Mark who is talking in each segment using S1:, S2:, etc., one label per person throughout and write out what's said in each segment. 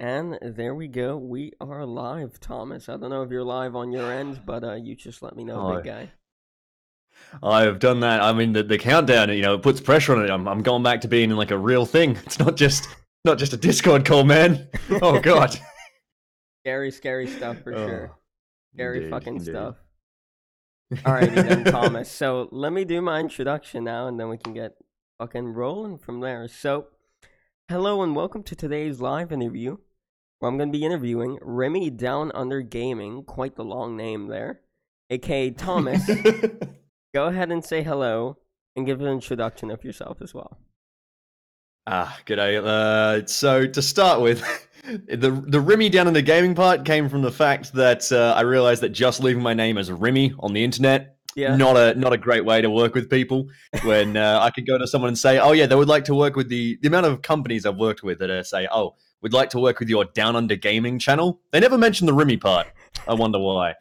S1: And there we go. We are live, Thomas. I don't know if you're live on your end, but you just let me know,
S2: Oh,
S1: big guy.
S2: I've done that. I mean, the countdown, it puts pressure on it. I'm going back to being like a real thing. It's not just a Discord call, man. Oh God.
S1: Scary, scary stuff for sure.
S2: Oh,
S1: Scary
S2: indeed,
S1: fucking
S2: indeed.
S1: stuff. Alrighty then, Thomas. So let me do my introduction now, and then we can get fucking rolling from there. So, hello and welcome to today's live interview, where I'm going to be interviewing Rimmy Downunder Gaming, quite the long name there, aka Thomas. Go ahead and say hello and give an introduction of yourself as well.
S2: G'day. So to start with, the Rimmy down in the gaming part came from the fact that I realized that just leaving my name as Rimmy on the internet,
S1: Yeah.
S2: not a great way to work with people. When I could go to someone and say, oh yeah, they would like to work with the amount of companies I've worked with that say, oh, we'd like to work with your Down Under gaming channel. They never mentioned the Rimmy part. I wonder why.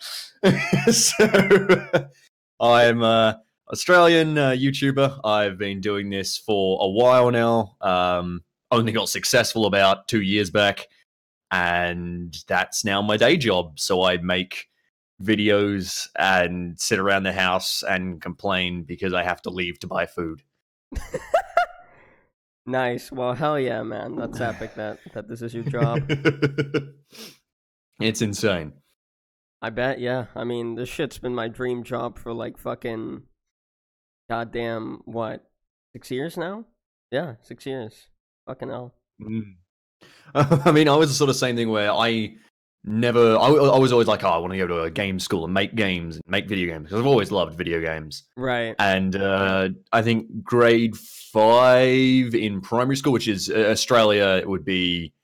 S2: So I'm Australian YouTuber. I've been doing this for a while now. Only got successful about 2 years back, and that's now my day job. So I make videos and sit around the house and complain because I have to leave to buy food.
S1: Nice. Well, hell yeah, man. That's epic that this is your job.
S2: It's insane.
S1: I bet, yeah. I mean, this shit's been my dream job for like fucking goddamn, what, 6 years now? Yeah, 6 years. Fucking hell.
S2: Mm. I mean, I was the sort of same thing where I was always like, oh, I want to go to a game school and make games and make video games because I've always loved video games.
S1: Right.
S2: And I think grade 5 in primary school, which is Australia, it would be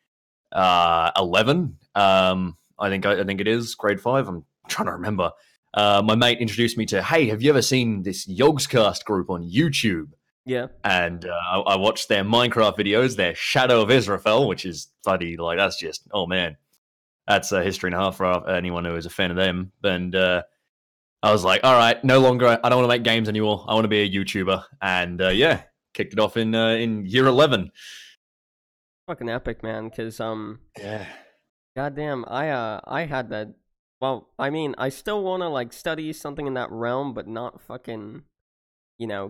S2: 11. I think it is grade 5. I'm trying to remember. My mate introduced me to, hey, have you ever seen this Yogscast group on YouTube?
S1: Yeah.
S2: And I watched their Minecraft videos, their Shadow of Israel, which is bloody, like, that's just, oh man, that's a history and a half for anyone who is a fan of them. And I was like, all right, no longer, I don't want to make games anymore. I want to be a YouTuber. And yeah, kicked it off in year 11.
S1: Fucking epic, man. Because
S2: Yeah.
S1: goddamn, I had that. Well, I mean, I still want to like study something in that realm, but not fucking,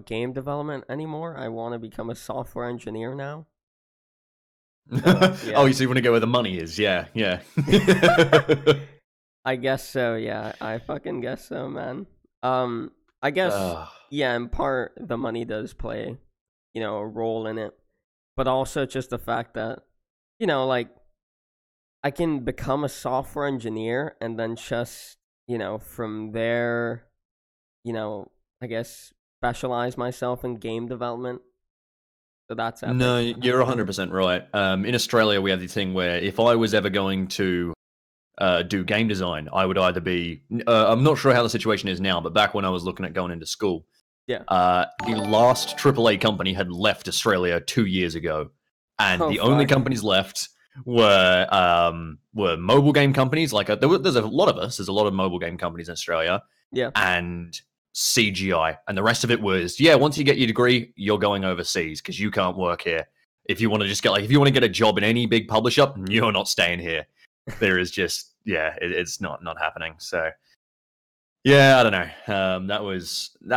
S1: game development anymore. I want to become a software engineer now. So, yeah.
S2: Oh, so you want to go where the money is? Yeah.
S1: I guess so, yeah. I fucking guess so, man. I guess, yeah, in part, the money does play, a role in it. But also just the fact that, like, I can become a software engineer and then just, from there, I guess, specialize myself in game development. So that's epic.
S2: No, you're 100% right. In Australia, we have the thing where if I was ever going to do game design, I would either be... I'm not sure how the situation is now, but back when I was looking at going into school,
S1: yeah,
S2: the last AAA company had left Australia 2 years ago, and the only companies left were mobile game companies. Like there's a lot of us. There's a lot of mobile game companies in Australia.
S1: Yeah,
S2: and CGI, and the rest of it was, yeah, once you get your degree, you're going overseas because you can't work here. If you want to just get if you want to get a job in any big publisher, you're not staying here. There is just, yeah, it's not happening. So, yeah, I don't know. That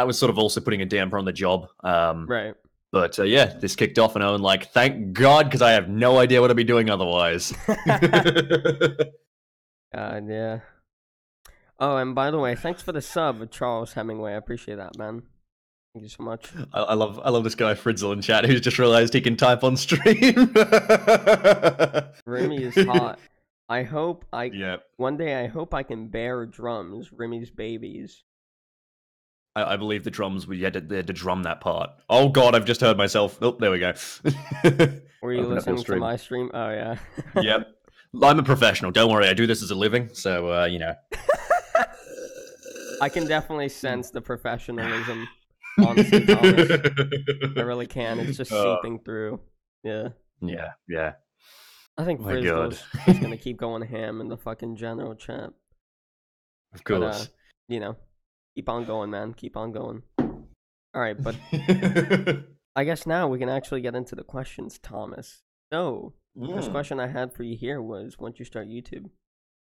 S2: was sort of also putting a damper on the job.
S1: right.
S2: But yeah, this kicked off, and I was like, thank God, because I have no idea what I'd be doing otherwise.
S1: God, yeah. Oh, and by the way, thanks for the sub, Charles Hemingway. I appreciate that, man. Thank you so much.
S2: I love this guy Frizzle in chat who's just realized he can type on stream.
S1: Rimmy is hot. One day I hope I can bear drums, Rimmy's babies.
S2: I believe the drums, they had to drum that part. Oh God, I've just heard myself. Oh, there we go.
S1: Were you listening to my stream? Oh yeah.
S2: Yep. I'm a professional. Don't worry, I do this as a living, so
S1: I can definitely sense the professionalism. Honestly, Thomas. I really can. It's just seeping through. Yeah.
S2: Yeah.
S1: I think Frizzle's just gonna keep going ham in the fucking general chat.
S2: Of course.
S1: But, keep on going, man. Keep on going. All right, but I guess now we can actually get into the questions, Thomas. So, First question I had for you here was, once you start YouTube?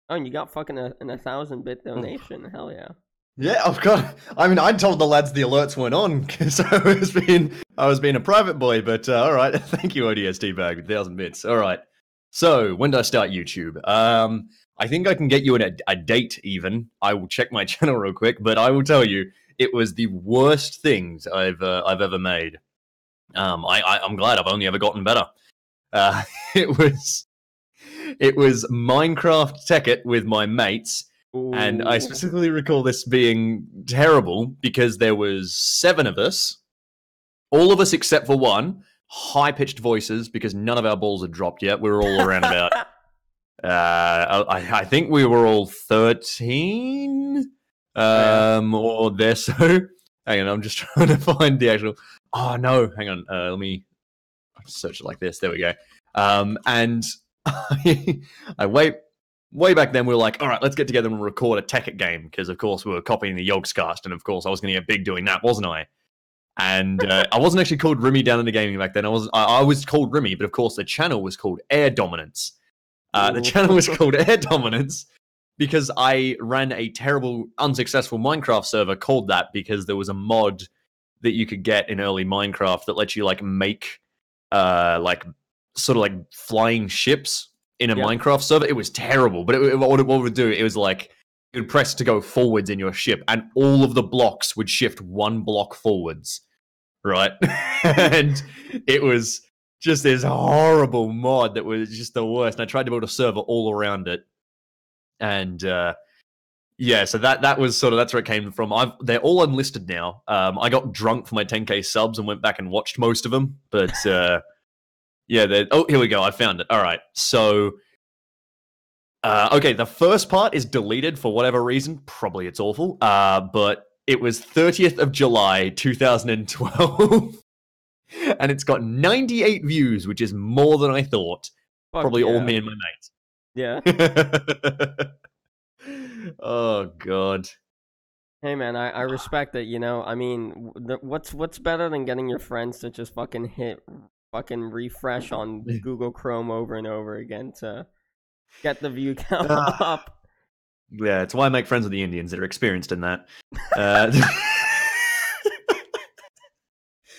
S1: Oh, and you got fucking an 1,000-bit donation. Hell yeah.
S2: Yeah, I've got. I mean, I told the lads the alerts weren't on because I was being a private boy. But all right, thank you, ODST bag, 1,000 bits. All right. So when did I start YouTube? I think I can get you a date. Even I will check my channel real quick, but I will tell you it was the worst things I've ever made. I'm glad I've only ever gotten better. Uh, it was Minecraft Tekkit with my mates.
S1: Ooh.
S2: And I specifically recall this being terrible because there was 7 of us, all of us except for one, high-pitched voices because none of our balls had dropped yet. We were all around about, I think we were all 13, or there. So, hang on, I'm just trying to find the actual. Oh no, hang on. Let me search it like this. There we go. And I wait. Way back then, we were like, all right, let's get together and record a Tekkit game, because, of course, we were copying the Yogscast, and, of course, I was going to get big doing that, wasn't I? And I wasn't actually called Rimmy Downunder Gaming back then. I was called Rimmy, but, of course, the channel was called Air Dominance. The channel was called Air Dominance because I ran a terrible, unsuccessful Minecraft server called that because there was a mod that you could get in early Minecraft that lets you, like, make, sort of, like, flying ships in a Minecraft server. It was terrible, but what it would do, it was like you would press to go forwards in your ship, and all of the blocks would shift 1 block forwards, right? And it was just this horrible mod that was just the worst. And I tried to build a server all around it, and yeah, so that was sort of, that's where it came from. They're all unlisted now. I got drunk for my 10k subs and went back and watched most of them, but yeah, oh, here we go. I found it. All right. So, okay, the first part is deleted for whatever reason. Probably it's awful. But it was 30th of July, 2012. And it's got 98 views, which is more than I thought. Probably all me and my mates.
S1: Yeah.
S2: Oh, God.
S1: Hey, man, I respect it, you know? I mean, what's better than getting your friends to just fucking refresh on Google Chrome over and over again to get the view count up?
S2: Yeah, it's why I make friends with the Indians that are experienced in that.
S1: I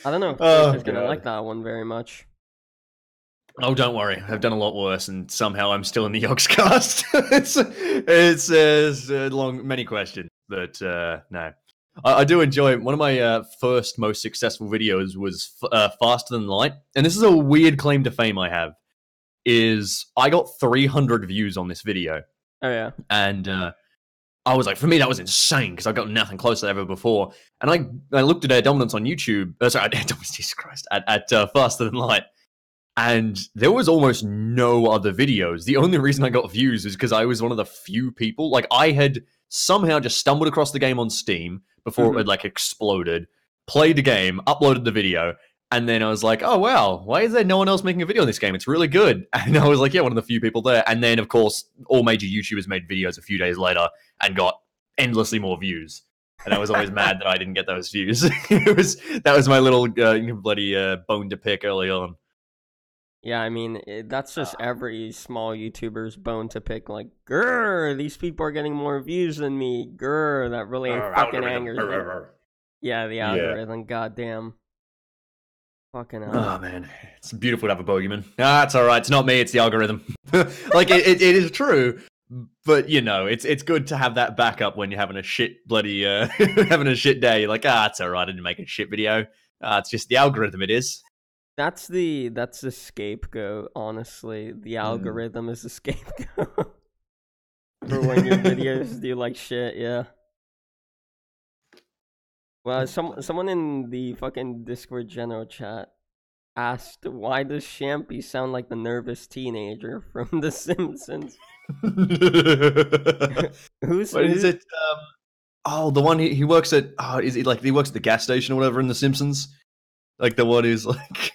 S1: don't know if Twitch is going to like that one very much.
S2: Oh, don't worry. I've done a lot worse, and somehow I'm still in the Yogscast. it's long, many questions, but no. I do enjoy it. One of my first most successful videos was Faster Than Light. And this is a weird claim to fame I have. Is I got 300 views on this video.
S1: Oh, yeah.
S2: And I was like, for me, that was insane, because I've got nothing close to that ever before. And I looked at Air Dominance on YouTube. Sorry, Air Dominance, Jesus Christ. At Faster Than Light. And there was almost no other videos. The only reason I got views is because I was one of the few people. Like, I had somehow just stumbled across the game on Steam before it had, like, exploded, played the game, uploaded the video, and then I was like, oh, wow, why is there no one else making a video on this game? It's really good. And I was like, yeah, one of the few people there. And then, of course, all major YouTubers made videos a few days later and got endlessly more views. And I was always mad that I didn't get those views. That was my little bloody bone to pick early on.
S1: Yeah, I mean, that's just every small YouTuber's bone to pick. Like, grr, these people are getting more views than me. Grr, that really fucking angers me. Yeah, the algorithm, goddamn. Fucking hell.
S2: Oh, man. It's beautiful to have a bogeyman. Ah, it's alright. It's not me, it's the algorithm. Like, it is true, but, you know, it's good to have that backup when you're having a shit bloody, having a shit day. You're like, it's alright, I didn't make a shit video. It's just the algorithm, it is.
S1: That's the scapegoat, honestly. The algorithm is the scapegoat. For when your videos do like shit, yeah. Well, someone in the fucking Discord general chat asked, why does Shampy sound like the nervous teenager from The Simpsons? Who's
S2: it? Oh, the one he works at. Oh, is he like he works at the gas station or whatever in The Simpsons? Like the one who's like.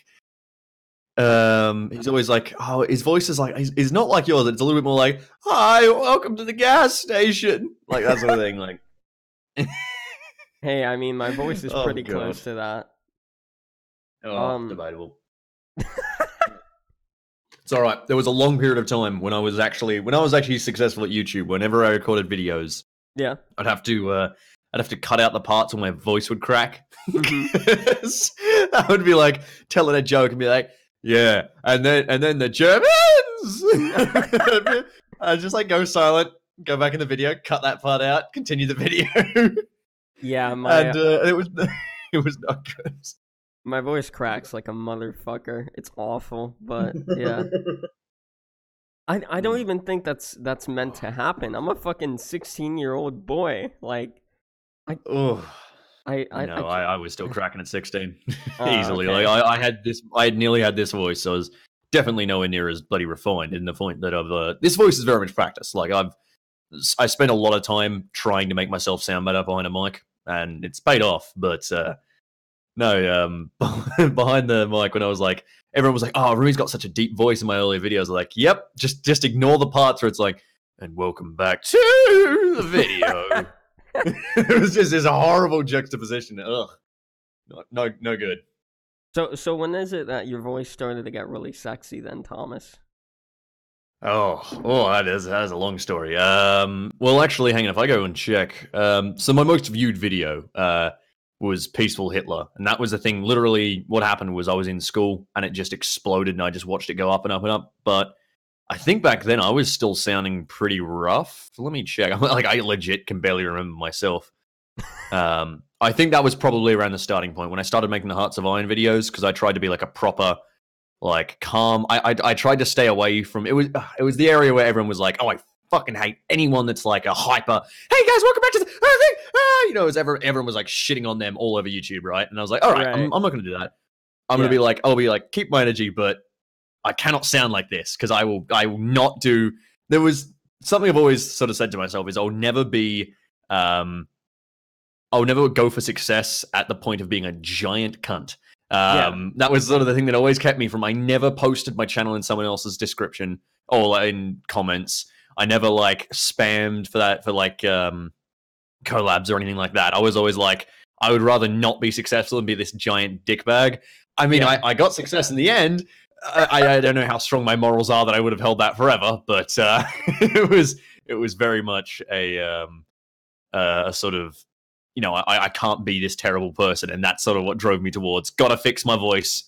S2: He's always like, oh, his voice is like, he's not like yours. It's a little bit more like, hi, welcome to the gas station, like that sort of thing. Like,
S1: hey, I mean, my voice is pretty close to that.
S2: Debatable. It's all right. There was a long period of time when I was actually successful at YouTube. Whenever I recorded videos,
S1: Yeah.
S2: I'd have to cut out the parts where my voice would crack. I would be like telling a joke and be like, "Yeah," and then the Germans. I just like go silent, go back in the video, cut that part out, continue the video.
S1: Yeah,
S2: and it was not good.
S1: My voice cracks like a motherfucker. It's awful, but yeah. I don't even think that's meant to happen. I'm a fucking 16-year-old boy. Like, I
S2: was still cracking at 16 easily.
S1: Okay.
S2: Like I had nearly had this voice, so I was definitely nowhere near as bloody refined. In the point that this voice is very much practice. Like I spent a lot of time trying to make myself sound better behind a mic, and it's paid off. But no, behind the mic when I was like, everyone was like, "Oh, Rimmy's got such a deep voice." In my earlier videos, like, "Yep, just ignore the parts where it's like, and welcome back to the video." It was just this horrible juxtaposition. Ugh, no good.
S1: So when is it that your voice started to get really sexy then, Thomas?
S2: Oh, that is a long story. Well, actually, hang on. If I go and check, so my most viewed video, was Peaceful Hitler, and that was the thing. Literally, what happened was I was in school and it just exploded, and I just watched it go up and up and up. But I think back then I was still sounding pretty rough. Let me check. I legit can barely remember myself. I think that was probably around the starting point when I started making the Hearts of Iron videos, because I tried to be like a proper, like, calm. I tried to stay away from it. Was the area where everyone was like, "Oh, I fucking hate anyone that's like a hyper. Hey guys, welcome back to the thing." Everyone was like shitting on them all over YouTube, right? And I was like, all right. I'm not going to do that. I'll be like, keep my energy, but I cannot sound like this, because I will not do. There was something I've always sort of said to myself is I'll never go for success at the point of being a giant cunt. That was sort of the thing that always kept me from. I never posted my channel in someone else's description or in comments. I never like spammed for like collabs or anything like that. I was always like, I would rather not be successful and be this giant dickbag. I mean, I got success in the end. I don't know how strong my morals are that I would have held that forever, but it was very much a sort of, I can't be this terrible person, and that's sort of what drove me towards gotta fix my voice.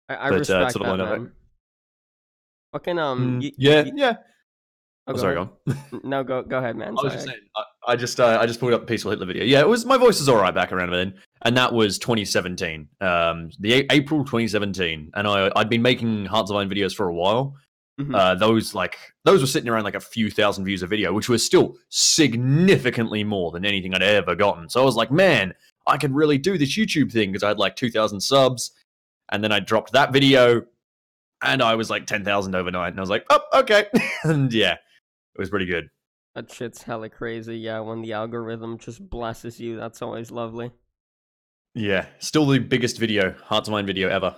S1: I respect that, man. Fucking
S2: yeah.
S1: Oh,
S2: sorry, go on.
S1: No, go ahead, man.
S2: I was just saying, I just pulled up Peaceful Hitler video. Yeah, it was, my voice was all right back around then, and that was 2017, the April 2017, and I'd been making Hearts of Iron videos for a while. Mm-hmm. Those were sitting around like a few thousand views a video, which was still significantly more than anything I'd ever gotten. So I was like, man, I could really do this YouTube thing, because I had like 2,000 subs, and then I dropped that video, and I was like 10,000 overnight, and I was like, oh, okay, and yeah. It was pretty good.
S1: That shit's hella crazy, yeah, when the algorithm just blesses you. That's always lovely.
S2: Yeah, still the biggest video, Hearts of Mine video ever,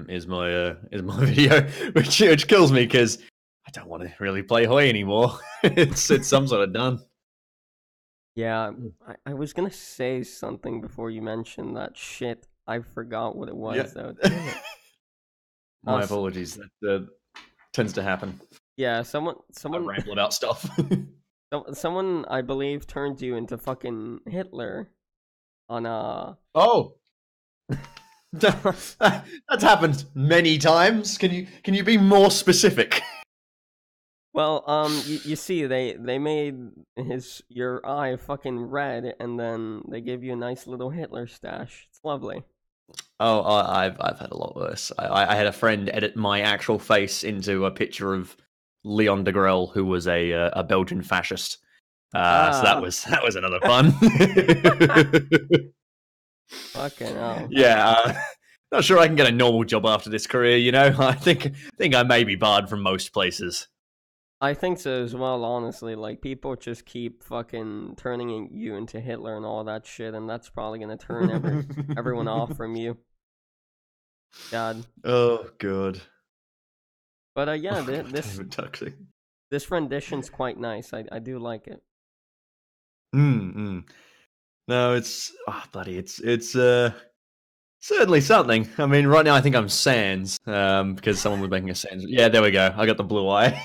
S2: is my video, which kills me, because I don't want to really play Hoi anymore. it's some sort of done.
S1: Yeah, I was going to say something before you mentioned that shit. I forgot what it was, though. Damn it.
S2: My apologies. That tends to happen.
S1: Yeah, someone
S2: I ramble about stuff.
S1: Someone, I believe, turned you into fucking Hitler on
S2: Oh, that's happened many times. Can you be more specific?
S1: Well, you see, they made your eye fucking red, and then they gave you a nice little Hitler stash. It's lovely.
S2: Oh, I've had a lot worse. I had a friend edit my actual face into a picture of Leon de Grelle, who was a Belgian fascist. So that was another fun.
S1: Fucking hell.
S2: Yeah, not sure I can get a normal job after this career. I think I may be barred from most places.
S1: I think so as well. Honestly, like, people just keep fucking turning you into Hitler and all that shit, and that's probably gonna turn everyone off from you. God.
S2: Oh god.
S1: But yeah, this rendition's quite nice. I do like it.
S2: No, it's bloody. It's Certainly something. I mean, right now I think I'm Sans, because someone was making a Sans. Yeah, there we go. I got the blue eye.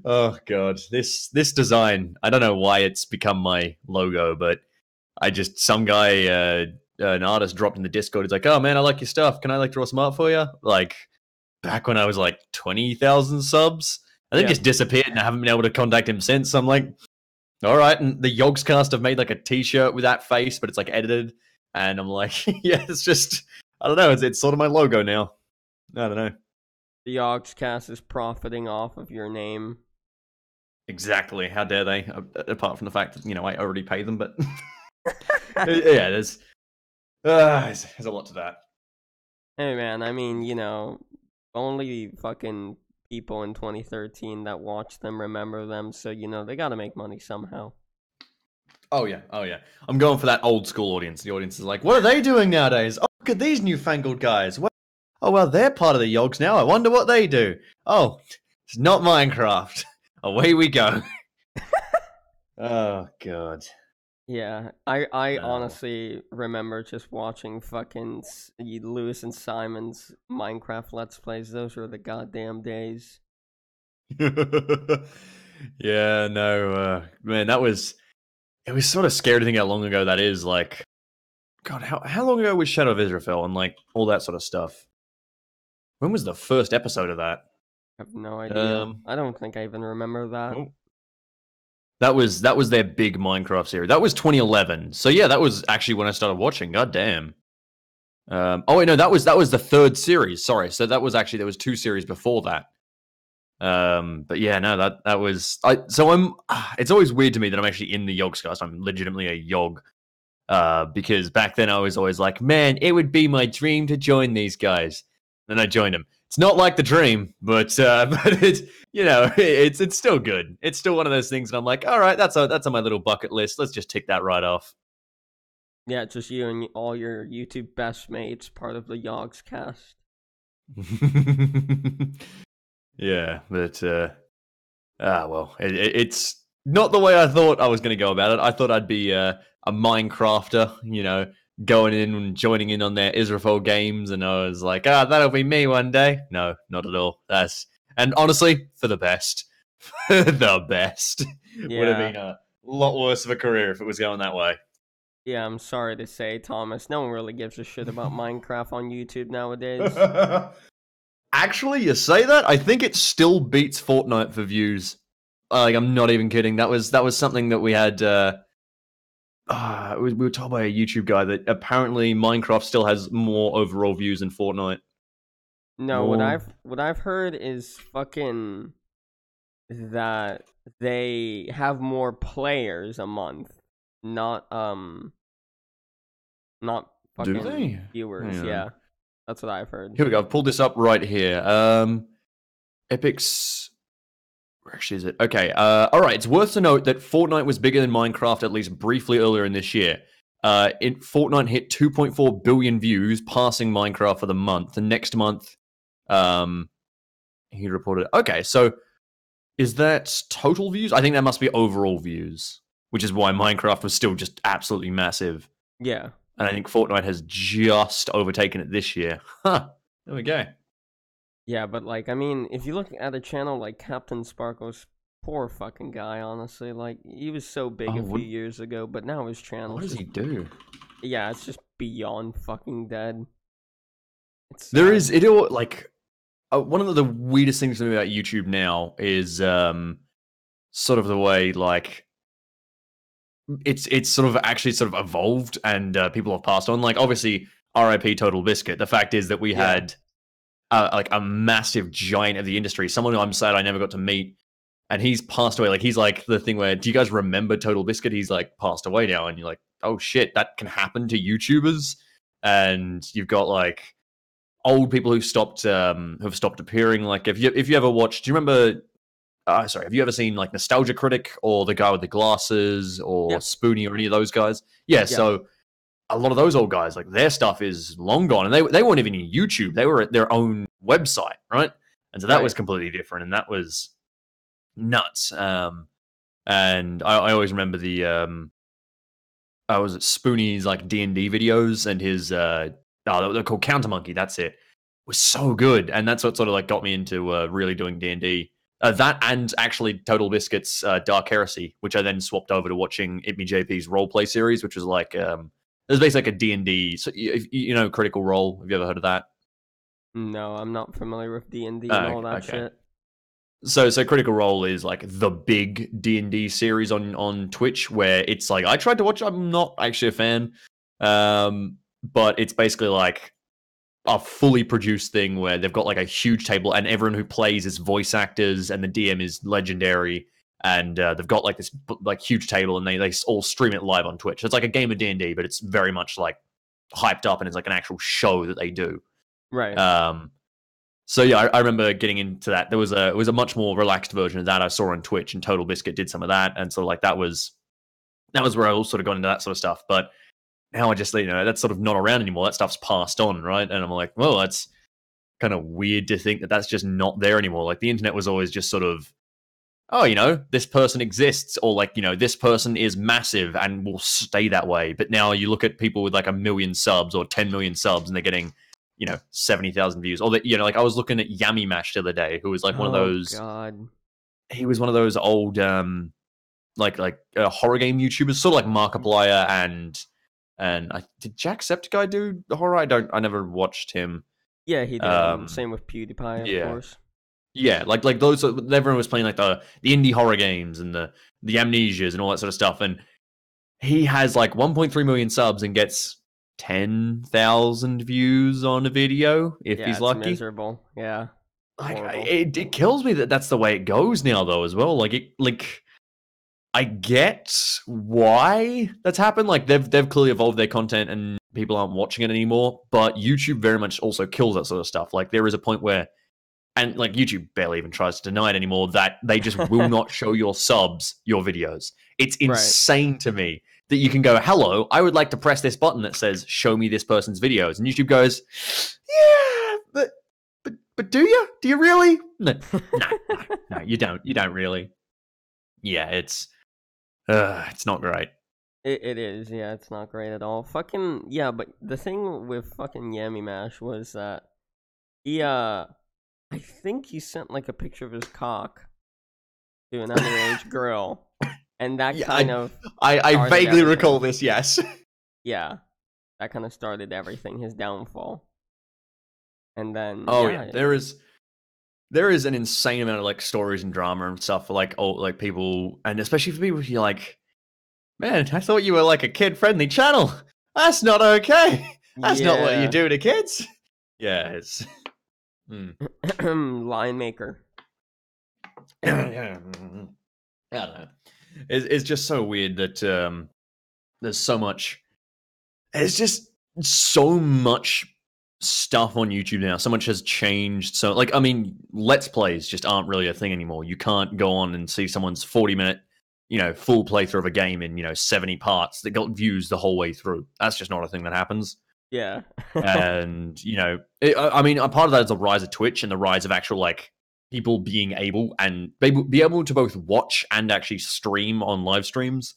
S2: Oh god, this design. I don't know why it's become my logo, but I just some guy, an artist, dropped in the Discord. He's like, "Oh man, I like your stuff. Can I like draw some art for you?" Like back when I was like 20,000 subs, and then
S1: Yeah.
S2: just disappeared, and I haven't been able to contact him since. So I'm like, all right. And the Yogscast have made like a T-shirt with that face, but it's like edited, and I'm like, yeah, it's just I don't know. It's sort of my logo now. I don't know.
S1: The Yogscast is profiting off of your name.
S2: Exactly. How dare they? Apart from the fact that I already pay them, but yeah, there's a lot to that.
S1: Hey man, I mean, only fucking people in 2013 that watch them remember them, so they gotta make money somehow.
S2: Oh yeah, oh yeah. I'm going for that old school audience. The audience is like, what are they doing nowadays? Oh, look at these newfangled guys. Oh well, they're part of the Yogs now. I wonder what they do. Oh, it's not Minecraft. Away we go. Oh god.
S1: Yeah, I
S2: Oh.
S1: honestly remember just watching fucking Lewis and Simon's Minecraft Let's Plays. Those were the goddamn days.
S2: Yeah, no, man, it was sort of scary to think how long ago that is. Like, God, how long ago was Shadow of Israel and like all that sort of stuff? When was the first episode of that?
S1: I have no idea.
S2: Um,
S1: I don't think I even remember that.
S2: oh, that was their big Minecraft series. That was 2011. So yeah, that was actually when I started watching. God damn. Oh wait, no, that was the third series. Sorry, so that was actually there was two series before that. But yeah, no, that was I. So I'm. It's always weird to me that I'm actually in the Yogscast. I'm legitimately a Yog. Because back then I was always like, man, it would be my dream to join these guys. And I joined them. It's not like the dream, but but it's it's still good. It's still one of those things, and I'm like, all right, that's on my little bucket list. Let's just tick that right off.
S1: Yeah, just you and all your YouTube best mates, part of the Yogscast.
S2: Yeah, but well, it's not the way I thought I was going to go about it. I thought I'd be a Minecrafter, going in and joining in on their Israel games, and I was like, that'll be me one day. No, not at all. And honestly, for the best, the best would have
S1: Yeah.
S2: been a lot worse of a career if it was going that way.
S1: Yeah, I'm sorry to say, Thomas, no one really gives a shit about Minecraft on YouTube nowadays.
S2: Actually, you say that? I think it still beats Fortnite for views. Like, I'm not even kidding. That was something that we had. We were told by a YouTube guy that apparently Minecraft still has more overall views than Fortnite.
S1: No, what
S2: More.
S1: I've heard is fucking that they have more players a month, not not
S2: Do
S1: fucking
S2: they?
S1: viewers.
S2: Hang on.
S1: Yeah, that's what I've heard.
S2: Here we go. I've pulled this up right here. Epic's. Where actually is it? Okay. All right. It's worth to note that Fortnite was bigger than Minecraft at least briefly earlier in this year. Fortnite hit 2.4 billion views, passing Minecraft for the month. The next month, um, he reported. Okay, so is that total views? I think that must be overall views, which is why Minecraft was still just absolutely massive.
S1: Yeah.
S2: And I think Fortnite has just overtaken it this year. Huh. There we go.
S1: Yeah, but like, I mean, if you look at a channel like Captain Sparkles, poor fucking guy, honestly. Like, he was so big
S2: Oh,
S1: a few years ago, but now his
S2: what
S1: channel's
S2: does
S1: just,
S2: he do?
S1: yeah, it's just beyond fucking dead. It's
S2: There
S1: sad.
S2: is it all like one of the weirdest things to me about YouTube now is sort of the way like it's sort of actually sort of evolved and people have passed on. Like obviously, R.I.P. Total Biscuit. The fact is that we
S1: Yeah.
S2: had like a massive giant of the industry, someone who I'm sad I never got to meet, and he's passed away. Like he's like the thing where, do you guys remember Total Biscuit? He's like passed away now, and you're like, oh shit, that can happen to YouTubers. And you've got like old people who've stopped appearing. Like if you ever watched, do you remember? Sorry, have you ever seen like Nostalgia Critic or the guy with the glasses or
S1: Yeah.
S2: Spoonie or any of those guys? Yeah,
S1: Yeah.
S2: so a lot of those old guys, like their stuff is long gone, and they weren't even in YouTube. They were at their own website, right? And so that was
S1: Right.
S2: completely different, and that was nuts. And I always remember the was it Spoonie's like D&D videos and his they're called Counter Monkey. That's it. Was so good, and that's what sort of like got me into really doing D&D. That and actually Total Biscuit's Dark Heresy, which I then swapped over to watching Itme JP's roleplay series, which was like it was basically like a D&D. So you know Critical Role. Have you ever heard of that?
S1: No, I'm not familiar with D&D and all that shit.
S2: So Critical Role is like the big D&D series on Twitch, where it's like I tried to watch. I'm not actually a fan, but it's basically like a fully produced thing where they've got like a huge table and everyone who plays is voice actors and the DM is legendary, and they've got like this like huge table and they all stream it live on Twitch. It's like a game of D&D, but it's very much like hyped up and it's like an actual show that they do.
S1: Right.
S2: So yeah, I remember getting into that. It was a much more relaxed version of that I saw on Twitch, and Total Biscuit did some of that, and so like that was where I all sort of got into that sort of stuff. But now I just, that's sort of not around anymore. That stuff's passed on, right? And I'm like, well, that's kind of weird to think that that's just not there anymore. Like the internet was always just sort of, oh, this person exists, or like, this person is massive and will stay that way. But now you look at people with like 1 million subs or 10 million subs, and they're getting 70,000 views. Or that, like I was looking at Yummy Mash the other day, who was like one of those.
S1: God.
S2: He was one of those old like horror game YouTubers, sort of like Markiplier and did Jacksepticeye do the horror? I never watched him.
S1: Yeah, he did. Same with PewDiePie, of course.
S2: Yeah, like those. Everyone was playing like the indie horror games and the Amnesias and all that sort of stuff. And he has like 1.3 million subs and gets 10,000 views on a video if he's lucky.
S1: It's miserable. Yeah,
S2: like it kills me that that's the way it goes now, though. As well, I get why that's happened. Like they've clearly evolved their content and people aren't watching it anymore. But YouTube very much also kills that sort of stuff. Like there is a point where, and like YouTube barely even tries to deny it anymore, that they just will not show your subs your videos. It's insane to me that you can go, hello, I would like to press this button that says show me this person's videos, and YouTube goes, yeah, but do you? Do you really? No, you don't really. Yeah, it's not great.
S1: It is, yeah, it's not great at all. Fucking, yeah, but the thing with fucking Yummy Mash was that he, I think he sent, like, a picture of his cock to an underage girl, and that
S2: I vaguely recall this, yes.
S1: Yeah, that kind of started everything, his downfall. And then,
S2: there is an insane amount of like stories and drama and stuff for like people, and especially for people who are like, man, I thought you were like a kid-friendly channel. That's not okay. That's not what you do to kids. Yeah, it's
S1: line maker.
S2: Yeah, I don't know. It's just so weird that there's so much. It's just so much stuff on YouTube now. So much has changed. So, like, I mean, Let's Plays just aren't really a thing anymore. You can't go on and see someone's 40-minute, full playthrough of a game in, 70 parts that got views the whole way through. That's just not a thing that happens.
S1: Yeah.
S2: And, I mean, a part of that is the rise of Twitch and the rise of actual, like, people being able to both watch and actually stream on live streams.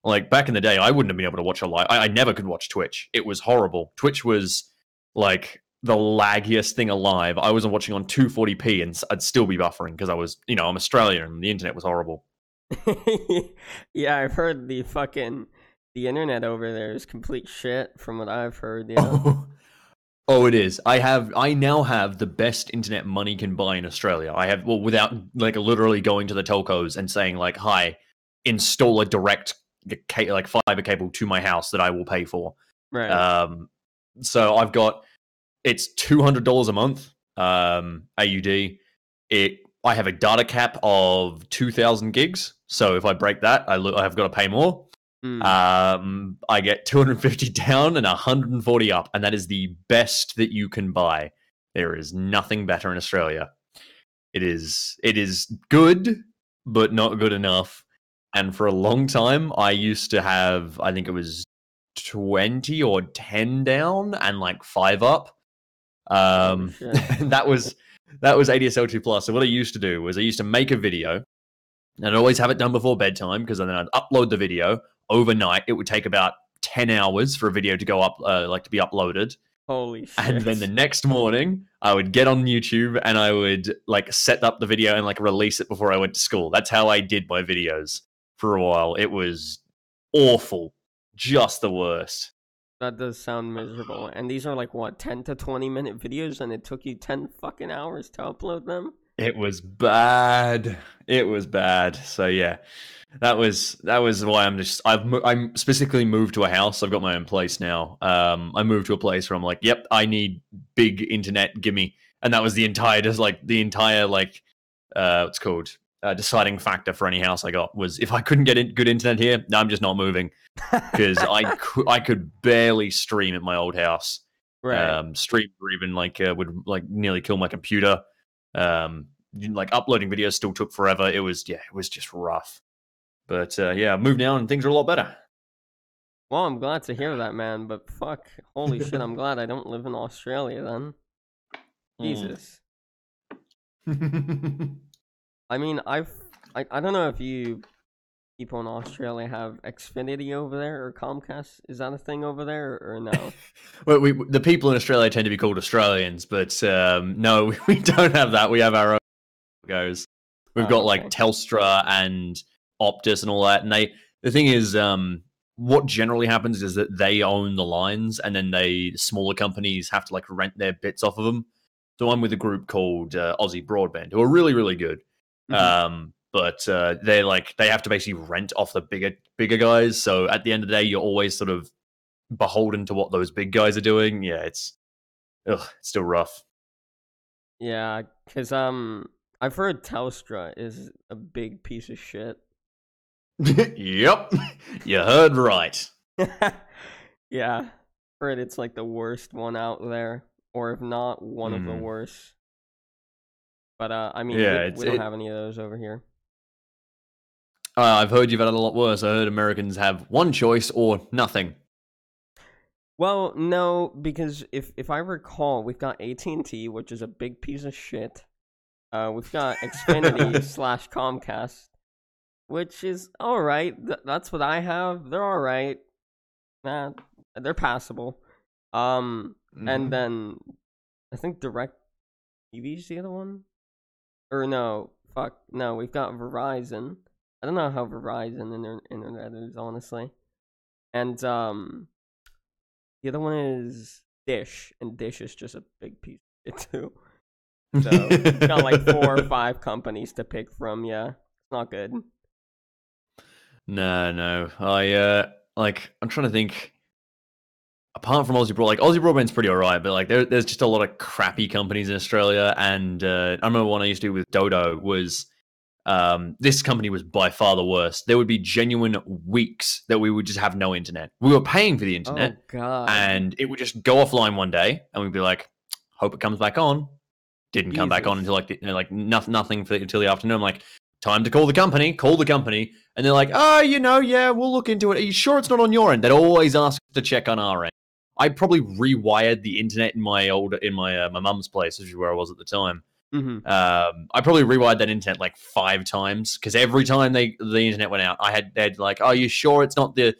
S2: Like, back in the day, I wouldn't have been able to watch a live. I never could watch Twitch. It was horrible. Twitch was like the laggiest thing alive. I wasn't watching on 240p and I'd still be buffering because I was, I'm Australian and the internet was horrible.
S1: Yeah, I've heard the internet over there is complete shit from what I've heard. Yeah.
S2: Oh, it is. I now have the best internet money can buy in Australia. I have, without like literally going to the telcos and saying like, hi, install a direct like fiber cable to my house that I will pay for.
S1: Right.
S2: So I've got, it's $200 a month, AUD. I have a data cap of 2,000 gigs. So if I break that, I have got to pay more. I get 250 down and 140 up, and that is the best that you can buy. There is nothing better in Australia. It is good, but not good enough. And for a long time, I used to have, I think it was 20 or 10 down and like 5 up. That was ADSL 2+. So what I used to do was I used to make a video, and I'd always have it done before bedtime, because then I'd upload the video overnight. It would take about 10 hours for a video to go up, like to be uploaded.
S1: Holy shit.
S2: And then the next morning, I would get on YouTube and I would like set up the video and like release it before I went to school. That's how I did my videos for a while. It was awful. Just the worst.
S1: That does sound miserable. And these are like, what, 10 to 20 minute videos, and it took you 10 fucking hours to upload them?
S2: It was bad. It was bad. So yeah, that was why I'm specifically moved to a house. I've got my own place now. I moved to a place where I'm like, yep, I need big internet, gimme. And that was the entire what's called deciding factor for any house I got was if I couldn't get good internet here, no, I'm just not moving because I could barely stream at my old house.
S1: Right.
S2: Stream or even would like nearly kill my computer. Like uploading videos still took forever. It was just rough. But I moved now and things are a lot better.
S1: Well, I'm glad to hear that, man. But fuck, holy shit, I'm glad I don't live in Australia then. Jesus. I mean, I don't know if you people in Australia have Xfinity over there or Comcast. Is that a thing over there or no?
S2: Well, the people in Australia tend to be called Australians, but no, we don't have that. We have our own goes. We've got like Telstra and Optus and all that. And the thing is, what generally happens is that they own the lines, and then smaller companies have to like rent their bits off of them. So I'm with a group called Aussie Broadband, who are really, really good. Mm-hmm. But they have to basically rent off the bigger guys. So at the end of the day, you're always sort of beholden to what those big guys are doing. Yeah, it's still rough.
S1: Yeah, because I've heard Telstra is a big piece of shit.
S2: Yep, you heard right.
S1: Yeah, heard it's like the worst one out there, or if not one of the worst. But I mean, we don't have any of those over here.
S2: I've heard you've had it a lot worse. I heard Americans have one choice or nothing.
S1: Well, no, because if I recall, we've got AT&T, which is a big piece of shit. We've got Xfinity / Comcast, which is all right. That's what I have. They're all right. Nah, they're passable. And then I think Direct TV's the other one. Or no, fuck no. We've got Verizon. I don't know how Verizon internet is, honestly. And the other one is Dish, and Dish is just a big piece of it too. So we've got like 4 or 5 companies to pick from. Yeah, it's not good.
S2: No. I'm trying to think. Apart from Aussie Broadband's pretty alright, but like there's just a lot of crappy companies in Australia. And I remember one I used to do with Dodo was this company was by far the worst. There would be genuine weeks that we would just have no internet. We were paying for the internet, and it would just go offline one day, and we'd be like, "Hope it comes back on." Didn't come back on until nothing until the afternoon. I'm like, time to call the company. Call the company, and they're like, "Oh, yeah, we'll look into it. Are you sure it's not on your end?" They'd always ask to check on our end. I probably rewired the internet in my mum's place, which is where I was at the time.
S1: Mm-hmm.
S2: I probably rewired that internet like 5 times because every time the internet went out, they'd like, "Oh, you sure it's not the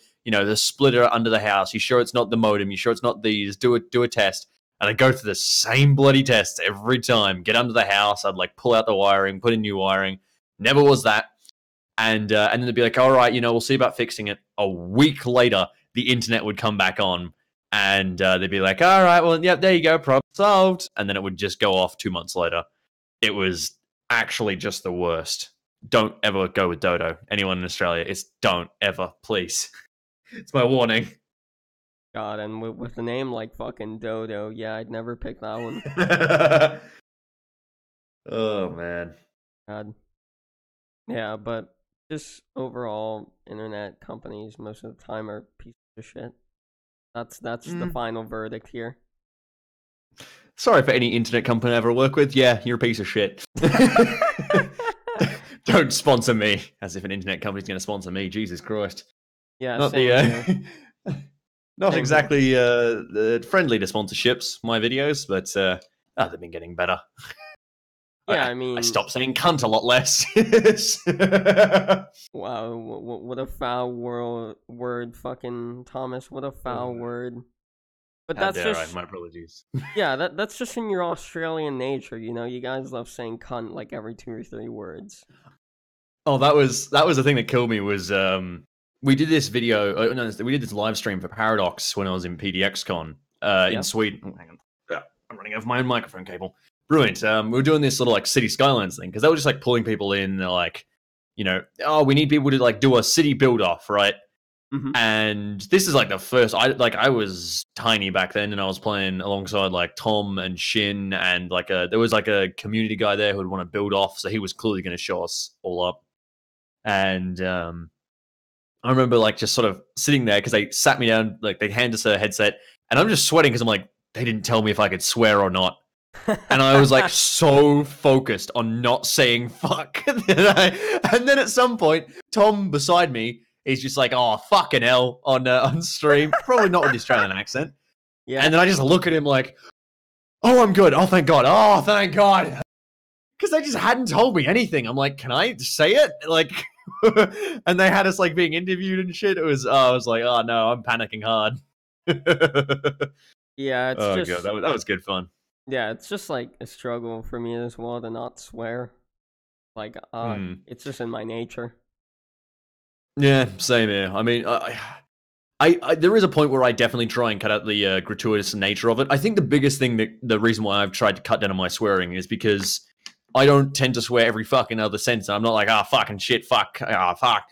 S2: splitter under the house? You sure it's not the modem? You sure it's not these? Do a test." And I'd go through the same bloody tests every time. Get under the house, I'd like pull out the wiring, put in new wiring. Never was that. And then they'd be like, "All right, we'll see about fixing it." A week later, the internet would come back on. And they'd be like, "All right, well, yeah, there you go, problem solved." And then it would just go off 2 months later. It was actually just the worst. Don't ever go with Dodo. Anyone in Australia, don't ever, please. It's my warning.
S1: God, and with a name like fucking Dodo, yeah, I'd never pick that one.
S2: Oh, man.
S1: God. Yeah, but just overall, internet companies most of the time are pieces of shit. That's the final verdict here.
S2: Sorry for any internet company I ever work with. Yeah, you're a piece of shit. Don't sponsor me. As if an internet company's going to sponsor me. Jesus Christ.
S1: Yeah,
S2: not not exactly friendly to sponsorships, my videos, but they've been getting better.
S1: Yeah, I
S2: I
S1: mean,
S2: stopped saying cunt a lot less.
S1: wow, what a foul word, fucking Thomas. What a foul word. But
S2: How
S1: that's
S2: dare I?
S1: just,
S2: My apologies.
S1: yeah, that's just in your Australian nature, you know. You guys love saying cunt like every 2 or 3 words.
S2: Oh, that was the thing that killed me was we did this video. No, we did this live stream for Paradox when I was in PDXCon in
S1: Yeah.
S2: Sweden. Oh, hang on, I'm running over my own microphone cable. Brilliant. We were doing this little like city skylines thing because they were just like pulling people in. They're like, oh, we need people to like do a city build off, right?
S1: Mm-hmm.
S2: And this is like the first. I was tiny back then, and I was playing alongside like Tom and Shin, and like there was like a community guy there who would want to build off, so he was clearly going to show us all up. And I remember like just sort of sitting there because they sat me down, like they handed us a headset, and I'm just sweating because I'm like, they didn't tell me if I could swear or not. And I was like so focused on not saying fuck. And then at some point, Tom beside me is just like, oh, fucking hell on stream. Probably not with the Australian accent.
S1: Yeah.
S2: And then I just look at him like, oh, I'm good. Oh, thank God. Oh, thank God. Because they just hadn't told me anything. I'm like, can I say it? Like, and they had us like being interviewed and shit. I was like, oh no, I'm panicking hard.
S1: Yeah, it's
S2: Oh God,
S1: just,
S2: that was good fun.
S1: yeah, it's just like a struggle for me as well to not swear. Like, it's just in my nature.
S2: Yeah, same here. I mean, there is a point where I definitely try and cut out the gratuitous nature of it. I think the biggest thing the reason why I've tried to cut down on my swearing is because I don't tend to swear every fucking other sentence. I'm not like, fucking shit, fuck, fuck.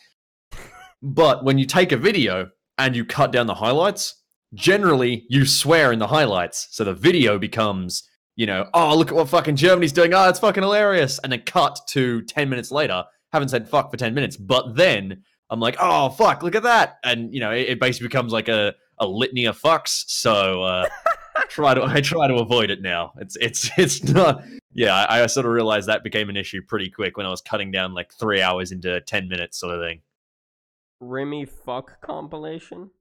S2: But when you take a video and you cut down the highlights, generally you swear in the highlights. So the video becomes, oh, look at what fucking Germany's doing. Oh, it's fucking hilarious. And then cut to 10 minutes later, haven't said fuck for 10 minutes, but then I'm like, oh, fuck, look at that. And, it basically becomes like a litany of fucks. So I try to avoid it now. It's not. Yeah, I sort of realized that became an issue pretty quick when I was cutting down like 3 hours into 10 minutes sort of thing.
S1: Rimmy fuck compilation?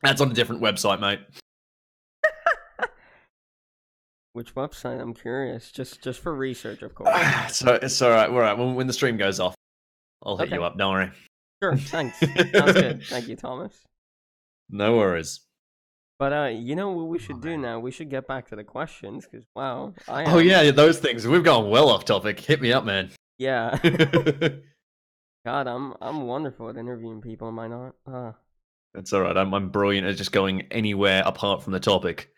S2: That's on a different website, mate.
S1: Which website? I'm curious. Just for research, of course.
S2: So it's all right. All right. When the stream goes off, I'll hit you up. Don't worry.
S1: Sure. Thanks. Sounds good. Thank you, Thomas.
S2: No worries.
S1: But you know what we should do now? We should get back to the questions because wow,
S2: Oh yeah, those things. We've gone well off topic. Hit me up, man.
S1: Yeah. God, I'm wonderful at interviewing people. Am I not?
S2: That's all right. I'm brilliant at just going anywhere apart from the topic.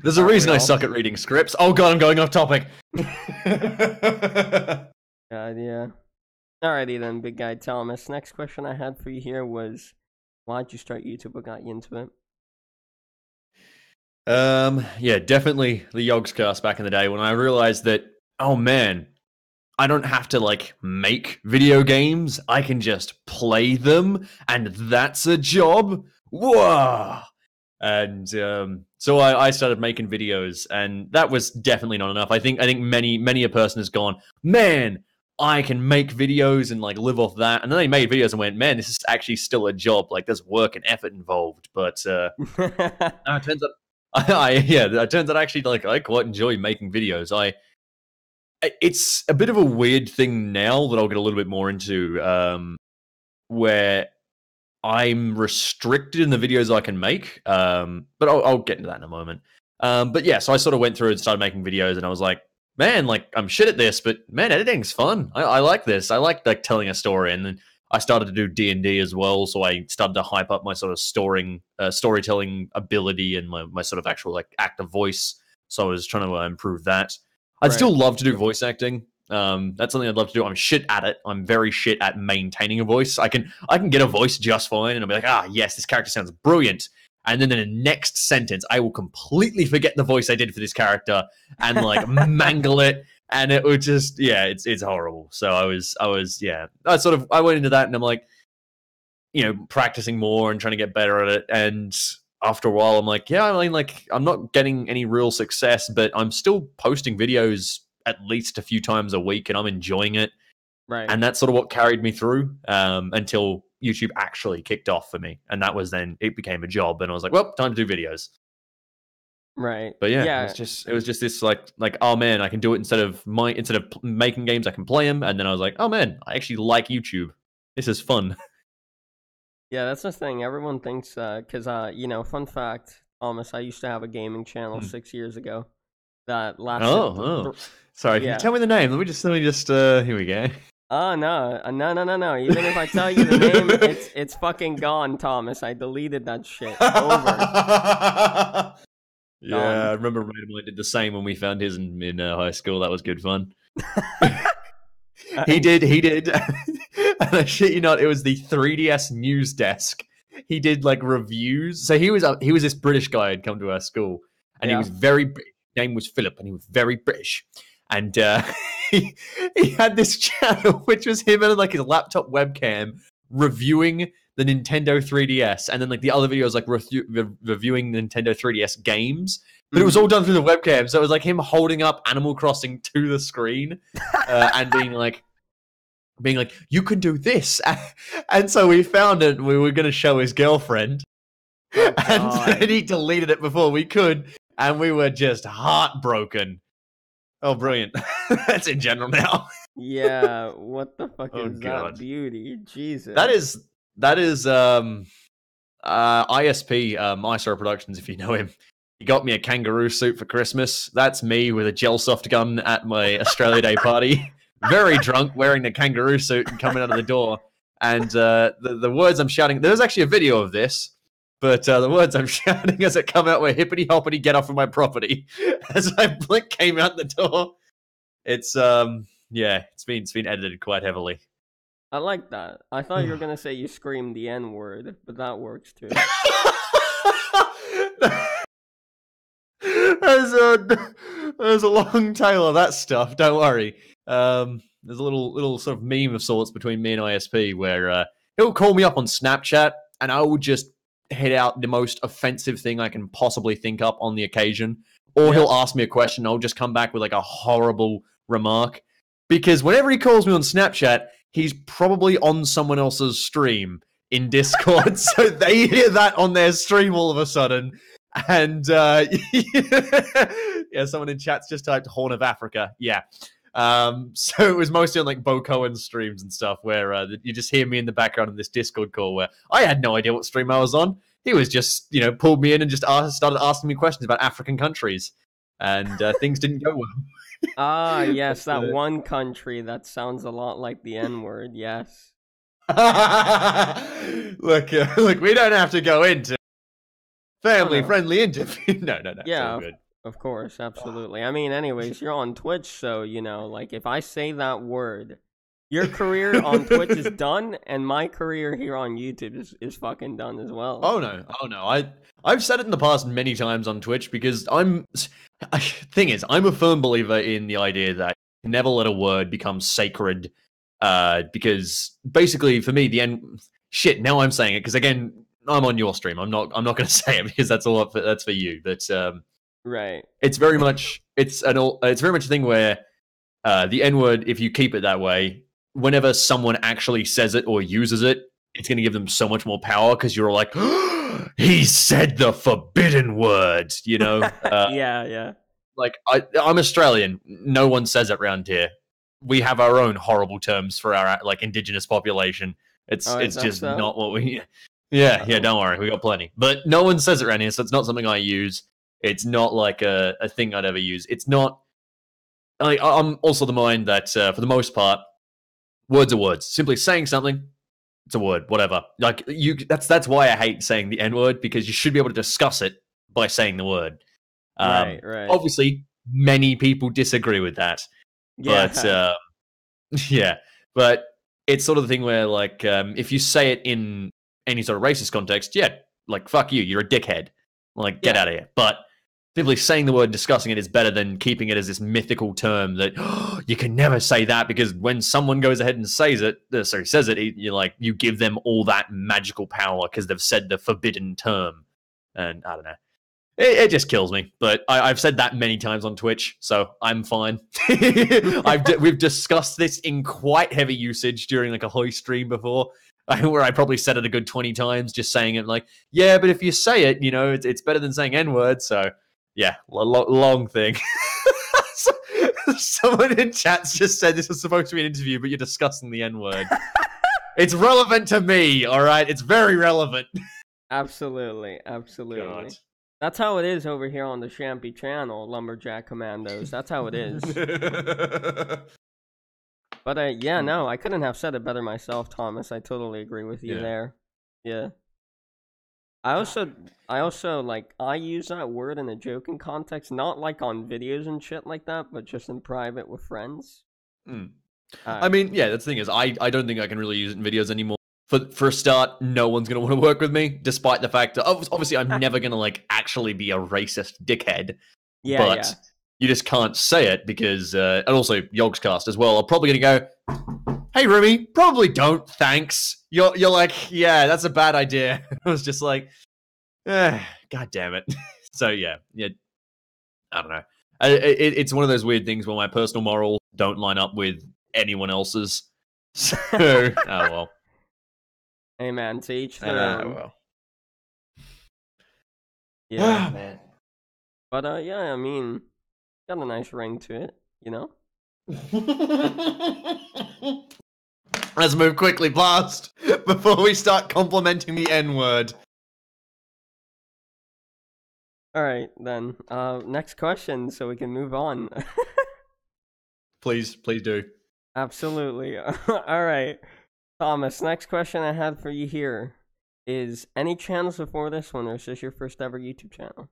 S2: There's a reason I suck at reading scripts. Oh God, I'm going off topic.
S1: God, yeah. Alrighty then, big guy Thomas. Next question I had for you here was, why'd you start YouTube? What got you into it?
S2: Yeah, definitely the Yogscast back in the day when I realized that, oh man, I don't have to like make video games. I can just play them, and that's a job. Whoa! And so I started making videos, and that was definitely not enough. I think many a person has gone, man, I can make videos and like live off that. And then they made videos and went, man, this is actually still a job. Like there's work and effort involved. But it turns out, it turns out actually like I quite enjoy making videos. It's a bit of a weird thing now that I'll get a little bit more into, where I'm restricted in the videos I can make. But I'll get into that in a moment. But yeah, so I sort of went through and started making videos, and I was like, man, like I'm shit at this, but man, editing's fun. I like this. I like telling a story, and then I started to do D&D as well. So I started to hype up my sort of storytelling ability and my sort of actual like active voice. So I was trying to improve that. I'd still love to do voice acting. That's something I'd love to do. I'm shit at it. I'm very shit at maintaining a voice. I can get a voice just fine, and I'll be like, yes, this character sounds brilliant. And then in the next sentence, I will completely forget the voice I did for this character and like mangle it, and it would just it's horrible. So I went into that, and I'm like, practicing more and trying to get better at it. And after a while, I'm like, yeah, I mean, like I'm not getting any real success, but I'm still posting videos at least a few times a week, and I'm enjoying it.
S1: Right.
S2: And that's sort of what carried me through until YouTube actually kicked off for me. And that was then it became a job. And I was like, well, time to do videos.
S1: Right.
S2: But yeah,
S1: Yeah.
S2: it was just this like oh man, I can do it instead of making games, I can play them. And then I was like, oh man, I actually like YouTube. This is fun.
S1: Yeah, that's the thing. Everyone thinks, because, fun fact, Thomas, I used to have a gaming channel 6 years ago that lasted.
S2: Oh. Sorry, can you
S1: Yeah.
S2: tell me the name? Let me just here we go.
S1: Oh no, no! Even if I tell you the name, it's fucking gone, Thomas. I deleted that shit. Over.
S2: Yeah,
S1: Gone.
S2: I remember a mate of mine did the same when we found his in high school. That was good fun. He
S1: I,
S2: did. And I shit you not, it was the 3DS news desk. He did like reviews. So he was this British guy who'd come to our school, and he
S1: yeah.
S2: was very British. His name was Philip, and he was very British. And he, he had this channel which was him and like his laptop webcam reviewing the Nintendo 3DS, and then like the other videos like reviewing Nintendo 3DS games. But it was all done through the webcam, so it was like him holding up Animal Crossing to the screen and being like, you can do this. And so we found it, and we were going to show his girlfriend.
S1: Oh,
S2: and then he deleted it before we could, and we were just heartbroken. Oh, brilliant. That's in general now.
S1: Yeah, what the fuck
S2: Oh,
S1: is
S2: God.
S1: that beauty? Jesus.
S2: That is ISP, Isor Productions, if you know him. He got me a kangaroo suit for Christmas. That's me with a gel soft gun at my Australia Day party. Very drunk, wearing the kangaroo suit and coming out of the door. And the words I'm shouting, there's actually a video of this, but the words I'm shouting as it come out were hippity hoppity, get off of my property. As I blink came out the door. It's it's been edited quite heavily.
S1: I like that. I thought you were gonna say you screamed the N word, but that works too.
S2: There's a long tail of that stuff. Don't worry. There's a little sort of meme of sorts between me and ISP where he'll call me up on Snapchat and I will just hit out the most offensive thing I can possibly think up on the occasion, or he'll ask me a question. I'll just come back with like a horrible remark, because whenever he calls me on Snapchat, he's probably on someone else's stream in Discord, so they hear that on their stream all of a sudden. And yeah, someone in chat's just typed Horn of Africa. Yeah. So it was mostly on like Bo Cohen's streams and stuff where you just hear me in the background of this Discord call where I had no idea what stream I was on. He was just, pulled me in and just started asking me questions about African countries, and things didn't go well.
S1: Ah, yes, that one country that sounds a lot like the N word. Yes.
S2: Look, we don't have to go into family-friendly interview. No.
S1: Yeah,
S2: it's all good.
S1: of course, absolutely. I mean, anyways, you're on Twitch, so like if I say that word, your career on Twitch is done, and my career here on YouTube is fucking done as well.
S2: Oh no. I've said it in the past many times on Twitch because thing is, I'm a firm believer in the idea that you never let a word become sacred. Because basically, for me, the end. Shit. Now I'm saying it because again, I'm on your stream. I'm not going to say it because that's for you. But
S1: right.
S2: It's very much it's very much a thing where the N word, if you keep it that way, whenever someone actually says it or uses it, it's going to give them so much more power because you're like, he said the forbidden word,
S1: Yeah.
S2: Like I'm Australian. No one says it around here. We have our own horrible terms for our like indigenous population. It's just not what we. Yeah. Don't worry, we got plenty. But no one says it around here, so it's not something I use. It's not like a thing I'd ever use. It's not. I'm also the mind that for the most part, words are words. Simply saying something, it's a word. Whatever. Like that's why I hate saying the N word, because you should be able to discuss it by saying the word.
S1: Right.
S2: Obviously, many people disagree with that.
S1: Yeah.
S2: But but it's sort of the thing where like if you say it in any sort of racist context, yeah, like fuck you, you're a dickhead. Like get out of here. But simply saying the word and discussing it is better than keeping it as this mythical term that you can never say that, because when someone goes ahead and says it, you give them all that magical power because they've said the forbidden term. And I don't know. It just kills me, but I've said that many times on Twitch, so I'm fine. We've discussed this in quite heavy usage during like a Hoy stream before, where I probably said it a good 20 times, just saying it like, yeah, but if you say it, it's better than saying N-word, so yeah, long thing. Someone in chat's just said this was supposed to be an interview, but you're discussing the N-word. It's relevant to me, all right? It's very relevant.
S1: Absolutely. God. That's how it is over here on the Shampy channel, Lumberjack Commandos. That's how it is. But yeah, no, I couldn't have said it better myself, Thomas. I totally agree with you there. Yeah. I also like, I use that word in a joking context, not like on videos and shit like that, but just in private with friends.
S2: I mean, yeah, that's the thing is, I don't think I can really use it in videos anymore. For a start, no one's gonna want to work with me, despite the fact that obviously I'm never gonna like actually be a racist dickhead.
S1: Yeah,
S2: but you just can't say it because, and also Yogscast as well are probably gonna go, "Hey, Rimmy, probably don't. Thanks." You're like, "Yeah, that's a bad idea." I was just like, "God damn it." So yeah, I don't know. It's one of those weird things where my personal morals don't line up with anyone else's. So, oh well.
S1: Hey man, to each their own.
S2: Well.
S1: Yeah,
S2: man.
S1: But yeah, I mean, got a nice ring to it, you know.
S2: Let's move quickly past before we start complimenting the N-word.
S1: All right, then. Next question, so we can move on.
S2: Please do.
S1: Absolutely. All right, Thomas. Next question I had for you here is: any channels before this one, or is this your first ever YouTube channel?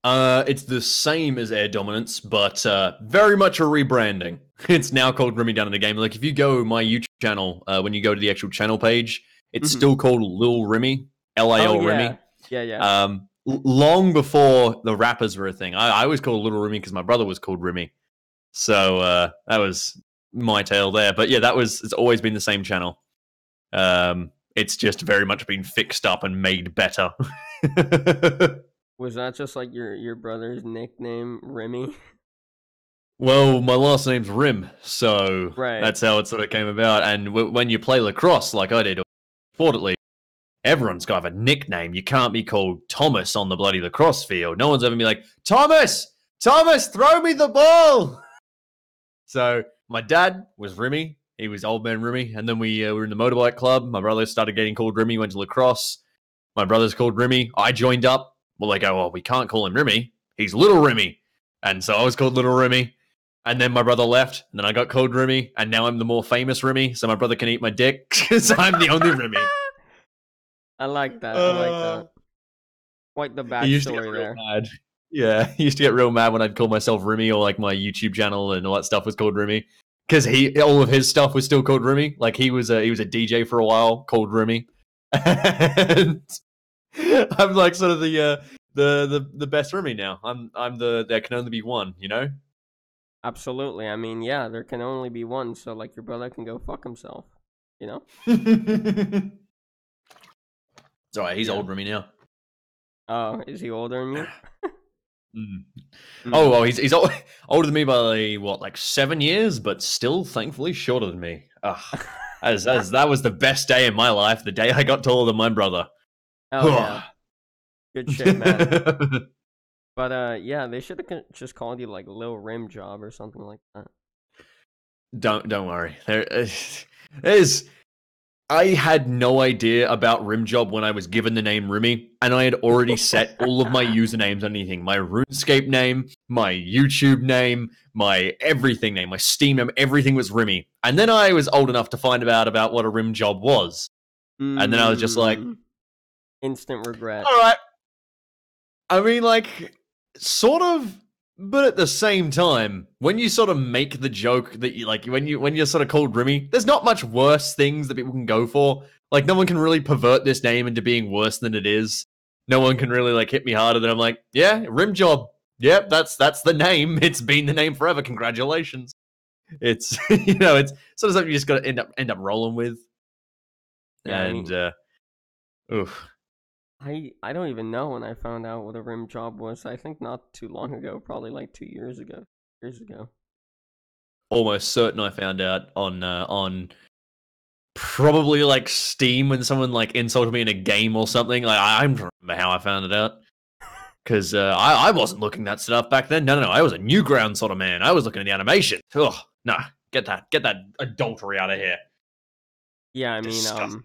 S2: It's the same as Air Dominance, but very much a rebranding. It's now called Rimmy Downunder Game. Like, if you go my YouTube channel, when you go to the actual channel page, it's still called Lil Rimmy, Lal Rimmy.
S1: Yeah.
S2: Long before the rappers were a thing. I was called Little Rimmy because my brother was called Rimmy. So that was my tale there. But yeah, it's always been the same channel. It's just very much been fixed up and made better.
S1: Was that just like your brother's nickname, Rimmy?
S2: Well, my last name's Rim, so that's how it sort of came about. And when you play lacrosse, like I did, fortunately, everyone's got to have a nickname. You can't be called Thomas on the bloody lacrosse field. No one's ever be like, Thomas, throw me the ball. So my dad was Rimmy. He was Old Man Rimmy. And then we were in the motorbike club. My brother started getting called Rimmy, went to lacrosse. My brother's called Rimmy. I joined up. Well, they go, well, we can't call him Rimmy. He's Little Rimmy. And so I was called Little Rimmy. And then my brother left. And then I got called Rimmy. And now I'm the more famous Rimmy. So my brother can eat my dick because I'm the only Rimmy.
S1: I like that. Quite the backstory there.
S2: Mad. Yeah, he used to get real mad when I'd call myself Rimmy, or like my YouTube channel and all that stuff was called Rimmy. Because all of his stuff was still called Rimmy. Like he was a DJ for a while called Rimmy. And I'm like sort of the best Rimmy now. I'm there can only be one, you know?
S1: Absolutely. I mean, yeah, there can only be one, so like your brother can go fuck himself, you know?
S2: It's alright, he's old Rimmy now.
S1: Oh, is he older than you?
S2: Oh, well, he's older than me by like 7 years, but still thankfully shorter than me. As that was the best day in my life, the day I got taller than my brother.
S1: Oh yeah, good shit, man. But yeah, they should have just called you like Lil Rim Job or something like that.
S2: Don't worry. There's. I had no idea about Rimjob when I was given the name Rimmy, and I had already set all of my usernames on anything. My RuneScape name, my YouTube name, my everything name, my Steam name, everything was Rimmy. And then I was old enough to find out about what a Rimjob was. And then I was just like...
S1: instant regret.
S2: All right. I mean, like, sort of... But at the same time, when you sort of make the joke that you like, when you're sort of called Rimmy, there's not much worse things that people can go for. Like, no one can really pervert this name into being worse than it is. No one can really like hit me harder than I'm like, yeah, Rimjob. Yep, that's the name. It's been the name forever. Congratulations. It's it's sort of something you just got to end up rolling with. Yeah, and oof.
S1: I don't even know when I found out what a rim job was. I think not too long ago, probably like 2 years ago.
S2: Almost certain I found out on probably like Steam when someone like insulted me in a game or something. Like I don't remember how I found it out Because I wasn't looking that stuff back then. No. I was a Newgrounds sort of man. I was looking at the animation. Ugh, nah. Get that adultery out of here.
S1: Yeah, I mean,
S2: Disgusting.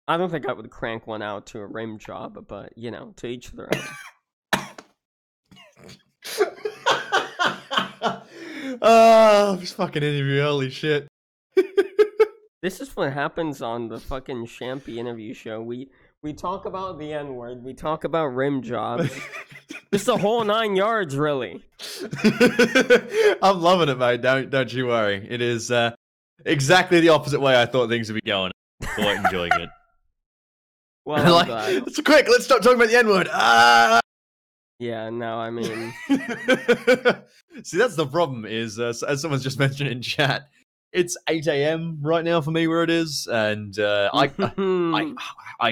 S1: I don't think I would crank one out to a rim job, but to each their own.
S2: Oh, this fucking interview, holy shit.
S1: This is what happens on the fucking Shampy interview show. We talk about the N-word, we talk about rim jobs. Just the whole 9 yards, really.
S2: I'm loving it, mate. Don't you worry. It is exactly the opposite way I thought things would be going. Quite enjoying it.
S1: Well, I'm glad.
S2: Let's quick. Let's stop talking about the N-word.
S1: Yeah, no, I mean...
S2: See, that's the problem is, as someone's just mentioned in chat, it's 8 a.m. right now for me where it is, and I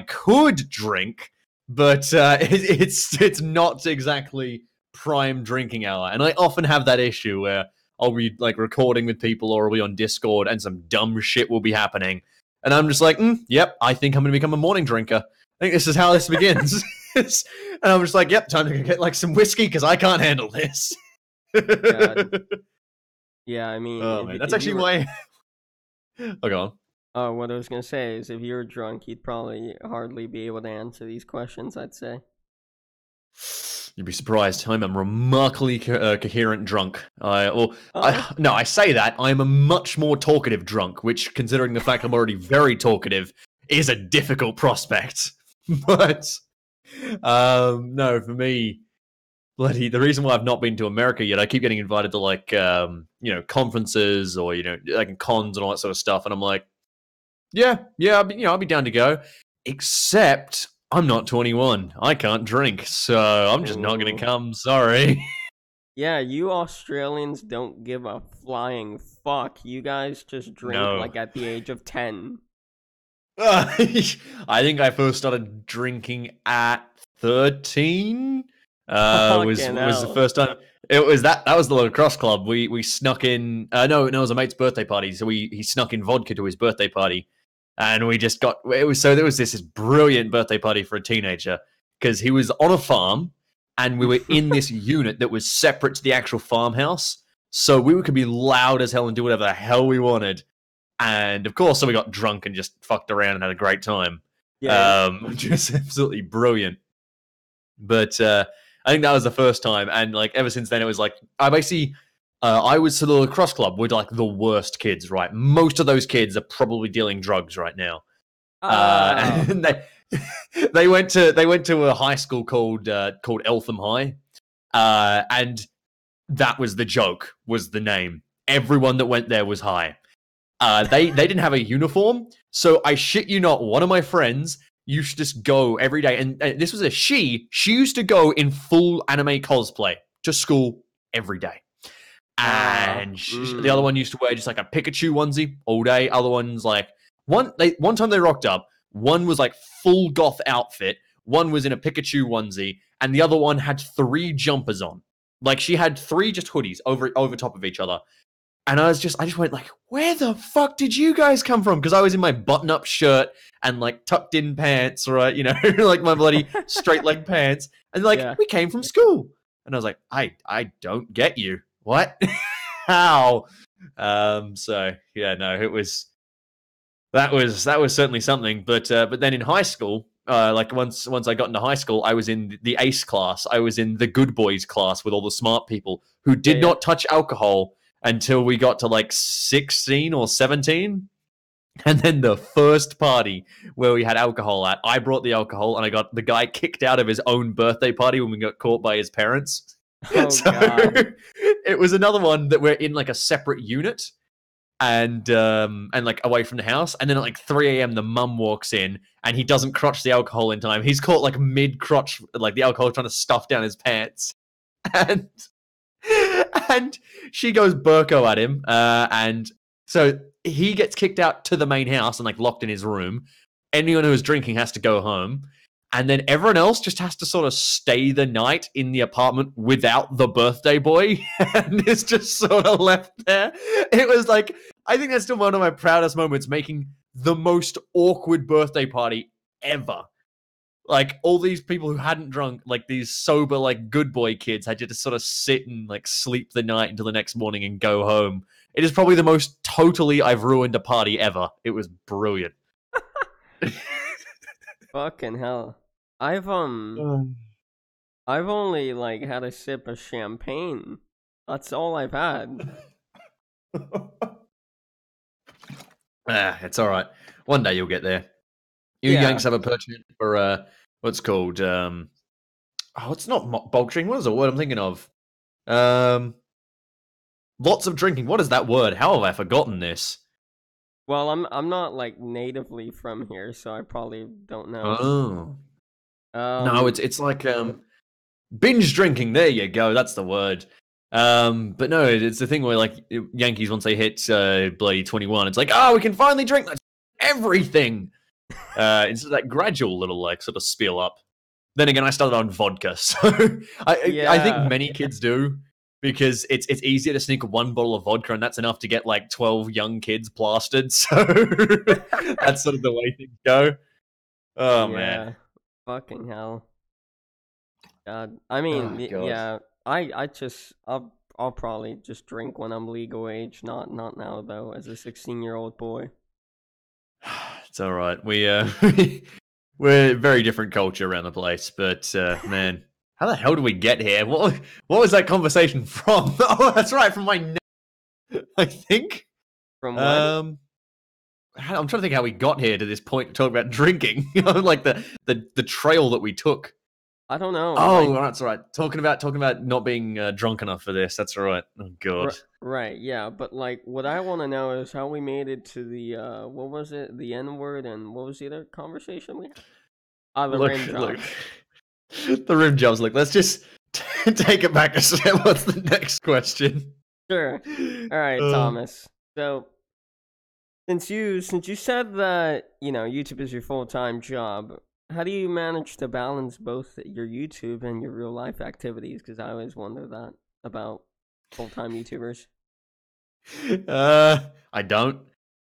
S2: could drink, but it's not exactly prime drinking hour, and I often have that issue where I'll be like recording with people or I'll be on Discord and some dumb shit will be happening, and I'm just like, yep, I think I'm going to become a morning drinker. I think this is how this begins. And I'm just like, yep, time to get like some whiskey because I can't handle this.
S1: Yeah, I mean...
S2: Oh, man, that's actually why... Oh, go on.
S1: Oh, what I was going to say is if you were drunk, you'd probably hardly be able to answer these questions, I'd say.
S2: You'd be surprised. I'm a remarkably coherent drunk. I say that. I'm a much more talkative drunk, which, considering the fact I'm already very talkative, is a difficult prospect. But, no, for me... Bloody, the reason why I've not been to America yet, I keep getting invited to like, conferences or, like cons and all that sort of stuff. And I'm like, yeah, I'll be down to go. Except I'm not 21. I can't drink. So I'm just not going to come. Sorry.
S1: Yeah, you Australians don't give a flying fuck. You guys just drink like at the age of 10.
S2: I think I first started drinking at 13. Was the first time. It was that was the lacrosse club. We snuck in. No, it was a mate's birthday party. So he snuck in vodka to his birthday party, and we just got. There was this brilliant birthday party for a teenager because he was on a farm, and we were in this unit that was separate to the actual farmhouse. So we could be loud as hell and do whatever the hell we wanted. And of course, so we got drunk and just fucked around and had a great time. Yeah, which was absolutely brilliant. But I think that was the first time, and like ever since then, it was like I basically I was to the lacrosse club with like the worst kids, right? Most of those kids are probably dealing drugs right now. And they went to a high school called Eltham High, and that was the joke. Was the name? Everyone that went there was high. They didn't have a uniform, so I shit you not, one of my friends used to just go every day, and this was she used to go in full anime cosplay to school every day. And the other one used to wear just like a Pikachu onesie all day. Other ones like one time they rocked up, one was like full goth outfit, one was in a Pikachu onesie, and the other one had 3 jumpers on. Like she had 3 just hoodies over top of each other. And I just went like, where the fuck did you guys come from? Because I was in my button-up shirt and like tucked in pants, right? Like my bloody straight leg pants. And like, we came from school. And I was like, I don't get you. What? How? So yeah, no, that was certainly something. But then in high school, like once I got into high school, I was in the ACE class. I was in the good boys class with all the smart people who did not touch alcohol until we got to like 16 or 17. And then the first party where we had alcohol at, I brought the alcohol and I got the guy kicked out of his own birthday party when we got caught by his parents.
S1: Oh, so God.
S2: It was another one that we're in like a separate unit and like away from the house. And then at like 3 a.m. the mum walks in and he doesn't crotch the alcohol in time. He's caught like mid crotch, like the alcohol trying to stuff down his pants. And she goes Burko at him, and so he gets kicked out to the main house and like locked in his room. Anyone who is drinking has to go home, and then everyone else just has to sort of stay the night in the apartment without the birthday boy, and is just sort of left there. It was like, I think that's still one of my proudest moments, making the most awkward birthday party ever. like all these people who hadn't drunk, like these sober, like good boy kids, had to just sort of sit and like sleep the night until the next morning and go home. It is probably the most totally I've ruined a party ever. It was brilliant.
S1: Fucking hell. I've only like had a sip of champagne. That's all I've had.
S2: It's all right. One day you'll get there. You
S1: Yeah.
S2: Yanks have a penchant for what's called it's not bulk drinking. What is the word I'm thinking of? Lots of drinking. What is that word? How have I forgotten this?
S1: Well, I'm not like natively from here, so I probably don't know.
S2: Oh. No, it's like binge drinking. There you go. That's the word. But no, it's the thing where like Yankees once they hit bloody 21, it's like, oh, we can finally drink everything. It's that gradual little like sort of spiel up. Then again, I started on vodka, so I think many kids do because it's easier to sneak one bottle of vodka, and that's enough to get like 12 young kids plastered. So that's sort of the way things go. Oh man,
S1: fucking hell. God, I mean,
S2: God.
S1: yeah, I'll probably just drink when I'm legal age, not now though, as a 16-year-old boy.
S2: It's all right. We're very different culture around the place, but man, how the hell did we get here? What was that conversation from? Oh, that's right, from my I think.
S1: From what?
S2: I'm trying to think how we got here to this point to talk about drinking. Like the trail that we took.
S1: I don't know.
S2: Oh, that's right. Talking about not being drunk enough for this. That's right. Oh god.
S1: Right. Yeah, but like, what I want to know is how we made it to the what was it? The N word, and what was the other conversation we had? The rim jobs.
S2: The rim jobs. Look, let's just take it back a step. What's the next question?
S1: Sure. All right, Thomas. So, since you said that YouTube is your full-time job, how do you manage to balance both your YouTube and your real life activities? Because I always wonder that about full-time YouTubers.
S2: I don't.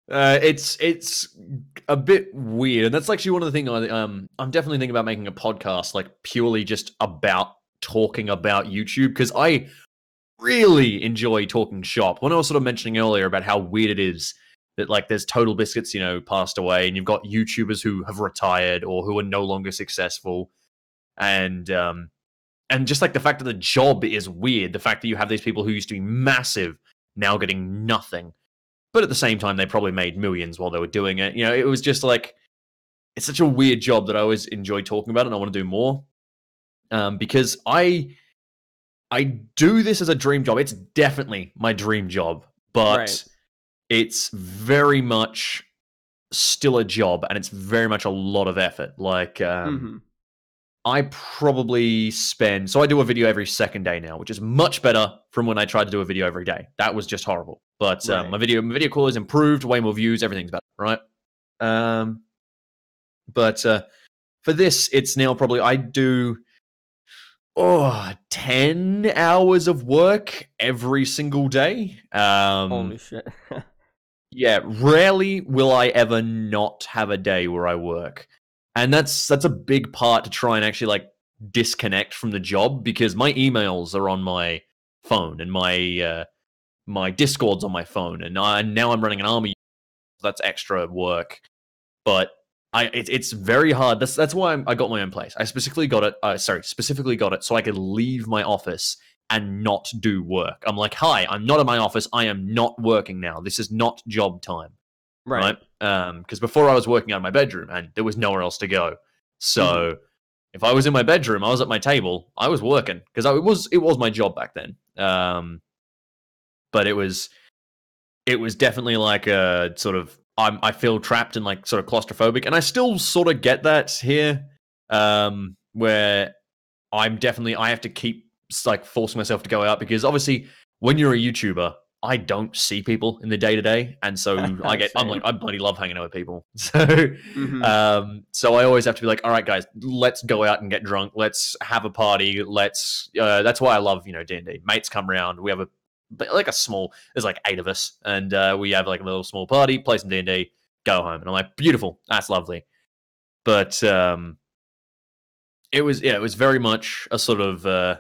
S2: It's a bit weird, and that's actually one of the things I'm definitely thinking about making a podcast, like purely just about talking about YouTube, because I really enjoy talking shop. When I was sort of mentioning earlier about how weird it is that like there's Total Biscuits, passed away, and you've got YouTubers who have retired or who are no longer successful, and just like the fact that the job is weird, the fact that you have these people who used to be massive now getting nothing, but at the same time they probably made millions while they were doing it. It was just like, it's such a weird job that I always enjoy talking about, and I want to do more, because I do this as a dream job. It's definitely my dream job, but it's very much still a job, and it's very much a lot of effort. Like, I probably spend... So I do a video every second day now, which is much better from when I tried to do a video every day. That was just horrible. But my video quality has improved, way more views, everything's better, right? But for this, it's now probably... I do 10 hours of work every single day.
S1: Holy shit.
S2: Yeah, rarely will I ever not have a day where I work. And that's a big part to try and actually like disconnect from the job, because my emails are on my phone, and my Discord's on my phone, and now I'm running an army. That's extra work. But it's very hard. That's why I got my own place. I specifically got it so I could leave my office and not do work. I'm like, hi, I'm not in my office. I am not working now. This is not job time. Right? Because before I was working out of my bedroom, and there was nowhere else to go. So if I was in my bedroom, I was at my table, I was working, because it was my job back then. But it was definitely like a sort of... I feel trapped and like sort of claustrophobic, and I still sort of get that here, where I have to keep like forcing myself to go out, because obviously when you're a YouTuber, I don't see people in the day to day, and so I bloody love hanging out with people. So, so I always have to be like, all right, guys, let's go out and get drunk. Let's have a party. That's why I love D&D. Mates come around. We have there's like 8 of us, and we have like a little small party, play some D&D, go home, and I'm like, beautiful, that's lovely. But it was very much a sort of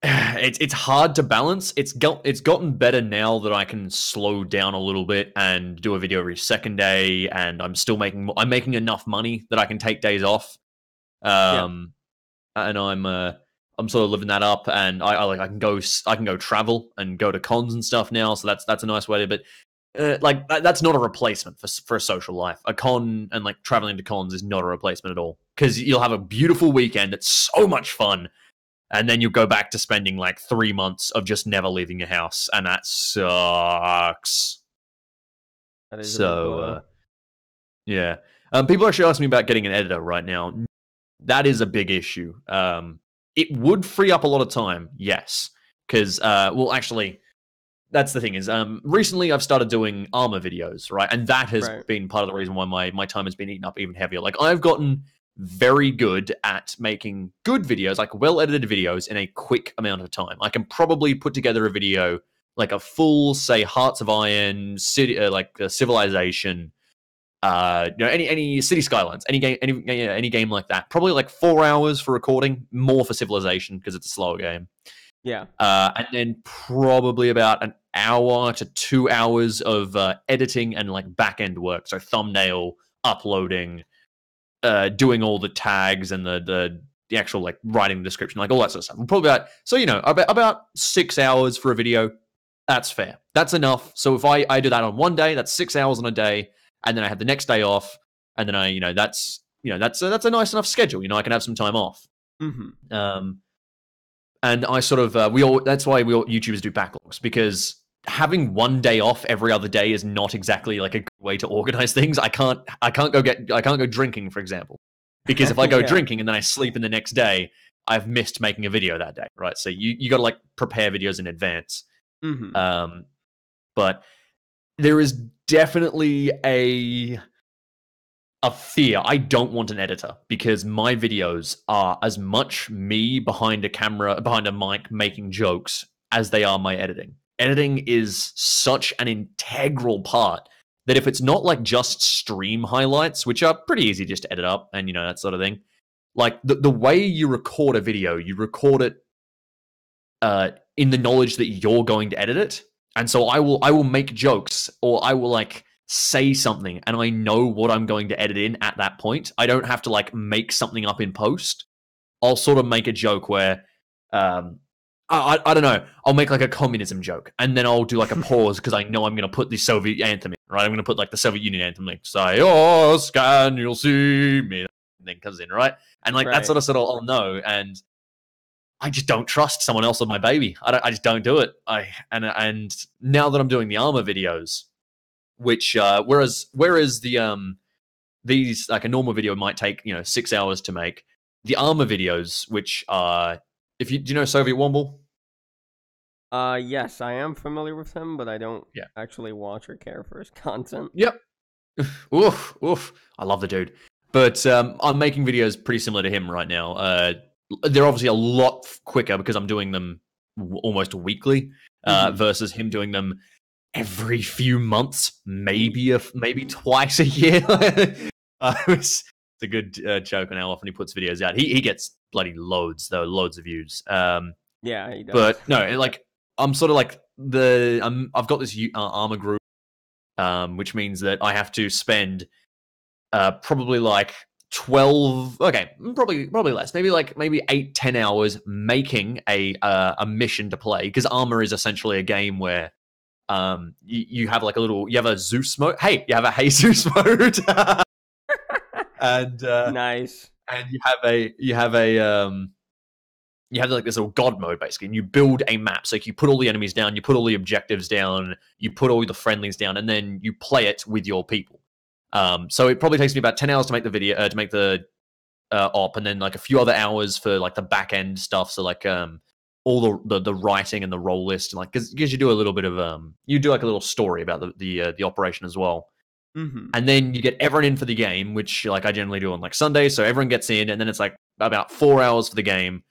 S2: it's hard to balance. It's gotten better now that I can slow down a little bit and do a video every second day, and I'm making enough money that I can take days off.
S1: Yeah,
S2: And I'm sort of living that up, and I can go travel and go to cons and stuff now, so that's a nice way to. But like that's not a replacement for a social life. A con and like traveling to cons is not a replacement at all, because you'll have a beautiful weekend. It's so much fun, and then you go back to spending like 3 months of just never leaving your house, and that sucks.
S1: that is a big
S2: So
S1: blow.
S2: yeah, people are actually asking me about getting an editor right now. That is a big issue. It would free up a lot of time, yes, because well, actually, that's the thing is, recently I've started doing armor videos, right, and that has
S1: Right.
S2: been part of the reason why my time has been eaten up even heavier. Like I've gotten very good at making good videos, like well edited videos, in a quick amount of time. I can probably put together a video like a full, say, Hearts of Iron, Civilization, any City Skylines, any game like that. Probably like 4 hours for recording, more for Civilization because it's a slower game.
S1: Yeah.
S2: And then probably about an hour to 2 hours of editing and like back end work, so thumbnail uploading, doing all the tags and the actual like writing the description, like all that sort of stuff. Probably about 6 hours for a video. That's fair. That's enough. So if I do that on one day, that's 6 hours on a day, and then I have the next day off, and then that's a nice enough schedule. I can have some time off.
S1: Mm-hmm.
S2: And I sort of that's why we all YouTubers do backlogs, because having one day off every other day is not exactly like a good way to organize things. I can't go drinking, for example, because if I go
S1: Yeah.
S2: drinking and then I sleep in the next day, I've missed making a video that day, right? So you got to like prepare videos in advance.
S1: Mm-hmm.
S2: But there is definitely a fear. I don't want an editor, because my videos are as much me behind a camera, behind a mic, making jokes as they are my editing. Editing is such an integral part that if it's not like just stream highlights, which are pretty easy just to edit up and that sort of thing, like the way you record a video, you record it in the knowledge that you're going to edit it. And so I will make jokes, or I will like say something, and I know what I'm going to edit in at that point. I don't have to like make something up in post. I'll sort of make a joke where I don't know, I'll make like a communism joke, and then I'll do like a pause because I know I'm going to put the Soviet anthem in, right? I'm going to put like the Soviet Union anthem, like say, oh, scan, you'll see me, and then comes in, right? And like that
S1: Right.
S2: sort of I'll know. And I just don't trust someone else with my baby. I just don't do it. And now that I'm doing the armor videos, which whereas these, like a normal video might take 6 hours to make, the armor videos, which are, if you do you know Soviet Womble?
S1: Yes, I am familiar with him, but I don't
S2: Yeah.
S1: actually watch or care for his content.
S2: Yep. Oof, oof. I love the dude. But I'm making videos pretty similar to him right now. They're obviously a lot quicker because I'm doing them almost weekly,
S1: Mm-hmm.
S2: versus him doing them every few months, maybe twice a year. It's a good joke on how often he puts videos out. He gets bloody loads of views.
S1: Yeah, he does.
S2: But no, like I'm sort of like I've got this armor group, which means that I have to spend probably like 12, okay, probably less, maybe 8-10 hours making a mission to play, because armor is essentially a game where you have like you have a Zeus mode. Hey, you have a Jesus mode. and
S1: Nice.
S2: and you have like this little god mode, basically, and you build a map. So you put all the enemies down, you put all the objectives down, you put all the friendlies down, and then you play it with your people. So it probably takes me about 10 hours to make the video, to make the op, and then like a few other hours for like the back end stuff. So like all the writing and the role list, and like because you do a little bit of you do like a little story about the operation as well.
S1: Mm-hmm.
S2: And then you get everyone in for the game, which like I generally do on like Sunday. So everyone gets in, and then it's like about 4 hours for the game,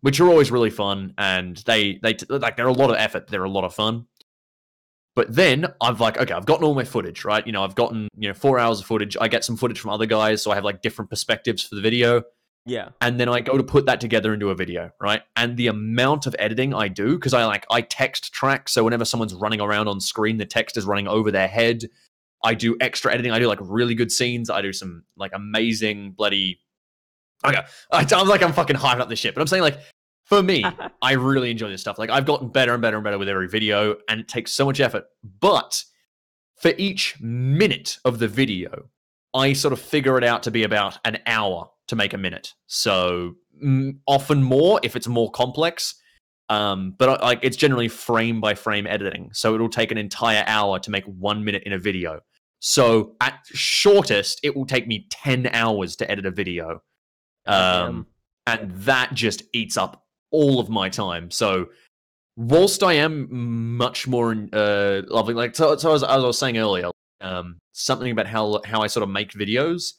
S2: which are always really fun, and they're a lot of effort. They're a lot of fun. But then I've like, okay, I've gotten all my footage, right? I've gotten 4 hours of footage. I get some footage from other guys, so I have like different perspectives for the video.
S1: Yeah.
S2: And then I go to put that together into a video, right? And the amount of editing I do, because I text track, so whenever someone's running around on screen, the text is running over their head. I do extra editing. I do like really good scenes. I do some like amazing bloody. Okay, I'm like I'm fucking hyping up this shit, but I'm saying like for me, I really enjoy this stuff. Like I've gotten better and better and better with every video, and it takes so much effort. But for each minute of the video, I sort of figure it out to be about an hour to make a minute. So often more if it's more complex. But like it's generally frame by frame editing, so it'll take an entire hour to make 1 minute in a video. So at shortest, it will take me 10 hours to edit a video. And that just eats up all of my time. So whilst I am much more loving, like so as I was saying earlier, something about how I sort of make videos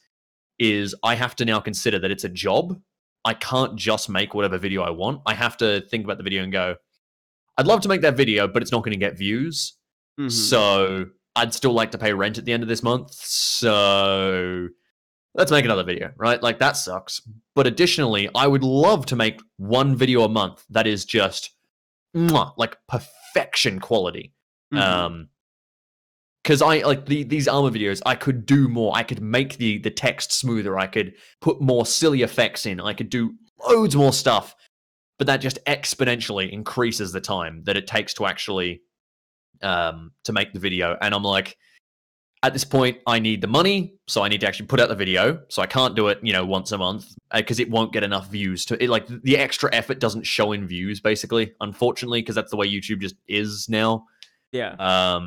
S2: is I have to now consider that it's a job. I can't just make whatever video I want. I have to think about the video and go, I'd love to make that video, but it's not going to get views. Mm-hmm. So I'd still like to pay rent at the end of this month. So let's make another video, right? Like that sucks. But additionally, I would love to make one video a month that is just like perfection quality. Mm-hmm. Because I like these armor videos, I could do more. I could make the text smoother. I could put more silly effects in. I could do loads more stuff. But that just exponentially increases the time that it takes to actually to make the video. And I'm like, at this point, I need the money, so I need to actually put out the video. So I can't do it, once a month because it won't get enough views. Like the extra effort doesn't show in views, basically, unfortunately, because that's the way YouTube just is now.
S1: Yeah.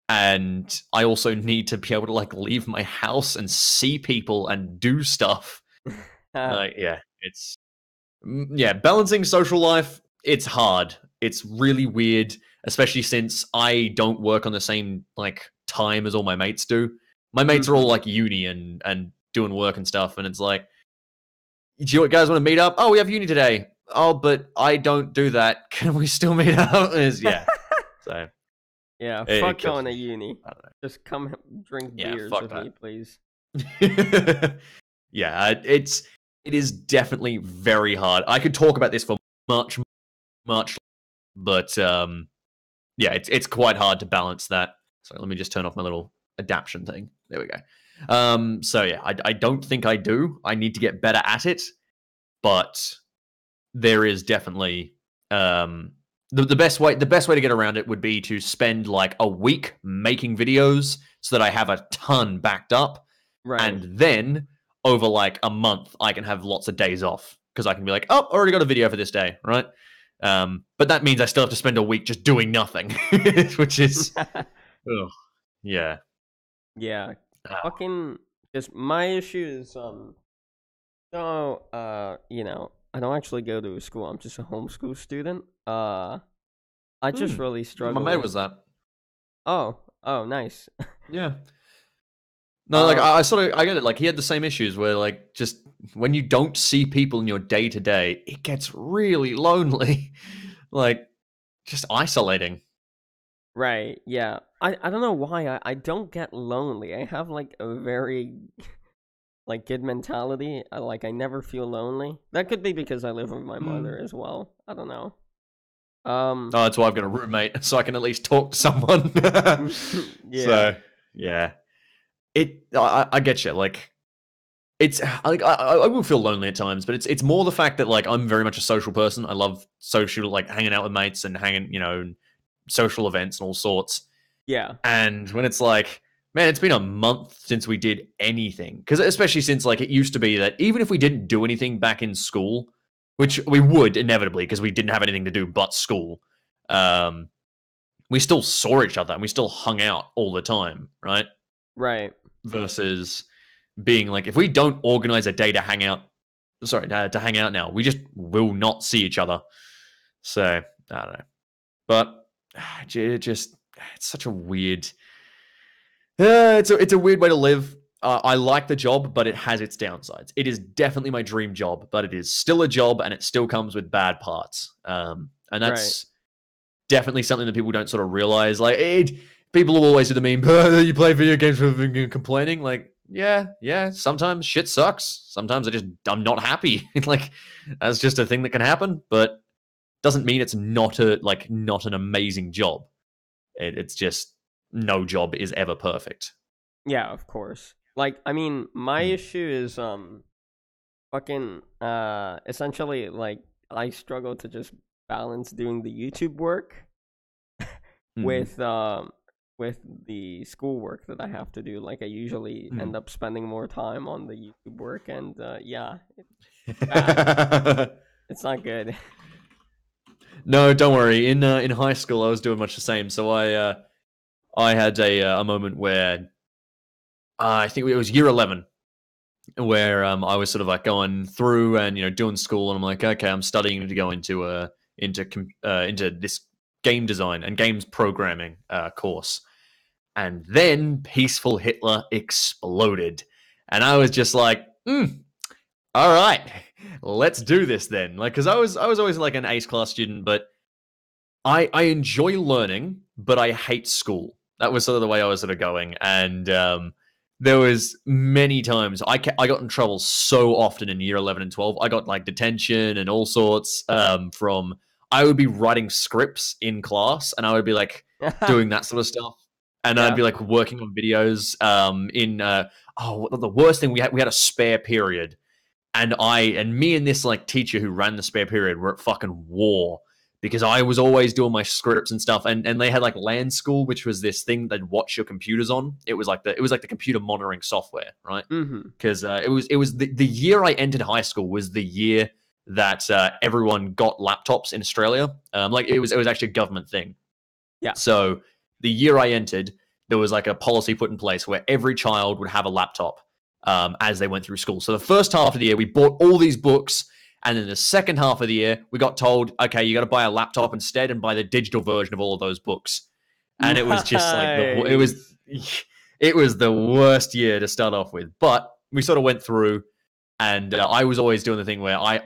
S2: And I also need to be able to like leave my house and see people and do stuff. Balancing social life, it's hard. It's really weird, especially since I don't work on the same like time as all my mates do. My mates are all like uni and doing work and stuff, and it's like, do you guys want to meet up? Oh, we have uni today. Oh, but I don't do that. Can we still meet up? So.
S1: Yeah, fuck going to uni. Just come drink beers with me, please.
S2: Yeah, it is definitely very hard. I could talk about this for much, but it's quite hard to balance that. So let me just turn off my little adaption thing. There we go. So yeah, I don't think I do. I need to get better at it, but there is definitely the best way to get around it would be to spend like a week making videos so that I have a ton backed up.
S1: Right.
S2: And then over like a month, I can have lots of days off because I can be like, oh, already got a video for this day, right? But that means I still have to spend a week just doing nothing, which is, yeah.
S1: Yeah. Fucking, just my issue is, I don't actually go to a school. I'm just a homeschool student. I just really struggle.
S2: My mate was that.
S1: Oh, nice.
S2: Yeah. No, like I get it. Like he had the same issues where like just when you don't see people in your day to day, it gets really lonely. Like just isolating.
S1: Right. Yeah. I don't know why I don't get lonely. I have like a very like good mentality. I never feel lonely. That could be because I live with my mother as well. I don't know.
S2: That's why I've got a roommate, so I can at least talk to someone.
S1: Yeah.
S2: So yeah, I get you. Like it's like I will feel lonely at times, but it's more the fact that like I'm very much a social person. I love social, like hanging out with mates and social events and all sorts.
S1: Yeah.
S2: And when it's like, man, it's been a month since we did anything. Because especially since like it used to be that even if we didn't do anything back in school, which we would inevitably because we didn't have anything to do but school, we still saw each other and we still hung out all the time, right?
S1: Right.
S2: Versus being like, if we don't organize a day to hang out, to hang out now, we just will not see each other. So, I don't know. But it's such a weird... it's a weird way to live. I like the job, but it has its downsides. It is definitely my dream job, but it is still a job, and it still comes with bad parts. And that's definitely something that people don't sort of realize. Like, people will always do the meme, you play video games for complaining. Like, yeah, sometimes shit sucks. Sometimes I'm not happy. Like, that's just a thing that can happen, but doesn't mean it's not an amazing job. It's just no job is ever perfect.
S1: Yeah, of course. Like, I mean, my
S2: Mm.
S1: issue is fucking essentially like I struggle to just balance doing the YouTube work
S2: Mm.
S1: with with the schoolwork that I have to do. Like I usually
S2: Mm.
S1: end up spending more time on the YouTube work, and yeah, it's bad. It's not good.
S2: No, don't worry. In high school, I was doing much the same. So I had a moment where I think it was year 11, where I was sort of like going through and doing school, and I'm like, okay, I'm studying to go into this game design and games programming course, and then Peaceful Hitler exploded, and I was just like, all right, let's do this then. Like, because I was always like an ace class student, but I enjoy learning, but I hate school. That was sort of the way I was sort of going, and there was many times I got in trouble so often in year 11 and 12. I got like detention and all sorts from I would be writing scripts in class, and I would be like doing that sort of stuff, and I'd
S1: Yeah.
S2: be like working on videos in the worst thing, we had a spare period, and me and this like teacher who ran the spare period were at fucking war because I was always doing my scripts and stuff, and they had like land school, which was this thing they'd watch your computers on. It was like the computer monitoring software, right?
S1: Mhm.
S2: Because it was the year I entered high school was the year that everyone got laptops in Australia. Like it was actually a government thing.
S1: Yeah.
S2: So the year I entered, there was like a policy put in place where every child would have a laptop as they went through school. So the first half of the year, we bought all these books. And then the second half of the year, we got told, okay, you got to buy a laptop instead and buy the digital version of all of those books. And it was just like
S1: Nice.
S2: it was the worst year to start off with. But we sort of went through, and I was always doing the thing where I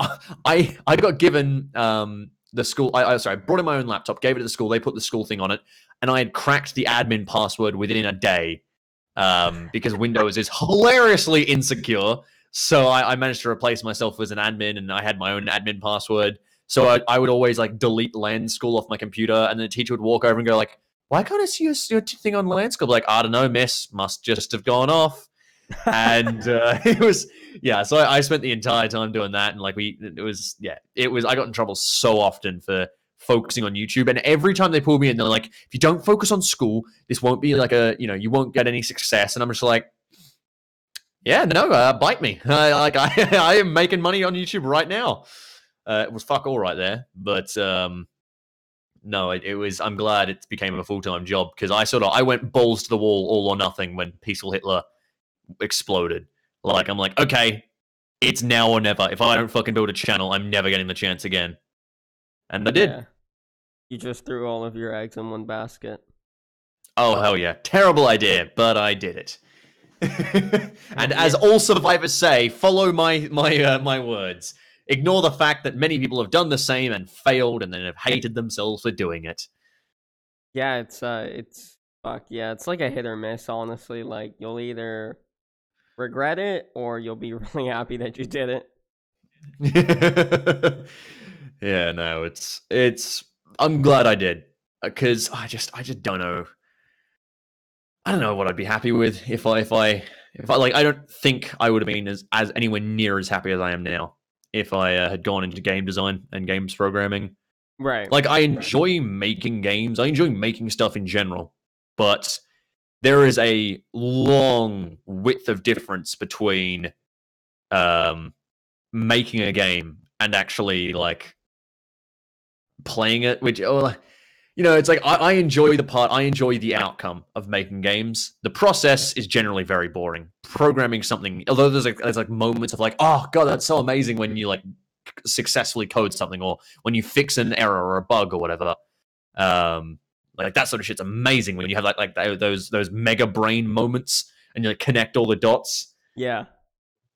S2: got given the school. I brought in my own laptop, gave it to the school. They put the school thing on it, and I had cracked the admin password within a day because Windows is hilariously insecure. So I managed to replace myself as an admin, and I had my own admin password. So I would always like delete land school off my computer, and then the teacher would walk over and go like, "Why can't I see your thing on land school?" Like, I don't know, miss, must just have gone off. And it was so I spent the entire time doing that, and like I got in trouble so often for focusing on YouTube, and every time they pulled me in, they're like, if you don't focus on school, this won't be like you won't get any success. And I'm just like, yeah, no, bite me. I am making money on YouTube right now. It was fuck all right there, but no, it was. I'm glad it became a full-time job because I went balls to the wall, all or nothing when Peaceful Hitler exploded. Like, I'm like, okay, it's now or never. If I don't fucking build a channel, I'm never getting the chance again. And I did.
S1: Yeah. You just threw all of your eggs in one basket.
S2: Oh, hell yeah. Terrible idea, but I did it. And as
S1: Yeah.
S2: all survivors say, follow my words. Ignore the fact that many people have done the same and failed and then have hated themselves for doing it.
S1: Yeah, it's fuck, yeah, it's like a hit or miss, honestly. Like you'll either regret it or you'll be really happy that you did it.
S2: Yeah, no, it's I'm glad I did because I just don't know. I don't know what I'd be happy with if I like. I don't think I would have been as anywhere near as happy as I am now if I had gone into game design and games programming.
S1: Right.
S2: Like, I enjoy making games. I enjoy making stuff in general, but there is a long width of difference between um, making a game and actually like playing it. It's like I enjoy the part. I enjoy the outcome of making games. The process is generally very boring. Programming something, although there's moments of like, oh god, that's so amazing when you like successfully code something, or when you fix an error or a bug or whatever. Um, like that sort of shit's amazing when you have like those mega brain moments and you like connect all the dots.
S1: Yeah.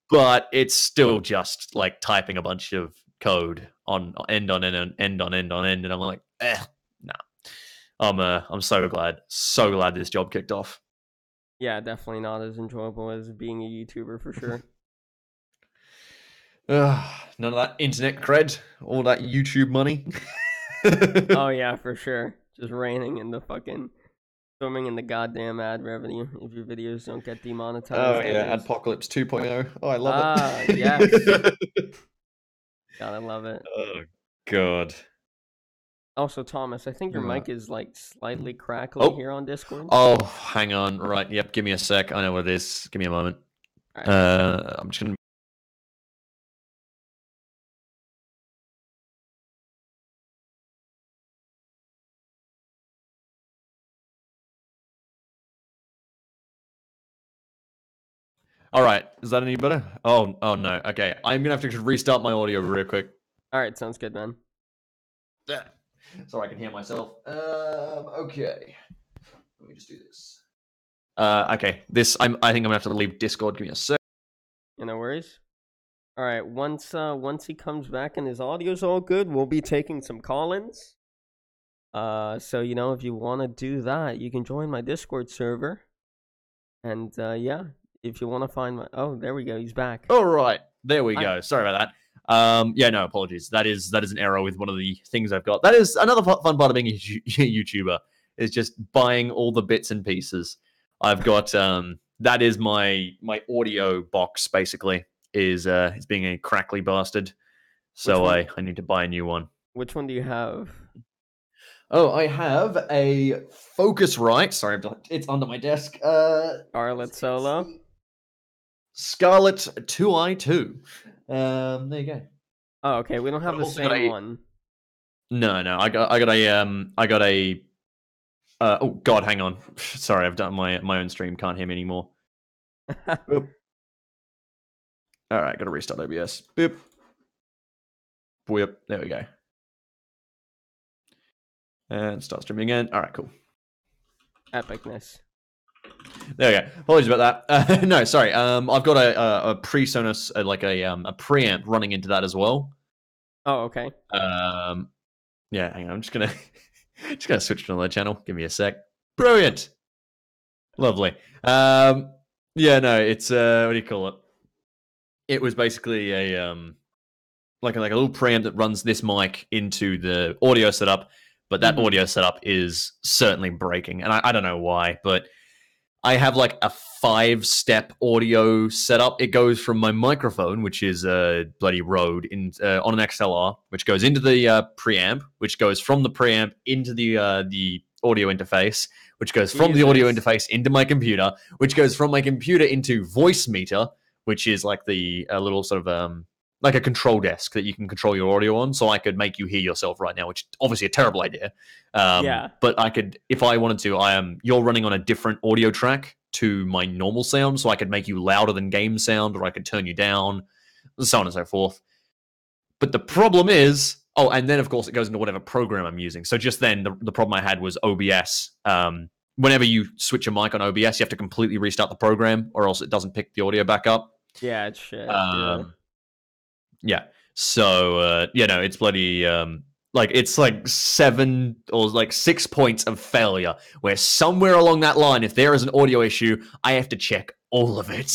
S2: But it's still just like typing a bunch of code on end on end on end on end on end, and I'm like, no. I'm so glad this job kicked off.
S1: Yeah, definitely not as enjoyable as being a YouTuber for sure.
S2: None of that internet cred, all that YouTube money.
S1: Oh yeah, for sure. Just raining in the fucking swimming in the goddamn ad revenue if your videos don't get demonetized.
S2: Oh yeah, Apocalypse 2.0. Oh, I love
S1: it. Yes. Gotta love it.
S2: Oh god.
S1: Also, Thomas, I think your mic is like slightly crackly here on Discord.
S2: Oh, hang on. Right. Yep. Give me a sec. I know what it is. Give me a moment. Right. I'm just gonna. All right. Is that any better? Oh no. Okay. I'm gonna have to restart my audio real quick.
S1: All right. Sounds good, man.
S2: Yeah. So I can hear myself. Okay. Let me just do this. Okay. I think I'm gonna have to leave Discord. Give me a sec.
S1: Yeah, no worries. All right. Once he comes back and his audio's all good, we'll be taking some call-ins. So if you want to do that, you can join my Discord server. And yeah, if you want to find my there we go, he's back.
S2: All right, there we go. Sorry about that. Yeah, no apologies. That is an error with one of the things I've got. That is another fun part of being a YouTuber, is just buying all the bits and pieces. I've got that is my audio box basically is being a crackly bastard. So I need to buy a new one.
S1: Which one do you have?
S2: Oh, I have a Focusrite. Sorry, it's under my desk.
S1: Scarlett Solo.
S2: Scarlett 2i2. There you go.
S1: Oh, okay. We don't have the same one.
S2: No. I got a. Oh God, hang on. Sorry, I've done my own stream. Can't hear me anymore. Boop. All right, got to restart OBS. Boop. Boop. There we go. And start streaming again. All right, cool.
S1: Epicness.
S2: There we go. Apologies about that. No, sorry. I've got a PreSonus, like a preamp running into that as well.
S1: Oh, okay.
S2: Yeah, hang on. I'm just gonna switch to another channel. Give me a sec. Brilliant. Lovely. Yeah, no, it's what do you call it? It was basically a like a little preamp that runs this mic into the audio setup, but that audio setup is certainly breaking, and I don't know why, but I have like a 5-step audio setup. It goes from my microphone, which is a bloody Rode, on an XLR, which goes into the preamp, which goes from the preamp into the audio interface, which goes from the audio interface into my computer, which goes from my computer into Voicemeeter, which is like the little sort of like a control desk that you can control your audio on. So I could make you hear yourself right now, which is obviously a terrible idea. Yeah. But I could, if I wanted to, you're running on a different audio track to my normal sound, so I could make you louder than game sound, or I could turn you down, so on and so forth. But the problem is, and then of course it goes into whatever program I'm using. So just then, the problem I had was OBS. Whenever you switch a mic on OBS, you have to completely restart the program, or else it doesn't pick the audio back up.
S1: Yeah, it's shit.
S2: Yeah. So, it's bloody, it's like 7 or like 6 points of failure, where somewhere along that line, if there is an audio issue, I have to check all of it.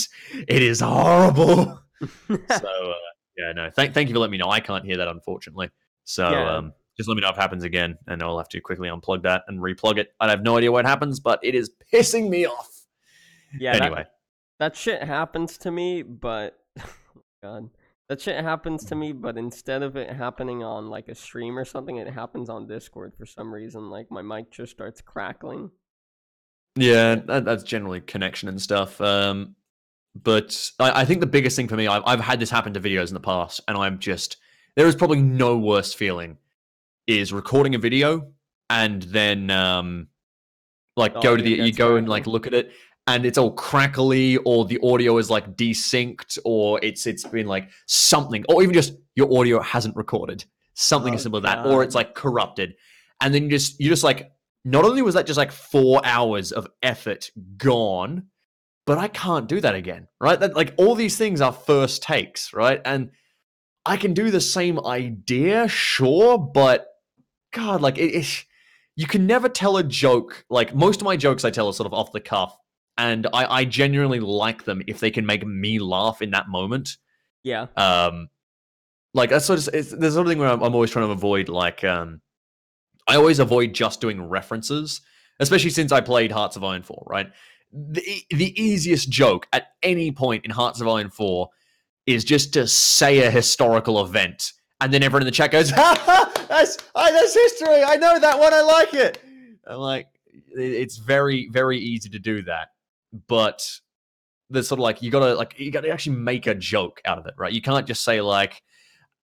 S2: It is horrible. So, yeah, no, thank you for letting me know. I can't hear that, unfortunately. So, just let me know if it happens again, and I'll have to quickly unplug that and replug it. I have no idea what happens, but it is pissing me off.
S1: Yeah, anyway. That shit happens to me, but... God. That shit happens to me, but instead of it happening on like a stream or something, it happens on Discord for some reason. Like my mic just starts crackling.
S2: Yeah, that's generally connection and stuff. But I think the biggest thing for me, I've had this happen to videos in the past, and there is probably no worse feeling is recording a video and then you go and like look at it, and it's all crackly, or the audio is like desynced, or it's been like something, or even just your audio hasn't recorded, something as simple as that, or it's like corrupted, and then you just like, not only was that just like 4 hours of effort gone, but I can't do that again, right? That, like, all these things are first takes, right? And I can do the same idea, sure, but God, like you can never tell a joke. Like, most of my jokes I tell are sort of off the cuff, and I genuinely like them if they can make me laugh in that moment.
S1: Yeah.
S2: Like, that's sort of, there's sort of thing where I'm always trying to avoid, like, I always avoid just doing references, especially since I played Hearts of Iron 4, right? The easiest joke at any point in Hearts of Iron 4 is just to say a historical event, and then everyone in the chat goes, "Ha ha! That's history. I know that one. I like it." I'm like, it's very, very easy to do that, but there's sort of like you gotta actually make a joke out of it, right? You can't just say like,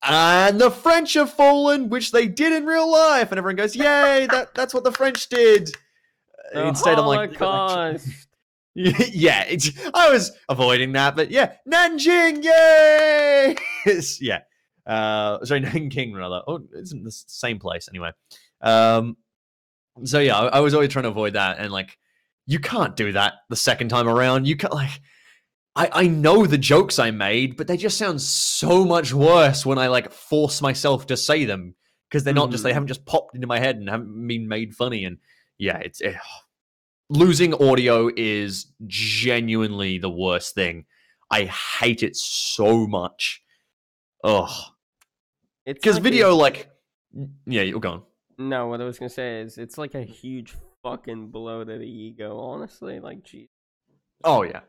S2: "And the French have fallen," which they did in real life, and everyone goes, "Yay! That's what the French did."
S1: The
S2: Instead, I'm
S1: Holocaust.
S2: yeah, I was avoiding that, but yeah, Nanjing, yay! Yeah, sorry, Nanking rather. Oh, it's in the same place anyway. So yeah, I was always trying to avoid that, and like, you can't do that the second time around. You can't like. I know the jokes I made, but they just sound so much worse when I like force myself to say them because they're not just they haven't just popped into my head and haven't been made funny. And yeah, losing audio is genuinely the worst thing. I hate it so much. Ugh. Because like video, yeah, you're gone.
S1: No, what I was gonna say is it's like a huge fucking blow to the ego. Honestly, like, geez.
S2: Oh yeah,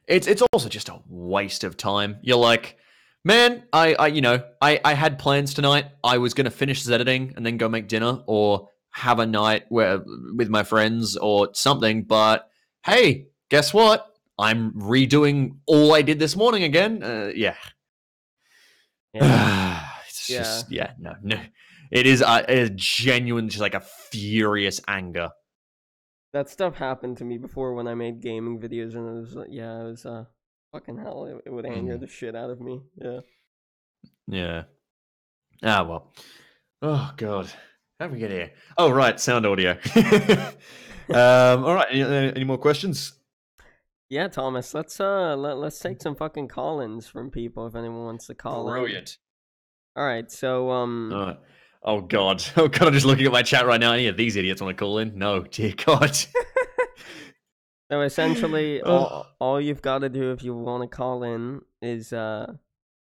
S2: it's also just a waste of time. You're like, man, I had plans tonight. I was gonna finish this editing and then go make dinner or have a night with my friends or something, but hey, guess what? I'm redoing all I did this morning again. Yeah. It's just, no. It is genuine, just like a furious anger.
S1: That stuff happened to me before when I made gaming videos, and it was fucking hell. It would anger the shit out of me. Yeah.
S2: Yeah. Ah, well. Oh, God. How did we get here? Oh, right. Sound audio. All right. Any more questions?
S1: Yeah, Thomas. Let's take some fucking call-ins from people if anyone wants to call in.
S2: Brilliant.
S1: All right. So
S2: oh God. Oh God. I'm just looking at my chat right now. Any of these idiots want to call in? No, dear God.
S1: So essentially, all you've got to do if you want to call in is join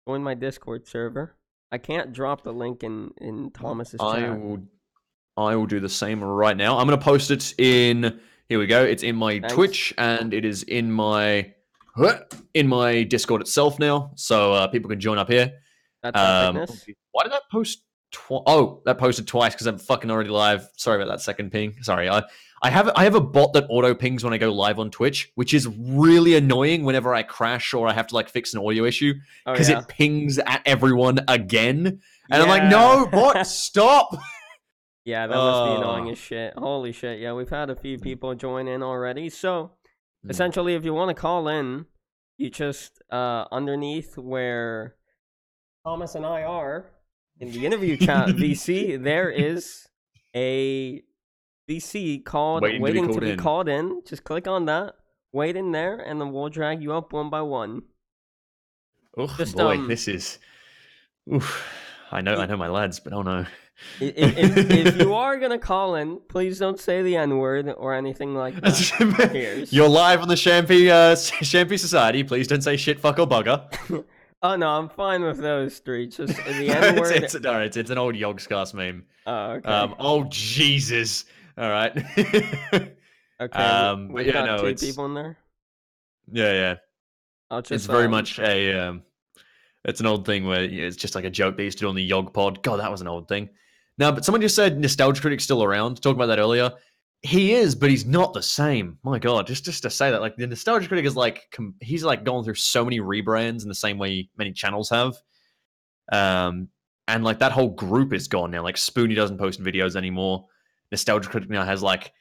S1: my Discord server. I can't drop the link in Thomas's chat.
S2: I will do the same right now. I'm going to post it in. Here we go. It's in my Twitch and it is in my Discord itself now, so people can join up here.
S1: That's epicness.
S2: Why did that post? Oh, that posted twice because I'm fucking already live. Sorry about that second ping. Sorry, I have a bot that auto pings when I go live on Twitch, which is really annoying whenever I crash or I have to like fix an audio issue because it pings at everyone again, and I'm like, no, bot, stop.
S1: Yeah, that must be annoying as shit. Holy shit. Yeah, we've had a few people join in already. So, essentially, if you want to call in, you just, underneath where Thomas and I are, in the interview chat VC, there is a VC called waiting to be called in. Just click on that, wait in there, and then we'll drag you up one by one.
S2: Oh, boy, this is... Oof. I know my lads, but oh no.
S1: If you are gonna call in, please don't say the N-word or anything like that.
S2: You're live on the Shampoo Society. Please don't say shit, fuck, or bugger.
S1: Oh no, I'm fine with those three. Just the N-word.
S2: It's an old Yogscast meme.
S1: Oh, okay.
S2: Oh Jesus! All right.
S1: Okay. We've got two people in there.
S2: Yeah. It's very much a. It's an old thing where it's just like a joke they used to do on the Yog Pod. God, that was an old thing. No, but someone just said Nostalgia Critic's still around. Talking about that earlier. He is, but he's not the same. My God, just to say that, like, the Nostalgia Critic is like, he's like gone through so many rebrands in the same way many channels have. And like that whole group is gone now. Like Spoonie doesn't post videos anymore. Nostalgia Critic now has like,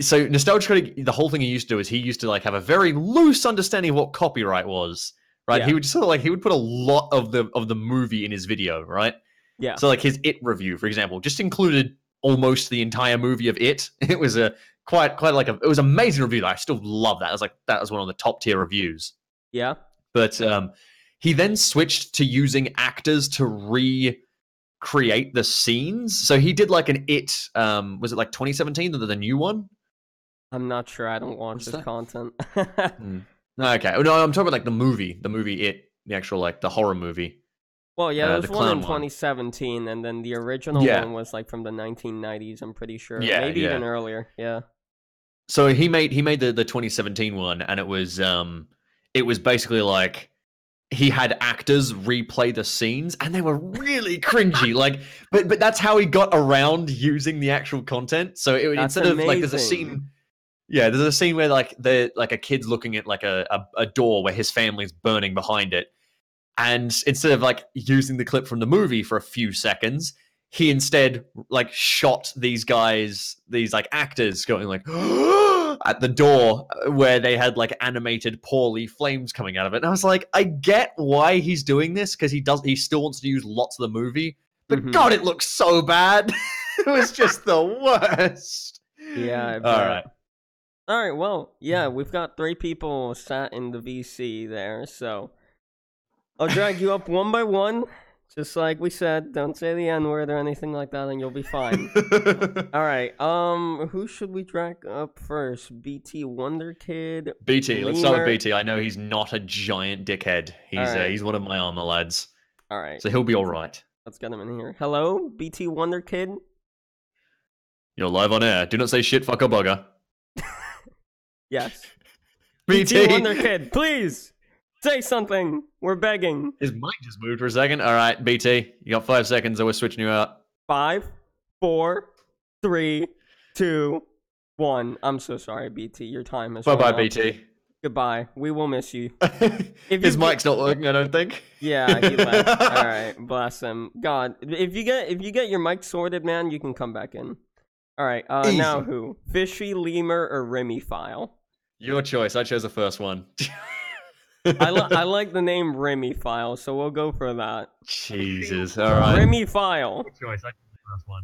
S2: so Nostalgia Critic, the whole thing he used to do is he used to like have a very loose understanding of what copyright was. Right, yeah. He would sort of like he would put a lot of the movie in his video, right?
S1: Yeah.
S2: So like his It review, for example, just included almost the entire movie of It. It was a quite like it was an amazing review. I still love that. That was one of the top tier reviews.
S1: Yeah.
S2: But he then switched to using actors to create the scenes. So he did like an It. Was it like 2017, the new one?
S1: I'm not sure. I don't watch this content.
S2: Okay. No, I'm talking about like the movie It, the actual like the horror movie.
S1: Well, yeah, there was one in 2017, and then the original one was like from the 1990s. I'm pretty sure.
S2: Yeah,
S1: maybe even earlier. Yeah.
S2: So he made the 2017 one, and it was basically like he had actors replay the scenes, and they were really cringy. Like, but that's how he got around using the actual content. So instead of like there's a scene. Yeah, there's a scene where like a kid's looking at like a door where his family's burning behind it. And instead of like using the clip from the movie for a few seconds, he instead like shot these like actors going like at the door where they had like animated poorly flames coming out of it. And I was like, I get why he's doing this, because he still wants to use lots of the movie, but God, it looks so bad. It was just the worst.
S1: Yeah. All right, well, yeah, we've got 3 people sat in the VC there, so I'll drag you up one by one, just like we said. Don't say the N-word or anything like that, and you'll be fine. All right, who should we drag up first? BT Wonder Kid?
S2: BT, let's start with BT. I know he's not a giant dickhead. He's one of my armor lads.
S1: All right.
S2: So he'll be all right.
S1: Let's get him in here. Hello, BT Wonder Kid?
S2: You're live on air. Do not say shit, fucker, bugger.
S1: Yes.
S2: BT
S1: Wonder Kid, please say something. We're begging.
S2: His mic just moved for a second. All right, BT, you got 5 seconds, or we're switching you out.
S1: 5, 4, 3, 2, 1. I'm so sorry, BT. Your time is
S2: Bye-bye, BT.
S1: Goodbye. We will miss you.
S2: His mic's not working, I don't think.
S1: Yeah, he left. All right, bless him. God, if you get your mic sorted, man, you can come back in. All right, now who? Fishy, Lemur, or Rimmy File?
S2: Your choice. I chose the first one.
S1: I like the name Rimmy File, so we'll go for that.
S2: Jesus, all right.
S1: Rimmy File.
S2: Your choice. I chose the first one.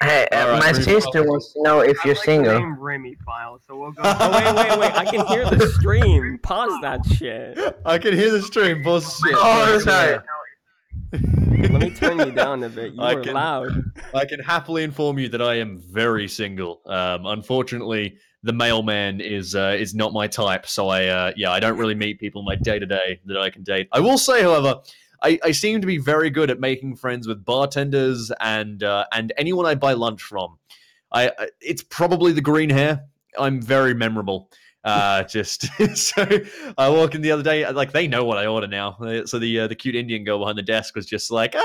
S3: Hey, my sister wants to know if you're single.
S1: The name Rimmy File, so we'll go. Oh wait! I can hear the stream. Pause that shit.
S2: I can hear the stream. Pause shit.
S3: Oh, sorry.
S1: Let me turn you down a bit. You are loud.
S2: I can happily inform you that I am very single. Unfortunately, the mailman is not my type, so I don't really meet people in my day-to-day that I can date. I will say, however, I seem to be very good at making friends with bartenders and anyone I buy lunch from. It's probably the green hair. I'm very memorable. Just so I walk in the other day, like they know what I order now. So the cute Indian girl behind the desk was just like,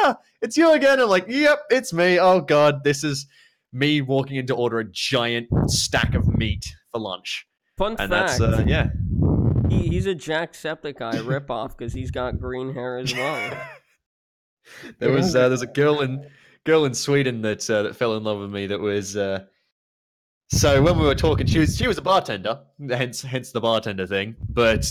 S2: it's you again. I'm like, yep, it's me. Oh God, this is me walking in to order a giant stack of meat for lunch.
S1: Fun fact.
S2: That's
S1: he's a Jacksepticeye ripoff because he's got green hair as well.
S2: There's a girl in Sweden that fell in love with me. That was so when we were talking, she was a bartender, hence the bartender thing. But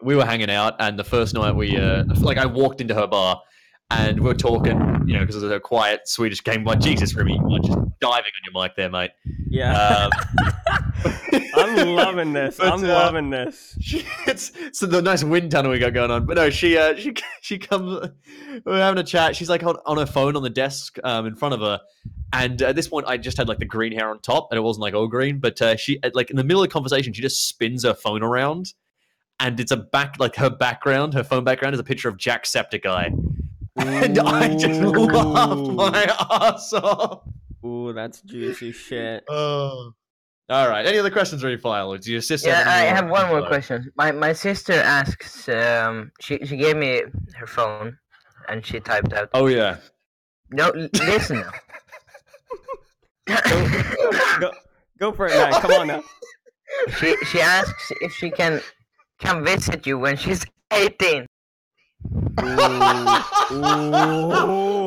S2: we were hanging out, and the first night I walked into her bar, and we were talking, because it was a quiet Swedish game. Like, Jesus, Rimmy, you're just diving on your mic there, mate.
S1: Yeah. I'm loving this. I'm loving this.
S2: It's the nice wind tunnel we got going on. But no, she comes. We're having a chat. She's like on her phone on the desk in front of her. And at this point, I just had like the green hair on top, and it wasn't like all green. But she like in the middle of the conversation, she just spins her phone around, and it's her background. Her phone background is a picture of Jacksepticeye. And I just laughed my ass off.
S1: Ooh, that's juicy shit.
S2: Oh. All right. Any other questions, Rimmy File? Do your sister?
S3: Yeah, I have one more question. My sister asks. She gave me her phone, and she typed out.
S2: Oh yeah.
S3: No, listen.
S1: Go for it, man. Come on now.
S3: She asks if she can come visit you when she's 18.
S1: Ooh,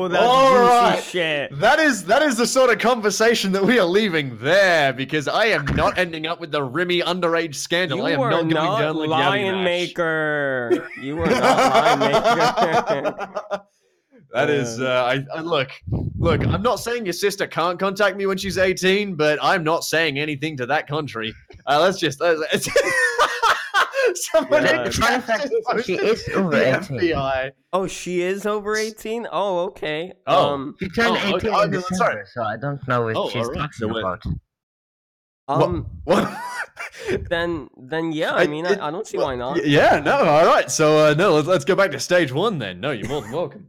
S1: that's juicy shit.
S2: That is the sort of conversation that we are leaving there, because I am not ending up with the Rimmy underage scandal. I am not going down like
S1: Lion Maker. You are not Lion Maker.
S2: That is, look. I'm not saying your sister can't contact me when she's 18, but I'm not saying anything to that contrary. Let's Someone
S3: Fun fact is, she is over 18.
S2: FBI.
S1: Oh, she is over 18? Oh, okay.
S2: Oh.
S3: She turned 18 in December,
S2: sorry.
S3: so I don't know what she's
S2: alright.
S3: talking about.
S2: What?
S1: Then yeah, I mean, I don't see why not.
S2: Yeah, no, all right. So, no, let's go back to stage 1 then. No, you're more than welcome.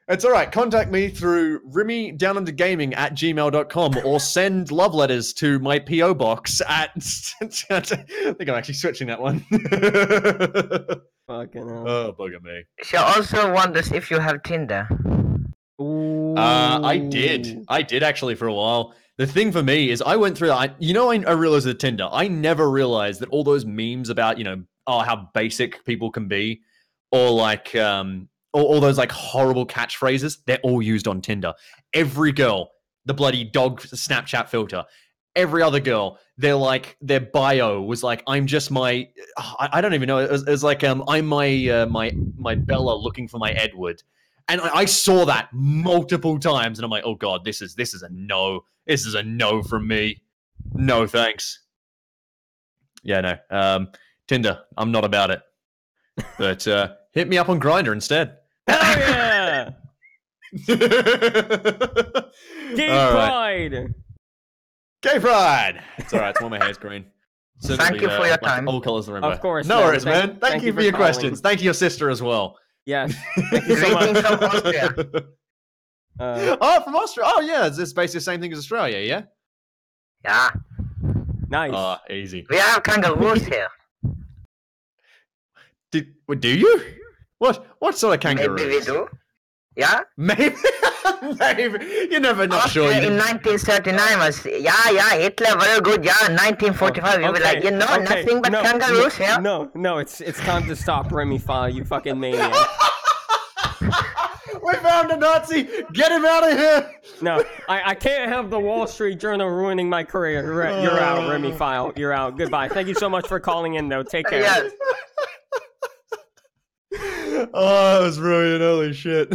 S2: It's all right. Contact me through Rimmy @gmail.com or send love letters to my PO box at. I think I'm actually switching that one.
S1: Fucking hell.
S2: Oh, bugger me.
S3: She also wonders if you have Tinder.
S1: Ooh.
S2: I did actually for a while. The thing for me is I went through that. I realized with Tinder, I never realized that all those memes about, how basic people can be, or like, all those like horrible catchphrases, they're all used on Tinder. Every girl, the bloody dog Snapchat filter. Every other girl, their bio was like, I'm just my, I don't even know. It was like, I'm my Bella looking for my Edward. And I saw that multiple times, and I'm like, oh god, this is a no. This is a no from me. No thanks. Yeah, no. Tinder, I'm not about it. But hit me up on Grindr instead.
S1: Hell yeah! Gay pride!
S2: Gay pride! It's alright, it's why my hair's green. So
S3: Thank you for your time.
S2: All colours of the rainbow.
S1: Of course.
S2: No worries, man. Thank you for your questions. Thank you, your sister, as well.
S1: Yes. Thank you so much.
S3: From Austria.
S2: From Austria. Oh, yeah. It's basically the same thing as Australia, yeah?
S3: Yeah.
S1: Nice.
S2: Oh, easy.
S3: We have kangaroos here.
S2: Do you? What sort of kangaroos?
S3: Maybe we do. Yeah?
S2: Maybe. Maybe. You're never not
S3: Austria
S2: sure.
S3: in 1939 was, Hitler, very good, 1945, we were like, nothing but kangaroos here.
S1: No, it's time to stop, Remy File, you fucking maniac.
S2: We found a Nazi! Get him out of here!
S1: No, I can't have the Wall Street Journal ruining my career. You're out, Remy File. You're out. Goodbye. Thank you so much for calling in, though. Take care.
S3: Yes.
S2: Oh, that was brilliant. Holy shit.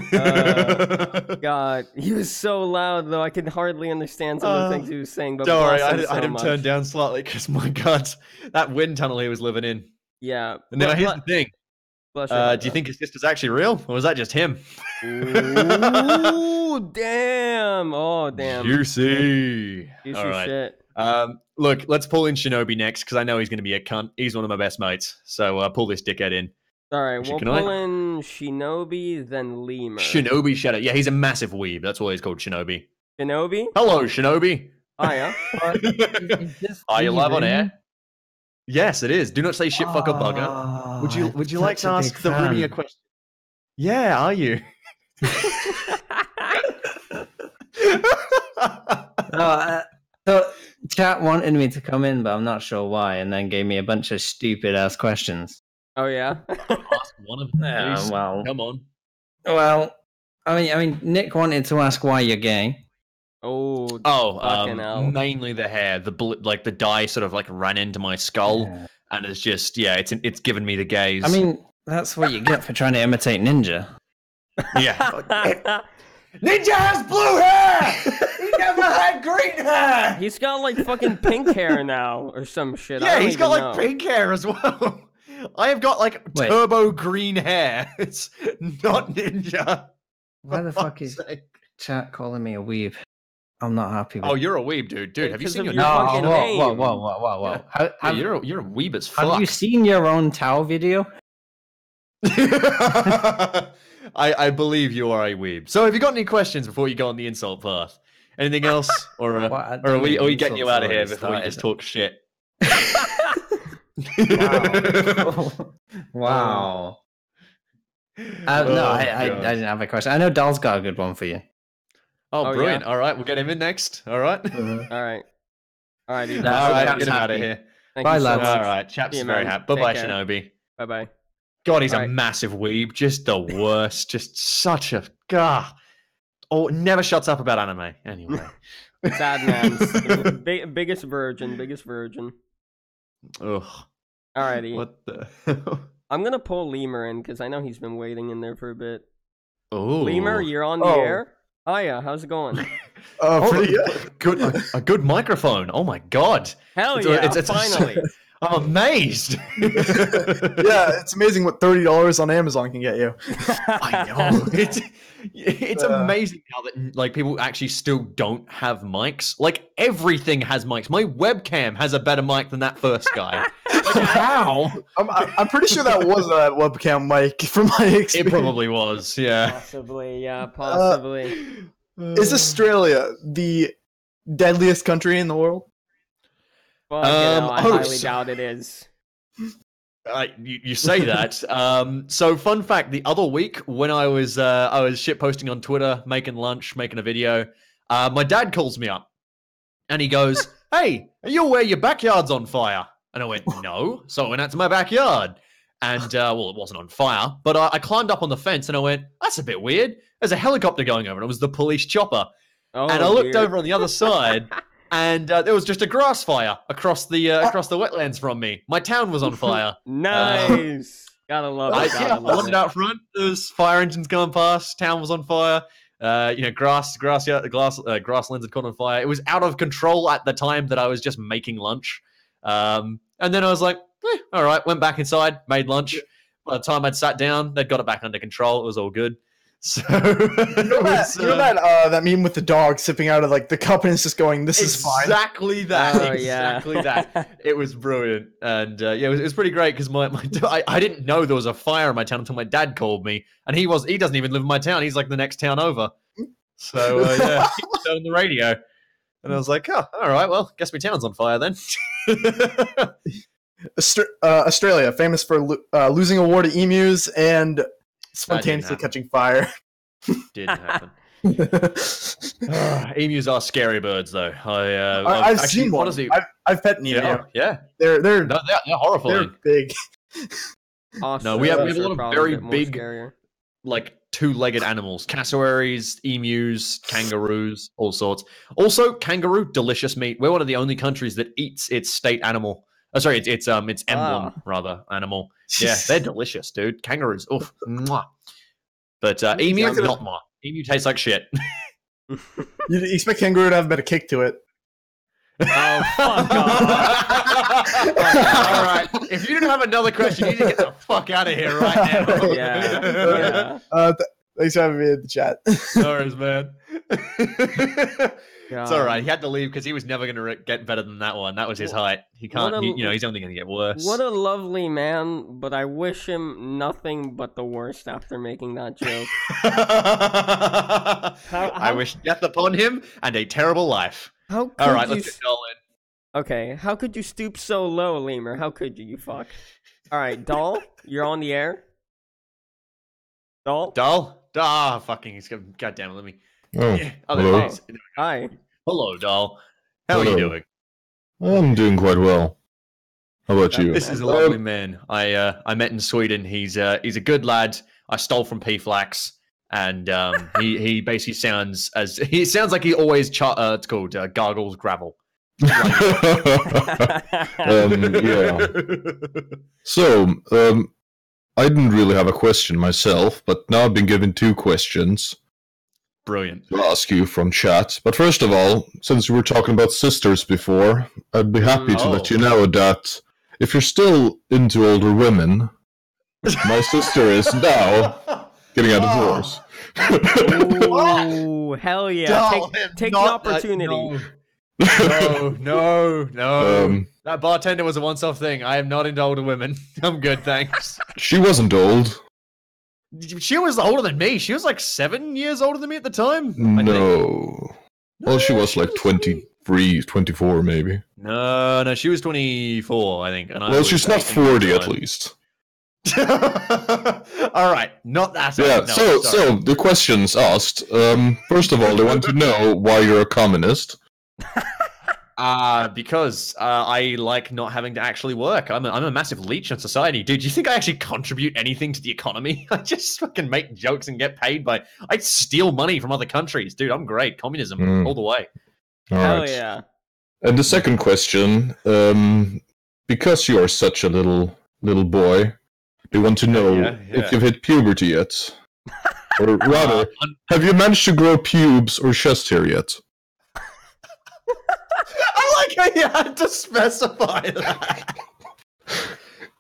S1: God, he was so loud, though. I could hardly understand some of the things he was saying. But
S2: don't worry,
S1: I
S2: had him turned down slightly because, my God, that wind tunnel he was living in.
S1: Yeah.
S2: And now here's the thing. Do you think his sister's actually real, or was that just him?
S1: Ooh, damn. Oh, damn.
S2: Juicy.
S1: Juicy
S2: all right.
S1: shit.
S2: Look, let's pull in Shinobi next, because I know he's going to be a cunt. He's one of my best mates. So pull this dickhead in.
S1: All right, we'll pull in Shinobi, then Lemur.
S2: Shinobi Shadow. Yeah, he's a massive weeb. That's why he's called Shinobi.
S1: Shinobi?
S2: Hello, Shinobi.
S1: Hiya.
S2: Are you live on air? Yes, it is. Do not say shit, fuck, or bugger. Would you like to ask the Rimmy a question? Yeah, are you?
S4: So chat wanted me to come in, but I'm not sure why, and then gave me a bunch of stupid ass questions.
S1: Oh yeah.
S2: Ask one of them.
S4: Yeah, well,
S2: come on.
S4: Well, I mean, Nick wanted to ask why you're gay.
S2: Mainly the hair. The dye sort of like ran into my skull, and it's just it's given me the gaze.
S4: I mean, that's what you get for trying to imitate Ninja.
S2: Yeah. Ninja has blue hair. He never had green hair.
S1: He's got like fucking pink hair now, or some shit.
S2: Yeah, he's got like pink hair as well. I have got like turbo green hair. It's not Ninja.
S4: Why the fuck is chat calling me a weeb? I'm not happy with
S2: you're a weeb, dude. Dude, have you seen your
S4: fucking name? Whoa.
S2: Yeah. You're a weeb as fuck.
S4: Have you seen your own Tao video?
S2: I believe you are a weeb. So have you got any questions before you go on the insult path? Anything else? Or are we getting you out of here before we just talk shit?
S4: Wow. I didn't have a question. I know Dal's got a good one for you.
S2: Oh, brilliant. Yeah. All right, we'll get him in next. All right.
S1: Mm-hmm. All right. All right, dude.
S2: All right, get him out of here.
S4: Bye, lads.
S2: All right, Chap's very happy. Bye-bye, Shinobi.
S1: Bye-bye.
S2: God, he's a massive weeb. Just the worst. Just such a... God. Oh, never shuts up about anime. Anyway.
S1: Sad man. Biggest virgin.
S2: Ugh.
S1: Alrighty.
S2: What the hell?
S1: I'm going to pull Lemur in, because I know he's been waiting in there for a bit.
S2: Oh.
S1: Lemur, you're on the air? Hiya, how's it going?
S2: Pretty good. A good microphone. Oh my god.
S1: Hell yeah, finally.
S2: I'm amazed.
S5: Yeah, it's amazing what $30 on Amazon can get you.
S2: I know. It's amazing how that like people actually still don't have mics. Like everything has mics. My webcam has a better mic than that first guy. Like, how?
S5: I'm pretty sure that was a webcam mic from my experience.
S2: It probably was. Yeah.
S1: Possibly, yeah, possibly.
S5: Is Australia the deadliest country in the world?
S1: Fucking hell, I highly doubt it is.
S2: You say that. So fun fact: the other week when I was shit posting on Twitter, making lunch, making a video, my dad calls me up, and he goes, "Hey, are you aware your backyard's on fire?" And I went, "No." So I went out to my backyard, and well, it wasn't on fire, but I climbed up on the fence, and I went, "That's a bit weird." There's a helicopter going over, and it was the police chopper.
S1: Oh,
S2: and I looked over on the other side. And there was just a grass fire across the wetlands from me. My town was on fire.
S1: Nice. Gotta love it.
S2: I looked out front. There was fire engines going past. Town was on fire. Grasslands had caught on fire. It was out of control at the time that I was just making lunch. And then I was like, all right. Went back inside, made lunch. By the time I'd sat down, they'd got it back under control. It was all good. So
S5: that meme with the dog sipping out of like the cup and it's just going, "This is fine."
S2: Exactly that.
S1: Oh,
S2: exactly that. It was brilliant, and it was pretty great because I didn't know there was a fire in my town until my dad called me, and he doesn't even live in my town. He's like the next town over. So he was on the radio, and I was like, "Oh, all right. Well, guess my town's on fire then."
S5: Australia, famous for losing a war to emus and spontaneously catching fire.
S2: Didn't happen. Emus are scary birds, though.
S5: I've actually seen one. Honestly, I've pet an emu.
S2: Yeah.
S5: They're
S2: horrifying.
S5: They're big.
S1: Awesome.
S2: No, we have a lot of very big, like 2-legged animals: cassowaries, emus, kangaroos, all sorts. Also, kangaroo, delicious meat. We're one of the only countries that eats its state animal. Oh, sorry, its emblem rather animal. Yeah, they're delicious, dude. Kangaroos, oof, mwah. But emu, not more. Emu tastes like shit.
S5: You expect kangaroo to have a bit of kick to it.
S1: Oh, fuck off.
S2: All right. If you didn't have another question, you need to get the fuck out of here right now.
S1: Yeah.
S5: Thanks for having me in the chat.
S2: No worries, man. It's all right. He had to leave because he was never going to get better than that one. That was his height. He can't. He's only going to get worse.
S1: What a lovely man, but I wish him nothing but the worst after making that joke.
S2: I wish death upon him and a terrible life.
S1: All right, let's get going. Okay, how could you stoop so low, Lemur? How could you? You fuck. All right, Doll, you're on the air.
S2: Doll. Fucking. God damn it. Let me.
S6: Oh, hello.
S1: Hi.
S2: Hello, Doll. How are you doing?
S6: I'm doing quite well. How about you?
S2: This is a lovely man. I met in Sweden. He's a good lad. I stole from P-Flax, and he basically sounds like he always it's called gargles gravel.
S6: Yeah. So I didn't really have a question myself, but now I've been given 2 questions.
S2: Brilliant.
S6: To ask you from chat. But first of all, since we were talking about sisters before, I'd be happy to let you know that if you're still into older women, my sister is now getting a divorce.
S1: Oh, hell yeah. Take the opportunity.
S2: No. That bartender was a once-off thing. I am not into older women. I'm good, thanks.
S6: She wasn't old.
S2: She was older than me. She was like 7 years older than me at the time.
S6: No. Well, she was like 23, 24 maybe.
S2: No, she was 24, I think. And
S6: well, she's not 40 at least.
S2: All right, not that.
S6: Yeah,
S2: no,
S6: so the questions asked. First of all, they want to know why you're a communist.
S2: Because I like not having to actually work. I'm a massive leech on society. Dude, do you think I actually contribute anything to the economy? I just fucking make jokes and get paid I steal money from other countries. Dude, I'm great. Communism all the way.
S1: Hell right. Yeah.
S6: And the second question, because you're such a little boy, they want to know if you've hit puberty yet. Or rather, have you managed to grow pubes or chest hair yet?
S2: I like how you had to specify that.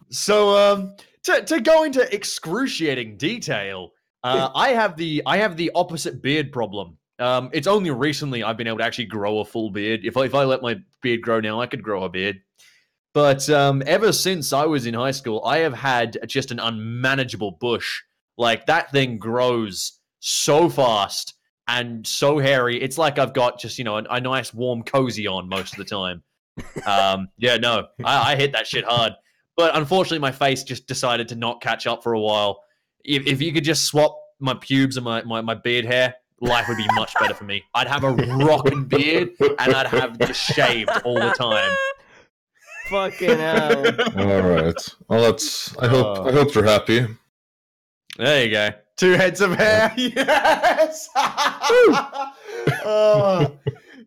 S2: So, to go into excruciating detail, I have the opposite beard problem. It's only recently I've been able to actually grow a full beard. If I let my beard grow now, I could grow a beard. But ever since I was in high school, I have had just an unmanageable bush. Like, that thing grows so fast and so hairy. It's like I've got just, a nice warm cozy on most of the time. Yeah, no, I hit that shit hard. But unfortunately, my face just decided to not catch up for a while. If you could just swap my pubes and my beard hair, life would be much better for me. I'd have a rockin' beard and I'd have this shaved all the time.
S1: Fucking hell.
S6: All right. Well, I hope you're happy.
S2: There you go. 2 heads of hair. Yes. Oh,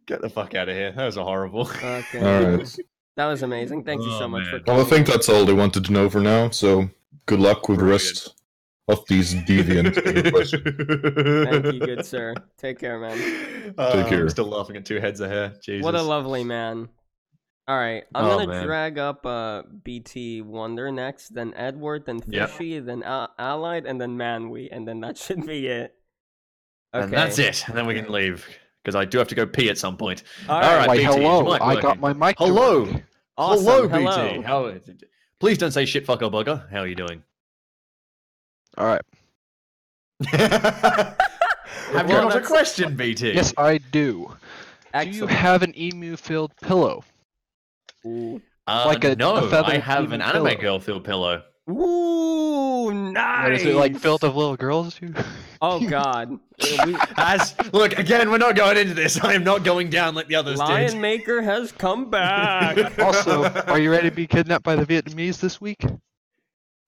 S2: get the fuck out of here. That was horrible.
S1: Okay.
S6: All right.
S1: That was amazing. Thank you so much for
S2: man.
S1: coming.
S6: Well, I think that's all they wanted to know for now. So good luck with the rest of these deviant questions.
S1: Thank you, good sir. Take care, man.
S6: Take care.
S2: I'm still laughing at 2 heads of hair. Jesus.
S1: What a lovely man. All right, I'm
S2: Oh,
S1: gonna
S2: man.
S1: drag up BT Wonder next, then Edward, then
S2: Yep.
S1: Fishy, then Allied, and then Manwy, and then that should be it. Okay,
S2: And that's it. And then we can leave. Because I do have to go pee at some point.
S1: All
S2: All
S1: right,
S2: right,
S7: Why,
S2: BT, is your
S7: hello.
S2: mic
S7: I got
S2: working?
S7: my mic. to
S2: Hello.
S7: work.
S1: awesome.
S2: Hello,
S1: Hello.
S2: BT. How is it? Please don't say shit, fucker, bugger. How are you doing?
S7: All right.
S2: Have you
S1: Well,
S2: got a
S1: that's-
S2: question, BT?
S7: Yes, I do. Do you
S1: Excellent.
S7: have an emu-filled pillow?
S1: Ooh.
S7: like a
S2: no,
S7: feathered
S2: I have an
S7: emu
S2: anime
S7: pillow?
S2: girl filled pillow.
S1: Ooh, nice.
S7: What, is it like filled of little girls?
S1: Oh God.
S2: Look, again, we're not going into this. I am not going down like the others
S1: Lion
S2: did.
S1: Maker has come back.
S7: Also, are you ready to be kidnapped by the Vietnamese this week?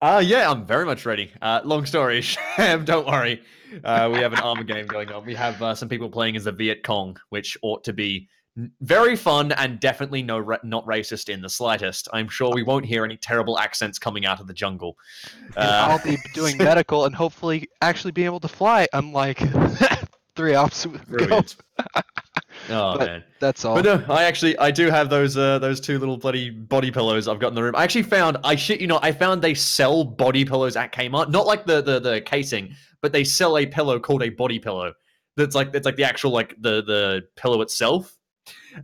S2: Yeah, I'm very much ready. Long story, don't worry. We have an armor game going on. We have some people playing as the Viet Cong, which ought to be very fun and definitely not racist in the slightest. I'm sure we won't hear any terrible accents coming out of the jungle.
S7: I'll be doing medical and hopefully actually be able to fly, unlike 3 episodes ago.
S2: Brilliant. Oh
S7: But
S2: man.
S7: that's all.
S2: But no, I do have those 2 little bloody body pillows I've got in the room. I actually found, I shit you not, I found they sell body pillows at Kmart. Not like the casing, but they sell a pillow called a body pillow. It's like the actual like the pillow itself.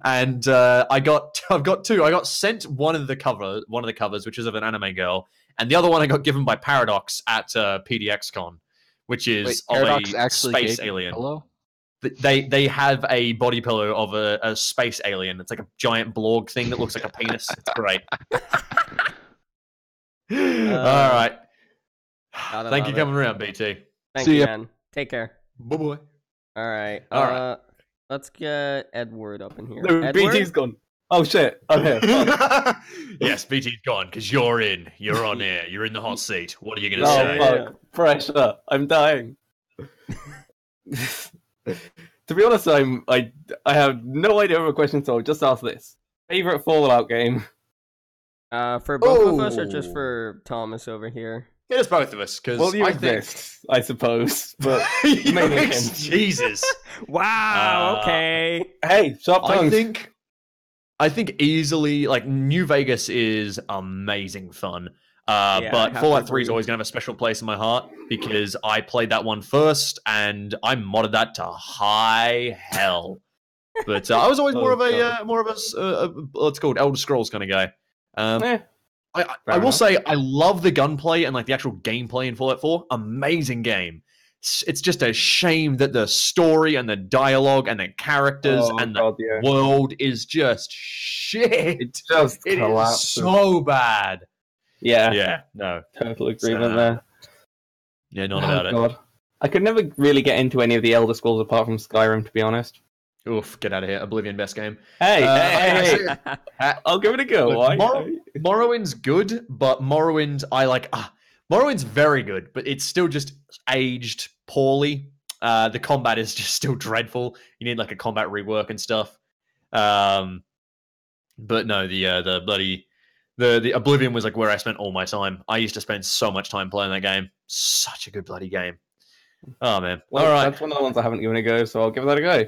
S2: And I've got 2. I got sent one of the covers, which is of an anime girl, and the other one I got given by Paradox at PDXCon, which is
S7: Wait,
S2: of
S7: Paradox
S2: a
S7: actually
S2: space
S7: gave you a
S2: alien.
S7: pillow?
S2: They have a body pillow of a space alien. It's like a giant blorg thing that looks like a penis. It's great. All right.
S1: Gotta
S2: Thank you
S1: love
S2: coming around, BT.
S1: Thank
S7: See
S1: you,
S7: ya.
S1: man. Take care.
S2: Bye bye.
S1: All right.
S2: All right.
S1: Let's get Edward up in here.
S8: No,
S1: Edward?
S8: BT's gone. Oh shit. I'm here. Fuck.
S2: Yes, BT's gone because you're in. You're on air. You're in the hot seat. What are you gonna
S8: Oh
S2: say?
S8: fuck. Pressure. I'm dying. To be honest, I have no idea of a question, so I'll just ask this. Favorite Fallout game?
S1: For both of us or just
S2: Oh.
S1: for Thomas over here?
S2: Yeah, it's both of us because
S8: Well, you
S2: I think
S8: exist, I suppose. But
S2: You
S8: mainly him.
S2: Jesus.
S1: Wow.
S2: Uh,
S1: Okay.
S8: Hey, sharp tongues.
S2: I think easily like New Vegas is amazing fun.
S1: Yeah, I
S2: But
S1: have
S2: Fallout
S1: to
S2: 3 is
S1: agree.
S2: always gonna have a special place in my heart because I played that one first and I modded that to high hell. But I was always
S8: Oh,
S2: more of
S8: God.
S2: what's it called Elder Scrolls kind of guy.
S8: Eh,
S2: I
S8: Fair
S2: will
S8: enough.
S2: say I love the gunplay and like the actual gameplay in Fallout 4. Amazing game. It's just a shame that the story and the dialogue and the characters
S8: oh,
S2: and the
S8: God, yeah.
S2: world is just shit.
S8: It just
S2: It is
S8: collapses.
S2: so bad.
S8: Yeah,
S2: Yeah, no.
S8: total agreement
S2: uh,
S8: there.
S2: Yeah, not
S8: Oh,
S2: about it.
S8: God. I could never really get into any of the Elder Scrolls apart from Skyrim, to be honest.
S2: Oof, get out of here. Oblivion, best game.
S8: Hey,
S2: I-
S8: hey,
S2: I-
S8: hey. I'll give it a go.
S2: Look,
S8: Why?
S2: Morrowind's good, but Morrowind's Morrowind's very good, but it's still just aged poorly. The combat is just still dreadful. You need like a combat rework and stuff. But no, the bloody the Oblivion was like where I spent all my time. I used to spend so much time playing that game. Such a good bloody game. Oh man!
S8: Well,
S2: all right,
S8: that's one of the ones I haven't given a go, so I'll give that a go.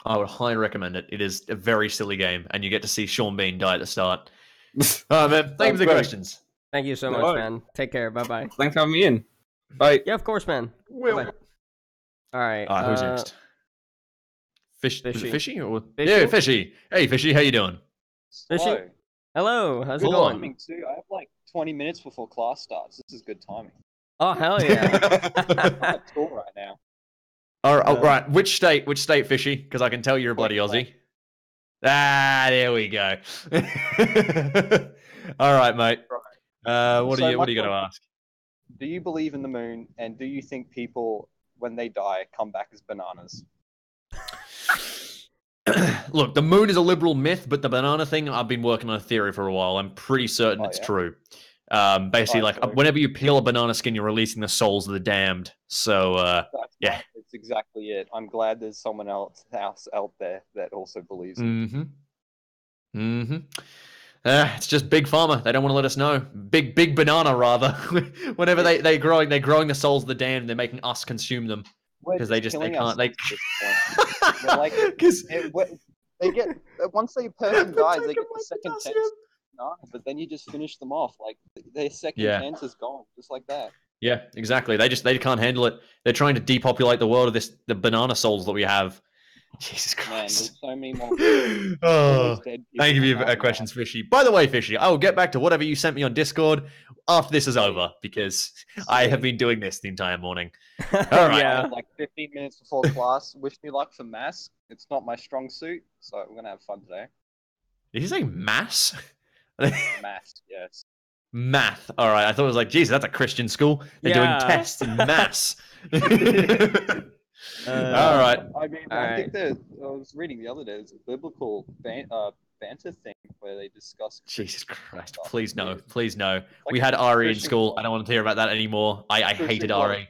S2: I would highly recommend it. It is a very silly game, and you get to see Sean Bean die at the start. Oh man, thank you for the
S8: great.
S2: questions.
S1: Thank you so
S8: No
S1: much,
S8: worries.
S1: man. Take care. Bye bye.
S8: Thanks for having me in. Bye.
S1: Yeah, of course, man.
S2: Will.
S1: Bye. All right.
S2: Who's next? Was it
S1: Fishy.
S2: Fishy? Or...
S1: Fishy?
S2: Yeah, Fishy. Hey, Fishy, how you doing?
S1: Fishy? Hello. How's it
S2: Good
S1: going?
S2: timing,
S9: too. I have like 20 minutes before class starts. This is good timing.
S1: Oh hell yeah.
S9: I'm at school right now.
S2: All right. Which state, Fishy? Because I can tell you're a bloody Aussie. Ah, there we go. All right, mate. What are you going to ask?
S9: Do you believe in the moon, and do you think people, when they die, come back as bananas?
S2: Look, the moon is a liberal myth, but the banana thing, I've been working on a theory for a while. I'm pretty certain it's true. Basically, whenever you peel a banana skin, you're releasing the souls of the damned. So, yeah.
S9: It's exactly it. I'm glad there's someone else out there that also believes in it.
S2: It's just big pharma. They don't want to let us know. Big banana, rather. Whenever they're growing the souls of the damned, they're making us consume them. Because they can't.
S9: They're like, they get once a person dies, they get the second chance. But then you just finish them off. Like their second chance is gone, just like that.
S2: Yeah, exactly. They can't handle it. They're trying to depopulate the world of the banana souls that we have. Jesus Christ.
S9: Man, there's so many more.
S2: Thank you for your questions, Fishy. By the way, Fishy, I will get back to whatever you sent me on Discord after this is over, because I have been doing this the entire morning. All right.
S9: Yeah. Like 15 minutes before class. Wish me luck for maths. It's not my strong suit, so we're going to have fun today.
S2: Did you say maths?
S9: Maths, yes.
S2: Math. All right. I thought it was like, Jesus, that's a Christian school. They're doing tests in maths. All right.
S9: I mean, I think that I was reading the other day. There's a biblical banter thing where they discuss.
S2: Jesus Christ! Please no, please no. Like we had RE in school. I don't want to hear about that anymore. I hated RE.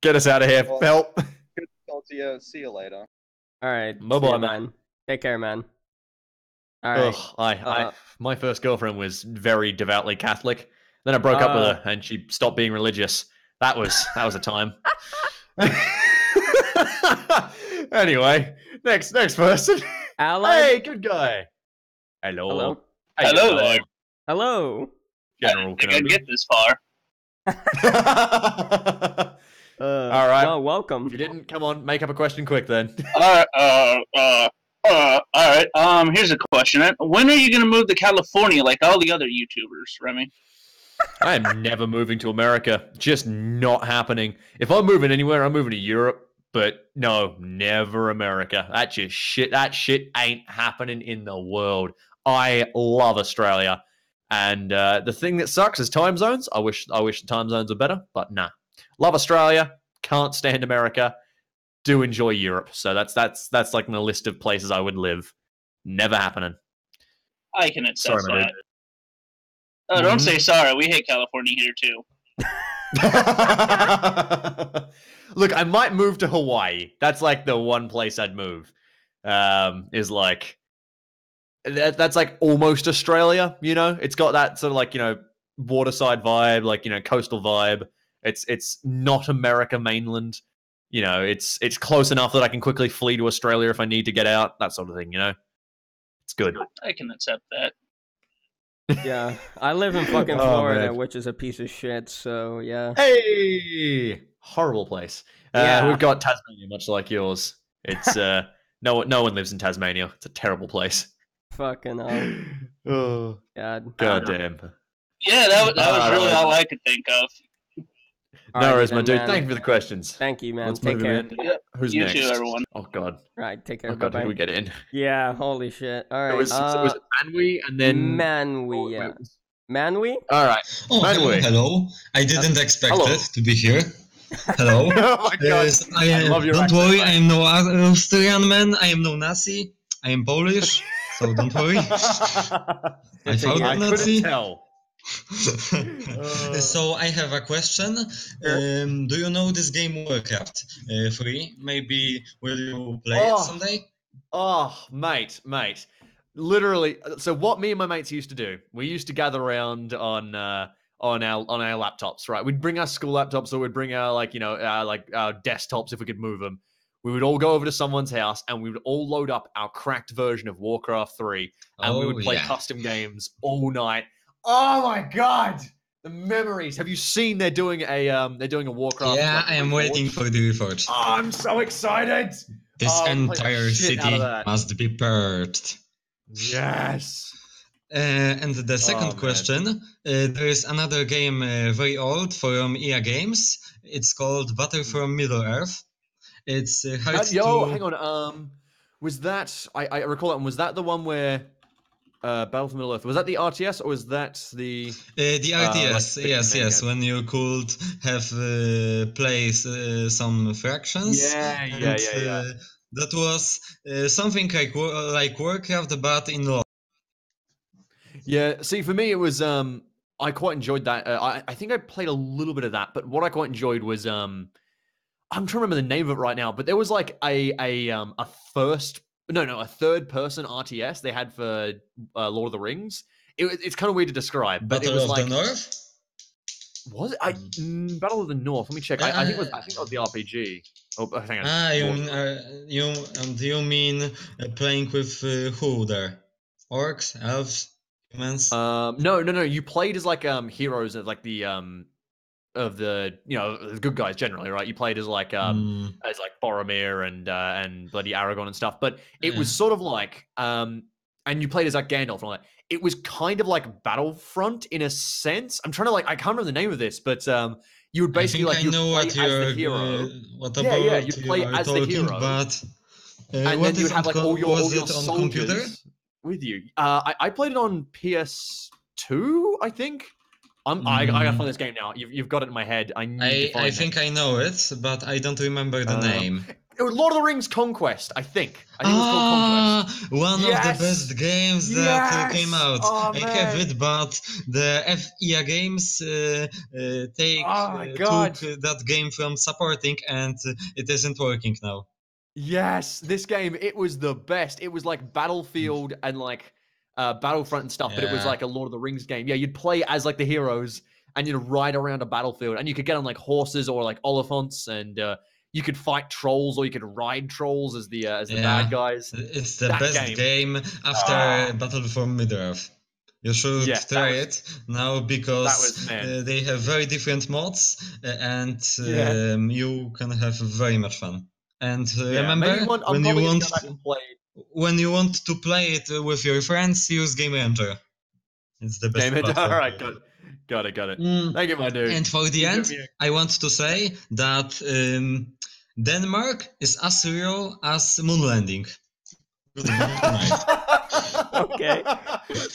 S2: Get us out of here, Felt.
S9: Good to talk to you. See you later.
S1: All right.
S2: Bye, man.
S1: Take care, man. All
S2: right. My first girlfriend was very devoutly Catholic. Then I broke up with her, and she stopped being religious. That was a time. Anyway, next person.
S1: Alan?
S2: Hey, good guy. Hello.
S10: Hello there.
S1: Hello.
S2: General
S10: I didn't get this far.
S2: All right.
S1: Well, welcome.
S2: If you didn't, come on, make up a question quick then.
S10: All right. Here's a question. When are you going to move to California like all the other YouTubers, Remy?
S2: I am never moving to America. Just not happening. If I'm moving anywhere, I'm moving to Europe. But no, never America. That shit ain't happening in the world. I love Australia. And the thing that sucks is time zones. I wish the time zones were better, but nah. Love Australia. Can't stand America. Do enjoy Europe. So that's like my list of places I would live. Never happening.
S10: I can accept that. Oh, don't say sorry. We hate California here too.
S2: Look, I might move to Hawaii. That's like the one place I'd move. Is like that's like almost Australia. You know, it's got that sort of like waterside vibe, like coastal vibe. It's not America mainland. It's close enough that I can quickly flee to Australia if I need to get out. That sort of thing. It's good.
S10: I can accept that.
S1: Yeah, I live in fucking Florida, which is a piece of shit. So yeah.
S2: Hey, horrible place. We've got Tasmania, much like yours. It's no one lives in Tasmania. It's a terrible place.
S1: Fucking hell.
S2: Oh
S1: God
S2: damn.
S10: Yeah, that was really all I could think of.
S2: No worries, my dude. Thank you for the questions.
S1: Thank you, man.
S2: Let's
S1: take care.
S2: Who's
S10: you
S2: next?
S10: too, everyone.
S2: Oh God.
S1: Right, take care.
S2: Oh God, who do we get in?
S1: Yeah, holy shit. All right.
S2: It was Manwy and then
S1: Manwy. Yeah. Manwy.
S2: All right.
S11: Oh, hello. I didn't expect it to be here. Hello.
S2: Oh my God.
S11: Don't worry, I am no Austrian man. I am no Nazi. I am Polish, so don't worry. I found a Nazi.
S2: Couldn't tell.
S11: So I have a question. Do you know this game Warcraft 3? Maybe will you play it someday?
S2: Oh, mate. Literally. So what me and my mates used to do, we used to gather around on our laptops, right? We'd bring our school laptops, or we'd bring our our desktops if we could move them. we would all go over to someone's house and we would all load up our cracked version of Warcraft 3 and we would play custom games all night. Oh my god! The memories. Have you seen they're doing a Warcraft?
S11: Yeah, I am waiting for the Reforged.
S2: Oh, I'm so excited!
S11: This entire city must be purged.
S2: Yes.
S11: And the second question, there is another game very old from EA Games. It's called Battle from Middle-earth. It's hard to...
S2: hang on. Was that... I recall that one. Was that the one where... Battle for Middle-earth. Was that the RTS or was that the...
S11: the RTS, yes. When you could have place some fractions.
S2: Yeah.
S11: That was something like Warcraft, but in law.
S2: Yeah, see, for me, it was I quite enjoyed that. I think I played a little bit of that, but what I quite enjoyed was I'm trying to remember the name of it right now, but there was like a third person RTS they had for Lord of the Rings. It's kind of weird to describe, but
S11: Battle
S2: it was
S11: of
S2: like
S11: the North.
S2: Was it Battle of the North? Let me check. I think it was the RPG. Oh, hang on.
S11: You mean playing with who there? Orcs, elves, humans?
S2: No. You played as like heroes of like the the good guys generally, right? You played as like Boromir and bloody Aragorn and stuff. But it was sort of like and you played as like Gandalf and all that. It was kind of like Battlefront in a sense. I'm trying to I can't remember the name of this, but you would basically you'd play as the hero. You'd play as the hero,
S11: but
S2: and then you'd have like all your soldiers with you. I played it on PS2, I think. I gotta find this game now. You've got it in my head. I
S11: think I know it, but I don't remember the name.
S2: It was Lord of the Rings Conquest, I think. It was called Conquest.
S11: One of the best games that came out. I have it, but the EA Games took that game from supporting, and it isn't working now.
S2: Yes, this game, it was the best. It was like Battlefield and like Battlefront and stuff, but it was like a Lord of the Rings game. Yeah, you'd play as like the heroes, and you'd ride around a battlefield, and you could get on like horses or like Oliphants, and you could fight trolls, or you could ride trolls as the bad guys.
S11: It's the best game after Battle for Middle-earth. You should try it now because they have very different mods, and you can have very much fun. And remember, when you want to play it with your friends, use Game Ranger. It's the best platform.
S2: All right, got it. Thank you, my dude.
S11: And for the end, I want to say that Denmark is as real as moon landing. Good night.
S1: Okay.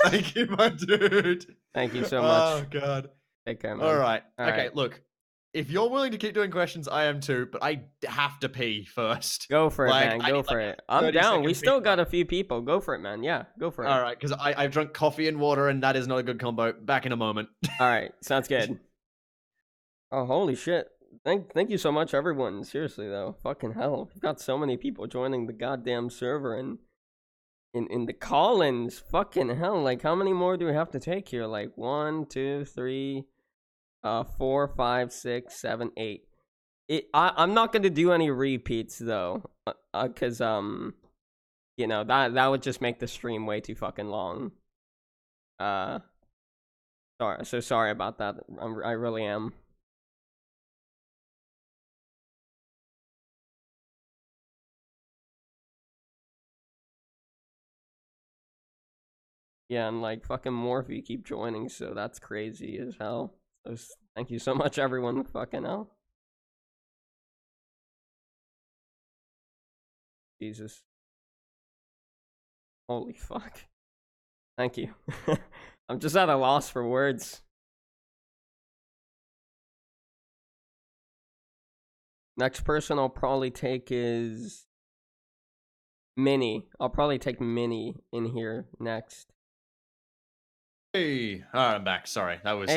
S2: Thank you, my dude.
S1: Thank you so much.
S2: Oh, God.
S1: Take care, man.
S2: All right. Okay,
S1: right.
S2: Look. If you're willing to keep doing questions, I am too, but I have to pee first.
S1: Go for it, man. Go for it. I'm down. We still got a few people. Go for it, man. Yeah, go for it.
S2: All right, because I've drunk coffee and water, and that is not a good combo. Back in a moment.
S1: All right, sounds good. Oh, holy shit. Thank you so much, everyone. Seriously, though. Fucking hell. We've got so many people joining the goddamn server and in the call-ins. Fucking hell. Like, how many more do we have to take here? Like, 1, 2, 3... 4, 5, 6, 7, 8. I'm not gonna do any repeats though, cause that would just make the stream way too fucking long. Sorry about that. I really am. Yeah, and like fucking more if you keep joining, so that's crazy as hell. So thank you so much, everyone. Fucking hell. Jesus. Holy fuck. Thank you. I'm just at a loss for words. Next person I'll probably take is Minnie. I'll probably take Minnie in here next.
S2: Hey, I'm back. Sorry, that was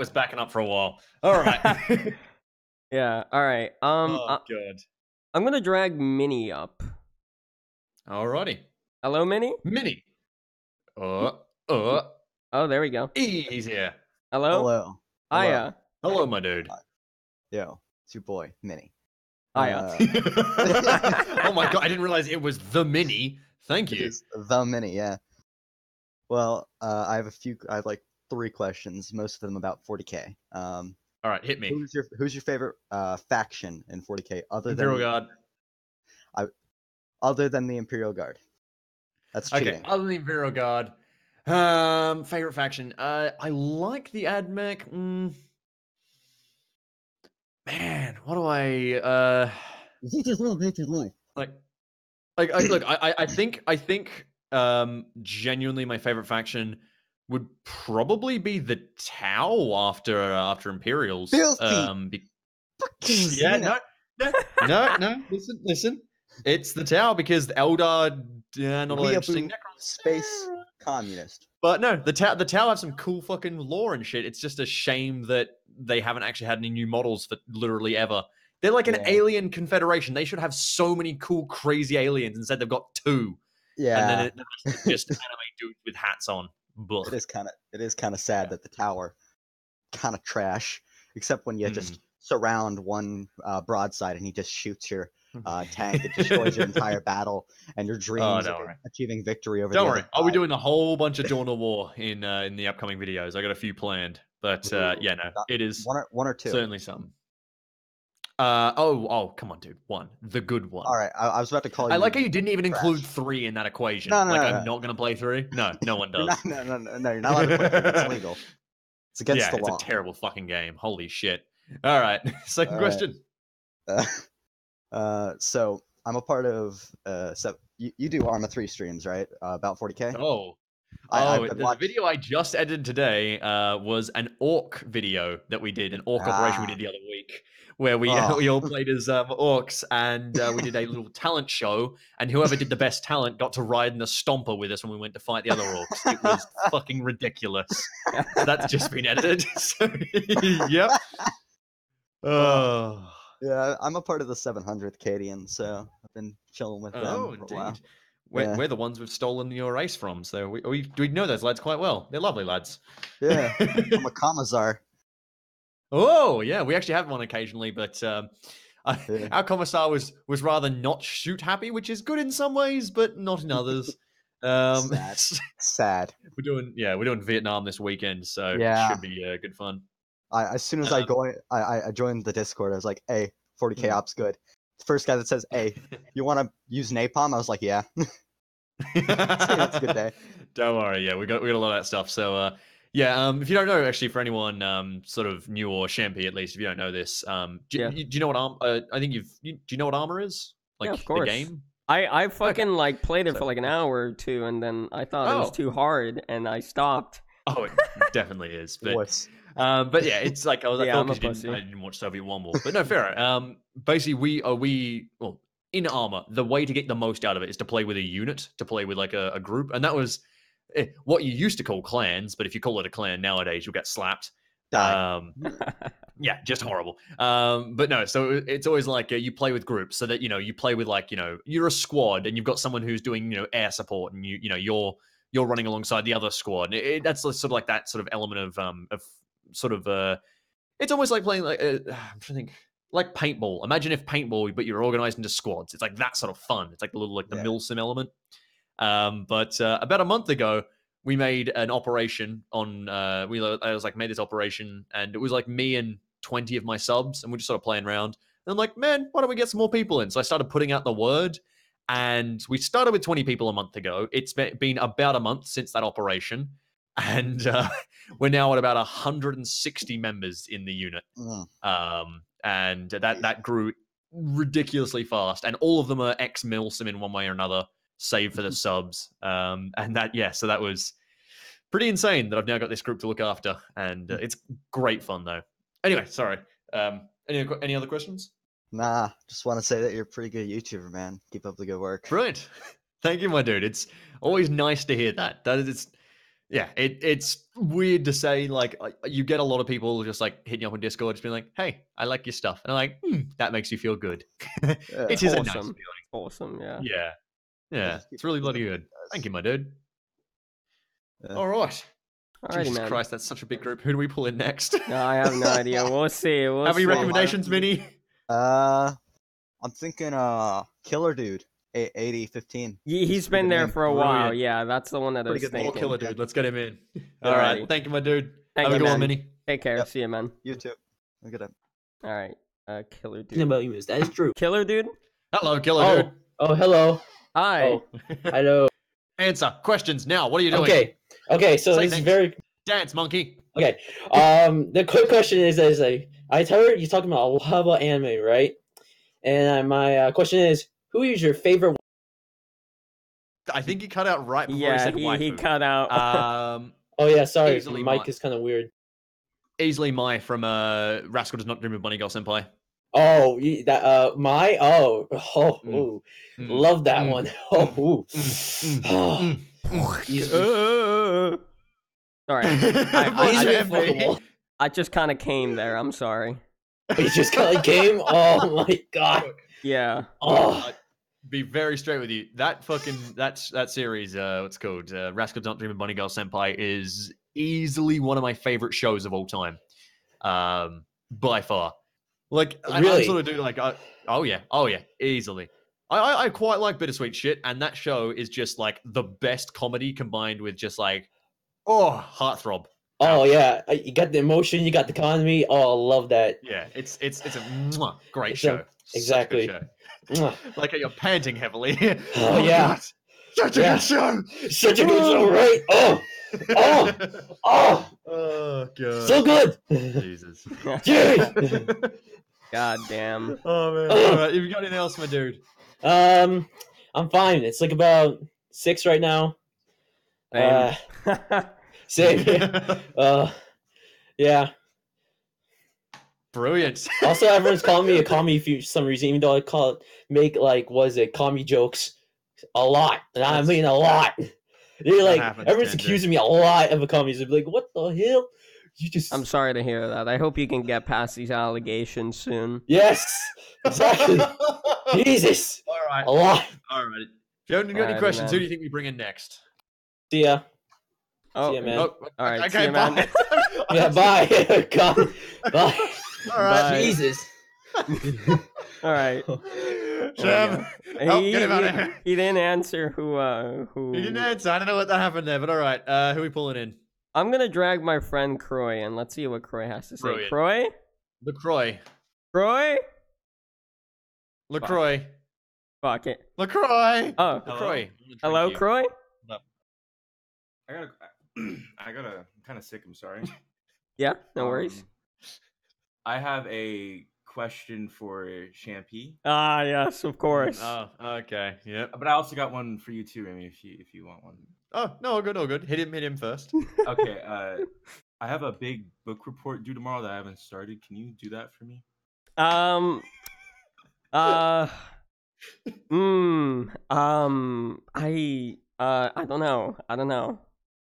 S2: backing up for a while. All right.
S1: Yeah. All right.
S2: Good.
S1: I'm gonna drag Minnie up.
S2: Alrighty.
S1: Hello, Minnie.
S2: Minnie.
S1: Oh, there we go.
S2: He's here.
S1: Hello.
S12: Hello.
S1: Hiya.
S2: Hello, my dude.
S12: Yo, it's your boy, Minnie.
S2: Oh my god, I didn't realize it was the Mini. Thank you.
S12: It is the Mini, yeah. Well, I have like 3 questions, most of them about 40k.
S2: All right, hit me.
S12: Who's your favorite faction in 40k
S2: Imperial Guard?
S12: Other than the Imperial Guard. That's cheating.
S2: Okay, other than the Imperial Guard. Favorite faction. I like the AdMech. Man, what do I look, I think genuinely my favorite faction would probably be the Tau after Imperials. Yeah, no. Listen. It's the Tau because the Eldar not all interesting.
S12: Space communist.
S2: But no, the Tau have some cool fucking lore and shit. It's just a shame that they haven't actually had any new models for literally ever. They're like an alien confederation. They should have so many cool, crazy aliens. Instead, they've got 2.
S12: Yeah,
S2: and then it's just anime dudes with hats on. Blah.
S12: It is kind of sad that the tower kind of trash, except when you just surround one broadside and he just shoots your tank. It destroys your entire battle and your dreams of achieving victory over.
S2: Don't worry, I'll be doing a whole bunch of Dawn of War in the upcoming videos. I got a few planned, but it is
S12: one or 2.
S2: Certainly some. Come on, dude. 1, the good one.
S12: All right, I was about to call you.
S2: I like how you didn't even include 3 in that equation.
S12: No,
S2: I'm not gonna play 3. No one does.
S12: No, you're not allowed to play 3. It's illegal. It's against the law.
S2: It's a terrible fucking game. Holy shit. All right, second question.
S12: So I'm a part of. So you do Arma 3 streams, right? About 40k.
S2: The video I just edited today was an Orc video that we did, an Orc operation we did the other week, where we all played as orcs, and we did a little talent show, and whoever did the best talent got to ride in the Stomper with us when we went to fight the other orcs. It was fucking ridiculous. So that's just been edited. So, yep.
S12: Yeah, I'm a part of the 700th Cadian, so I've been chilling with them for a while.
S2: We're the ones we've stolen your race from, so we know those lads quite well. They're lovely lads.
S12: Yeah, I'm a commissar.
S2: Oh, yeah, we actually have one occasionally, but our commissar was rather not shoot happy, which is good in some ways, but not in others.
S12: Sad.
S2: We're doing Vietnam this weekend, so it should be good fun.
S12: As soon as I joined the Discord, I was like, "Hey, 40k ops good." The first guy that says, "Hey, you want to use napalm?" I was like, "Yeah." That's a good day.
S2: Don't worry, we got a lot of that stuff. So if you don't know, actually, for anyone sort of new or champy at least, if you don't know this, do you know what do you know what Armor is? Like,
S1: of course.
S2: The game.
S1: I fucking played it for like an hour or 2, and then I thought it was too hard, and I stopped.
S2: Oh, it definitely is. But yeah, it's like I didn't watch Soviet War more. But no, fair. Basically, in Armor, the way to get the most out of it is to play with a unit, to play with like a group, and that was what you used to call clans. But if you call it a clan nowadays, you'll get slapped. Yeah, just horrible. But no, so it's always like you play with groups, so that you play with you're a squad, and you've got someone who's doing air support, and you're running alongside the other squad. That's sort of like that sort of element of sort of it's almost like playing I'm trying to think, like paintball. Imagine if paintball, but you're organized into squads. It's like that sort of fun. It's like the little the milsim element. But about a month ago, we made an operation on I was like made this operation, and it was like me and 20 of my subs, and we're just sort of playing around. And I'm like, man, why don't we get some more people in? So I started putting out the word, and we started with 20 people a month ago. It's been about a month since that operation, and we're now at about 160 members in the unit. And that grew ridiculously fast, and all of them are ex-Milsim in one way or another, save for the subs. So that was pretty insane that I've now got this group to look after, and it's great fun though. Anyway, sorry. Any other questions?
S12: Nah, just want to say that you're a pretty good YouTuber, man. Keep up the good work.
S2: Brilliant. Thank you, my dude. It's always nice to hear that. It's weird to say, like, you get a lot of people just like hitting you up on Discord, just being like, "Hey, I like your stuff," and I'm like, that makes you feel good. It is awesome. A nice feeling.
S1: Awesome,
S2: yeah. It's really bloody good. Thank you, my dude. All right.
S1: Alrighty,
S2: Jesus
S1: man.
S2: Christ, that's such a big group. Who do we pull in next?
S1: No, I have no idea. We'll see.
S2: Have any recommendations, Minnie?
S12: I'm thinking Killer Dude 8015.
S1: He's been there for a while. Yeah, that's the one that I was thinking.
S2: Killer Dude. Let's get him in.
S1: Alrighty.
S2: All right. Thank you, my dude.
S1: Thank
S2: Have
S1: you,
S2: a good one,
S1: man.
S2: Minnie.
S1: Take care.
S12: Yep.
S1: See you, man.
S12: You too. Look at him.
S1: All right. Killer Dude.
S13: About you, that is true.
S1: Killer Dude?
S2: Hello, Killer Dude.
S13: Oh, hello.
S1: Hi.
S13: Oh, hello.
S2: Answer questions now. What are you doing?
S13: Okay. So
S2: Say
S13: this is
S2: things.
S13: very
S2: Dance, monkey.
S13: okay. The quick question is like I heard you talking about a lot about anime, right? And my question is, who is your favorite?
S2: I think he cut out right before he said waifu.
S1: he cut out.
S13: Oh yeah, sorry.
S2: Easily
S13: Mike
S2: Mai.
S13: is kind of weird.
S2: Easily Mai from Rascal Does Not Dream of Bunny Girl Senpai.
S13: Oh, that my love that one.
S1: Sorry. I just kind of came there. I'm sorry.
S13: You just kind of came? Oh my god.
S1: Yeah.
S2: I'd be very straight with you. That fucking that series, what's it called? Rascal Don't Dream of Bunny Girl Senpai is easily one of my favorite shows of all time. By far. Like
S13: Really?
S2: I sort of do like oh yeah, easily. I quite like bittersweet shit, and that show is just like the best comedy combined with just like heartthrob.
S13: Oh yeah, you got the emotion, you got the economy. Oh, I love that.
S2: Yeah, it's a great show.
S13: Exactly.
S2: Such a good show. Like you're panting heavily.
S13: Oh yeah,
S2: God. Such a good show.
S13: Such a good show, right? Oh
S2: god,
S13: so good.
S2: Jesus.
S13: Jeez.
S1: God damn.
S2: Oh man. All right, you got anything else, my dude?
S13: I'm fine. It's like about 6 right now. Same. Yeah.
S2: Brilliant.
S13: Also, everyone's calling me a commie for some reason, even though I commie jokes a lot. And I mean a lot. They're like, everyone's accusing me a lot of a commie. They're like, what the hell?
S1: I'm sorry to hear that. I hope you can get past these allegations soon.
S13: Yes, exactly. Jesus.
S2: All right.
S13: A lot.
S2: All right. If you haven't got any questions, who do you think we bring in next?
S13: See ya.
S1: Oh,
S13: see ya, man.
S1: all right.
S2: Okay,
S1: see ya, man.
S2: bye.
S13: Yeah, bye. God. Bye.
S2: All right.
S1: Bye.
S13: Jesus.
S1: All right.
S2: Sam, get him out of here.
S1: He didn't answer who.
S2: He didn't answer. I don't know what that happened there, but all right. Who are we pulling in?
S1: I'm gonna drag my friend Croy, and let's see what Croy has to say.
S2: Brilliant.
S1: Croy?
S2: LaCroix.
S1: Croy?
S2: LaCroix.
S1: Fuck it.
S2: LaCroix.
S1: Oh,
S2: LaCroix.
S1: hello, Croy?
S14: I gotta. I'm kind of sick. I'm sorry.
S1: Yeah, no worries.
S14: I have a question for Champy.
S1: Ah, yes, of course.
S2: Oh, okay. Yep.
S14: But I also got one for you too, Rimmy, if you want one.
S2: Oh, no, all good. Hit him first.
S14: Okay. I have a big book report due tomorrow that I haven't started. Can you do that for me?
S1: I don't know.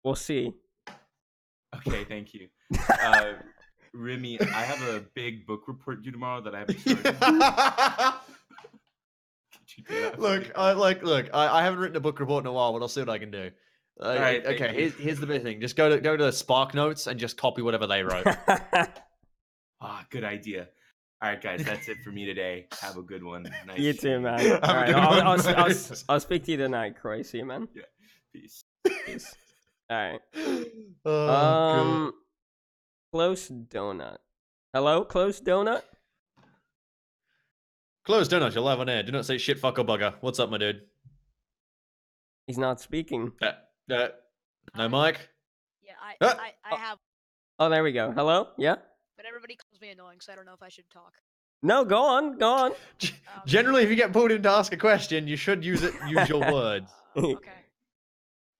S1: We'll see.
S14: Okay, thank you. Rimmy, I have a big book report due tomorrow that I haven't started.
S2: Look, I haven't written a book report in a while, but I'll see what I can do.
S14: All right,
S2: okay, here's the big thing. Just go to Spark Notes and just copy whatever they wrote.
S14: Good idea. All right, guys, that's it for me today. Have a good one. Nice
S1: You too, man. All right, I'll speak to you tonight, Croy. See you, man.
S14: Yeah. Peace.
S1: All right.
S2: Oh,
S1: Close Donut. Hello, Close Donut?
S2: Close Donut, you're live on air. Do not say shit, fuck, or bugger. What's up, my dude?
S1: He's not speaking.
S2: No mic?
S15: Yeah, I have.
S1: Oh, there we go. Hello? Yeah?
S15: But everybody calls me annoying, so I don't know if I should talk.
S1: No, go on.
S2: Generally, if you get pulled in to ask a question, you should use your words.
S15: Okay.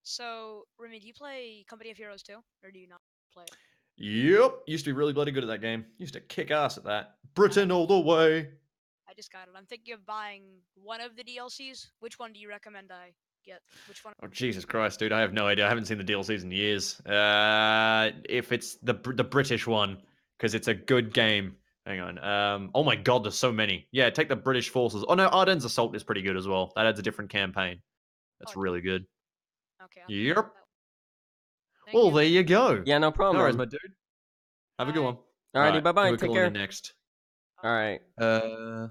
S15: So, Rimmy, do you play Company of Heroes too? Or do you not play it?
S2: Yep. Used to be really bloody good at that game. Used to kick ass at that. Britain all the way.
S15: I just got it. I'm thinking of buying one of the DLCs. Which one do you recommend I get? Which one?
S2: Oh, Jesus Christ, dude. I have no idea. I haven't seen the DLCs in years. If it's the British one, because it's a good game. Hang on. Oh my God, there's so many. Yeah, take the British forces. Oh no, Ardennes Assault is pretty good as well. That adds a different campaign. That's really good.
S15: Okay.
S2: Yep. Well, there you go.
S1: Yeah, no problem.
S2: No worries, my dude. Have a good one.
S1: Alrighty, bye-bye.
S2: We're
S1: Take
S2: calling
S1: care.
S2: in next.
S1: All right.
S2: Okay.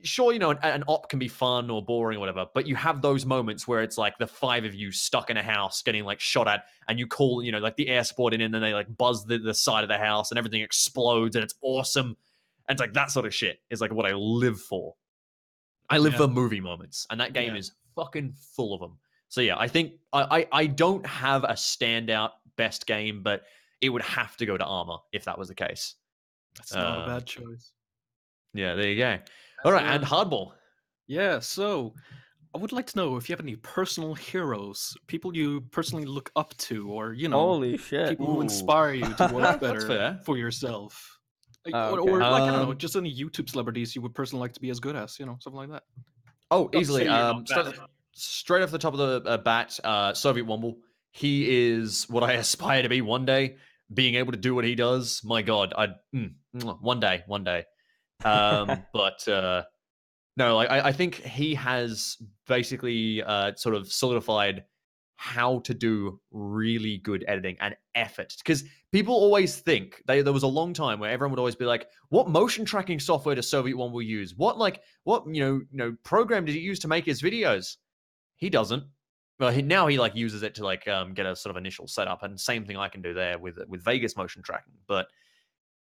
S2: sure, an op can be fun or boring or whatever, but you have those moments where it's like the 5 of you stuck in a house getting like shot at, and you call, like the air support in, and then they like buzz the side of the house and everything explodes and it's awesome. And it's like that sort of shit is like what I live for. I live for movie moments, and that game is fucking full of them. So yeah, I think I don't have a standout best game, but it would have to go to Armor if that was the case.
S14: That's not a bad choice.
S2: Yeah, there you go. All right, and Hardball.
S14: Yeah, so I would like to know if you have any personal heroes, people you personally look up to, or
S1: Holy shit,
S14: people who inspire you to work better for yourself. Or like I don't know, just any YouTube celebrities you would personally like to be as good as, something like that.
S2: Oh, easily. Straight off the top of the bat, Soviet Womble. He is what I aspire to be one day. Being able to do what he does, my God, one day. But no, like I think he has basically sort of solidified how to do really good editing and effort. Because people always think there was a long time where everyone would always be like, "What motion tracking software does Soviet Womble use? What program did he use to make his videos?" He doesn't. Well, now he like uses it to like get a sort of initial setup, and same thing I can do there with Vegas motion tracking. But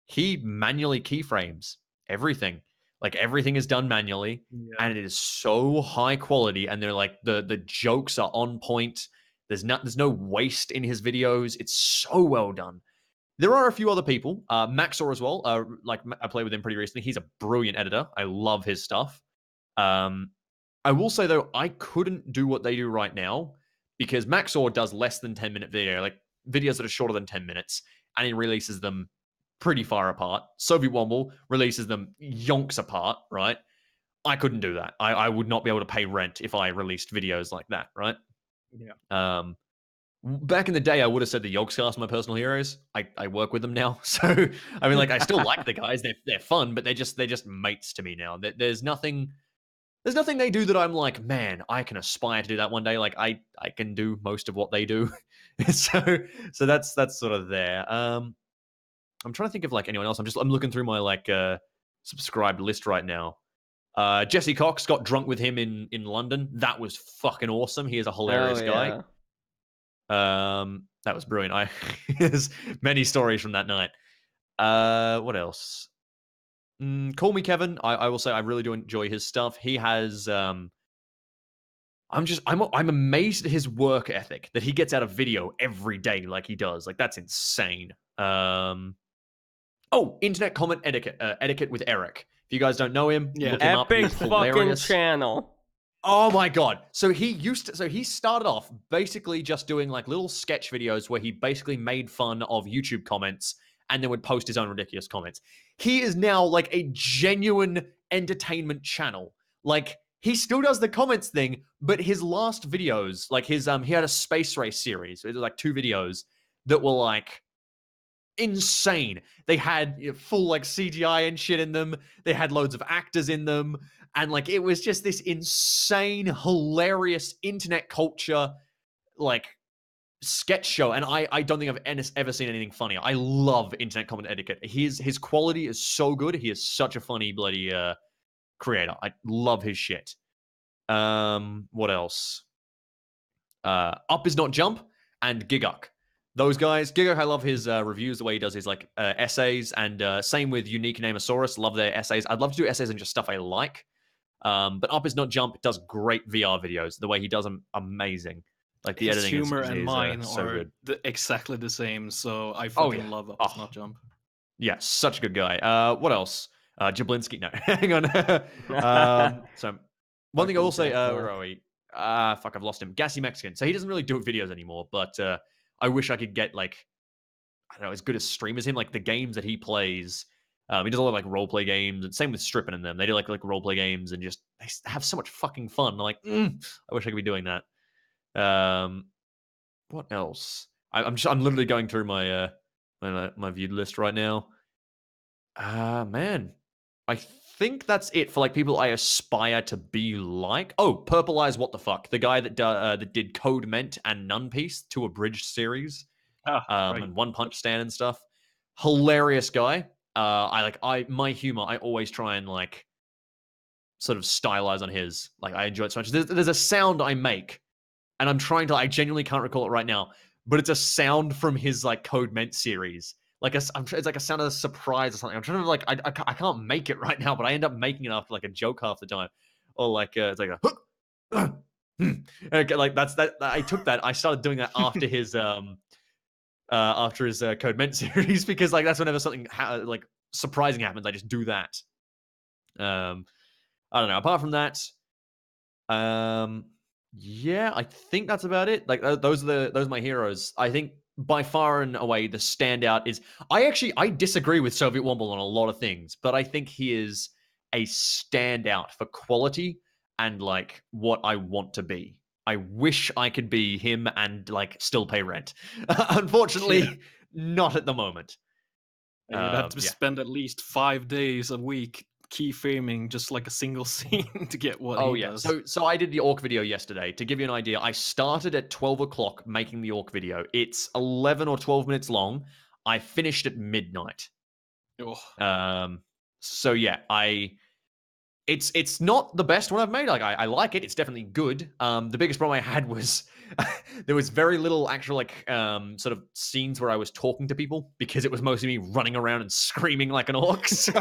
S2: he manually keyframes everything. Like everything is done manually, and it is so high quality. And they're like the jokes are on point. There's no waste in his videos. It's so well done. There are a few other people, Maxor as well. Like I played with him pretty recently. He's a brilliant editor. I love his stuff. I will say though, I couldn't do what they do right now because Maxor does less than 10-minute video, like videos that are shorter than 10 minutes, and he releases them pretty far apart. Soviet Womble releases them yonks apart, right? I couldn't do that. I would not be able to pay rent if I released videos like that, right?
S14: Yeah.
S2: Back in the day, I would have said the Yogscast are my personal heroes. I work with them now, so I mean, like I still like the guys. They're fun, but they're just mates to me now. There's nothing they do that I'm like, man, I can aspire to do that one day. Like I can do most of what they do, so that's sort of there. I'm trying to think of like anyone else. I'm looking through my like subscribed list right now. Jesse Cox, got drunk with him in London. That was fucking awesome. He is a hilarious guy. That was brilliant. There's many stories from that night. What else? Call Me Kevin. I will say I really do enjoy his stuff. He has I'm amazed at his work ethic that he gets out a video every day like he does. Like that's insane. Internet comment etiquette with Eric. If you guys don't know him, look him up. He's hilarious.
S1: Fucking channel.
S2: Oh my God. So he started off basically just doing like little sketch videos where he basically made fun of YouTube comments and then would post his own ridiculous comments. He is now like a genuine entertainment channel. Like he still does the comments thing, but his last videos, like his he had a space race series. It was like 2 videos that were like insane. They had full like CGI and shit in them. They had loads of actors in them. And like it was just this insane, hilarious internet culture like sketch show. And I don't think I've ever seen anything funnier. I love internet comment etiquette. His quality is so good. He is such a funny bloody creator. I love his shit. What else? Up Is Not Jump and Giguk. Those guys, Giguk, I love his reviews, the way he does his like essays, and same with Unique Nameosaurus. Love their essays. I'd love to do essays on just stuff I like. But Up Is Not Jump does great VR videos. The way he does them, amazing. Like the
S14: his
S2: editing
S14: humor
S2: is
S14: and mine
S2: so
S14: are
S2: good.
S14: exactly the same. So I fucking love Up Is Not Jump.
S2: Yeah, such a good guy. What else? Jablinski. No, hang on. So one thing I will say, where are we? Fuck, I've lost him. Gassy Mexican. So he doesn't really do videos anymore, but I wish I could get like, I don't know, as good a stream as him. Like the games that he plays, he does a lot of like role play games, and same with Strippin' and them. They do like role play games and just they have so much fucking fun. I'm like, I wish I could be doing that. What else? I'm literally going through my my viewed list right now. Man, I think that's it for like people I aspire to be like. Oh, Purple Eyes, what the fuck? The guy that did Code Ment and Nun Piece, 2 abridged series, and One Punch Stand and stuff. Hilarious guy. My humor. I always try and like sort of stylize on his. Like, I enjoy it so much. There's a sound I make, and I'm trying to. I genuinely can't recall it right now, but it's a sound from his like Code Meant series. Like it's like a sound of a surprise or something. I'm trying to like I can't make it right now, but I end up making it after like a joke half the time, or like it's like a okay, like that's that. I took that. I started doing that after his Code Meant series because like that's whenever something like surprising happens, I just do that. I don't know. Apart from that, yeah, I think that's about it. Like those are my heroes. I think by far and away the standout is I disagree with Soviet Womble on a lot of things, but I think he is a standout for quality and like what I want to be. I wish I could be him and like still pay rent. Unfortunately, not at the moment.
S14: You'd have to spend at least 5 days a week keyframing just like a single scene to get what he does.
S2: So I did the Orc video yesterday. To give you an idea, I started at 12 o'clock making the Orc video. It's 11 or 12 minutes long. I finished at midnight.
S14: Oh.
S2: So yeah, it's not the best one I've made. Like I like it. It's definitely good. The biggest problem I had was there was very little actual like sort of scenes where I was talking to people because it was mostly me running around and screaming like an orc. So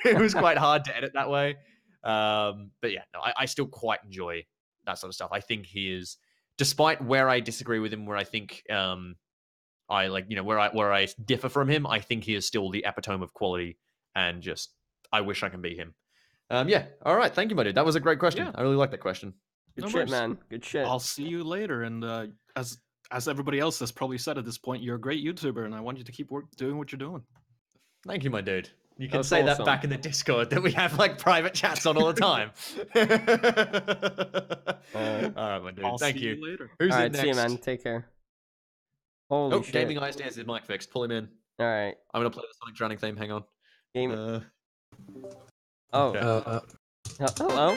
S2: it was quite hard to edit that way. But yeah, no, I still quite enjoy that sort of stuff. I think he is, despite where I disagree with him, where I think I like, you know, where I differ from him, I think he is still the epitome of quality, and just I wish I can be him. Yeah. All right. Thank you, my dude. That was a great question.
S14: Yeah.
S2: I really like that question.
S1: Good shit, man. Good shit.
S14: I'll see you later. And as everybody else has probably said at this point, you're a great YouTuber, and I want you to keep doing what you're doing.
S2: Thank you, my dude. You can say that back in the Discord that we have like private chats on all the time. All right, my dude.
S14: I'll
S2: Thank
S14: see you later.
S2: Who's
S1: all
S2: in
S1: right,
S2: next?
S1: see you, man. Take care. Holy shit.
S2: Gaming Eyes Dance is mic fixed. Pull him in.
S1: All right.
S2: I'm gonna play the Sonic Drowning theme. Hang on.
S1: Oh.
S2: Okay.
S1: Hello.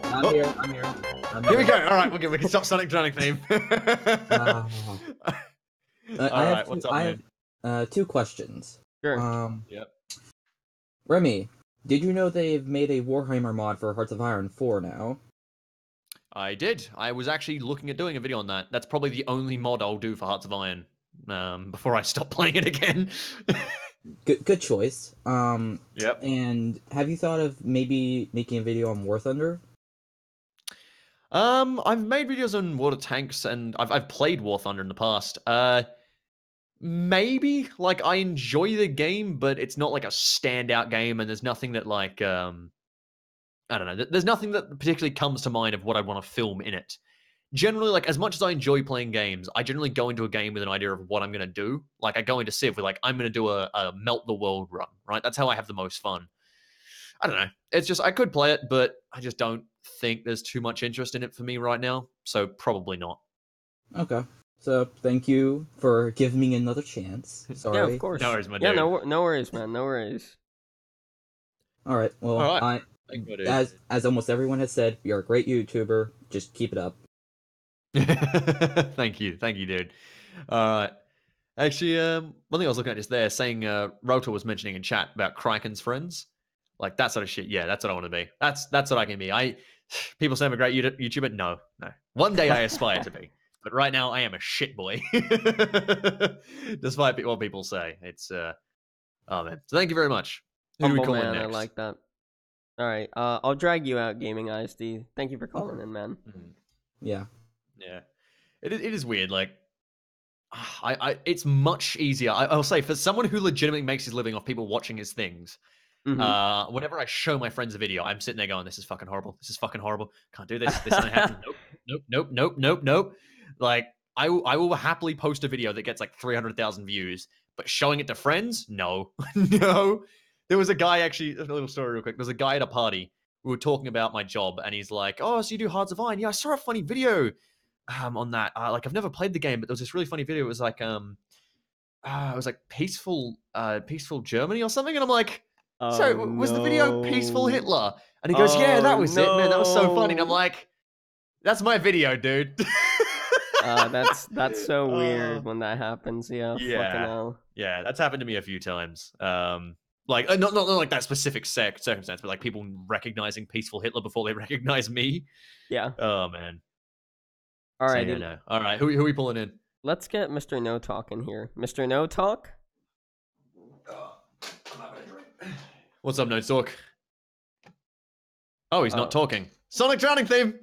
S16: I'm here. I'm here.
S2: Here we go. All right, we can stop Sonic Drowning theme.
S16: All right,
S2: what's up,
S16: I
S2: man?
S16: have 2 questions.
S1: Sure.
S2: Yep.
S16: Remy, did you know they've made a Warhammer mod for Hearts of Iron 4 now?
S2: I did. I was actually looking at doing a video on that. That's probably the only mod I'll do for Hearts of Iron before I stop playing it again.
S16: Good choice.
S2: Yep.
S16: And have you thought of maybe making a video on War Thunder?
S2: I've made videos on water tanks, and I've played War Thunder in the past. Maybe, like, I enjoy the game, but it's not like a standout game, and there's nothing that like I don't know. There's nothing that particularly comes to mind of what I want to film in it. Generally, like, as much as I enjoy playing games, I generally go into a game with an idea of what I'm going to do. Like, I go into Civ with, like, I'm going to do a melt the world run, right? That's how I have the most fun. I don't know. It's just, I could play it, but I just don't think there's too much interest in it for me right now. So probably not.
S16: Okay. So, thank you for giving me another chance. Sorry.
S1: Yeah, of course.
S2: No worries, my
S1: yeah,
S2: dude.
S1: no worries, man. No worries.
S16: All right. Well,
S2: All right. Thank you, dude.
S16: as almost everyone has said, you're a great YouTuber. Just keep it up.
S2: Thank you, dude. All right. Actually, one thing I was looking at just there, saying Rotor was mentioning in chat about Kraken's friends, like that sort of shit. Yeah, that's what I want to be. That's what I can be. People say I'm a great YouTuber. No. One day I aspire to be, but right now I am a shit boy. Despite what people say, it's oh man. So thank you very much. Who do we
S1: Humble
S2: call in
S1: man, I
S2: next?
S1: like that. All right, I'll drag you out, Gaming ISD. Thank you for calling in, man.
S16: Yeah.
S2: Yeah, it is weird. Like, it's much easier. I'll say for someone who legitimately makes his living off people watching his things.
S1: Mm-hmm.
S2: Whenever I show my friends a video, I'm sitting there going, "This is fucking horrible. This is fucking horrible. Can't do this. This isn't happening. Nope. Like, I will happily post a video that gets like 300,000 views, but showing it to friends, no, no. There was a guy, actually, a little story real quick. There's a guy at a party. We were talking about my job, and he's like, "Oh, so you do Hearts of Iron? Yeah, I saw a funny video on that. Like, I've never played the game, but there was this really funny video. It was like peaceful Germany or something." And I'm like, "So was the video Peaceful Hitler?" And he goes, "Yeah, that was it, man. That was so funny." And I'm like, "That's my video, dude."
S1: That's so weird when that happens. Yeah. Fucking hell.
S2: Yeah, that's happened to me a few times. Like, not like that specific circumstance, but like people recognizing peaceful Hitler before they recognize me.
S1: Yeah.
S2: Oh man.
S1: All right.
S2: No. All right. Who are we pulling in?
S1: Let's get Mr. No Talk in here. Mr. No Talk.
S2: What's up, No Talk? Oh, he's not talking. Sonic Drowning theme.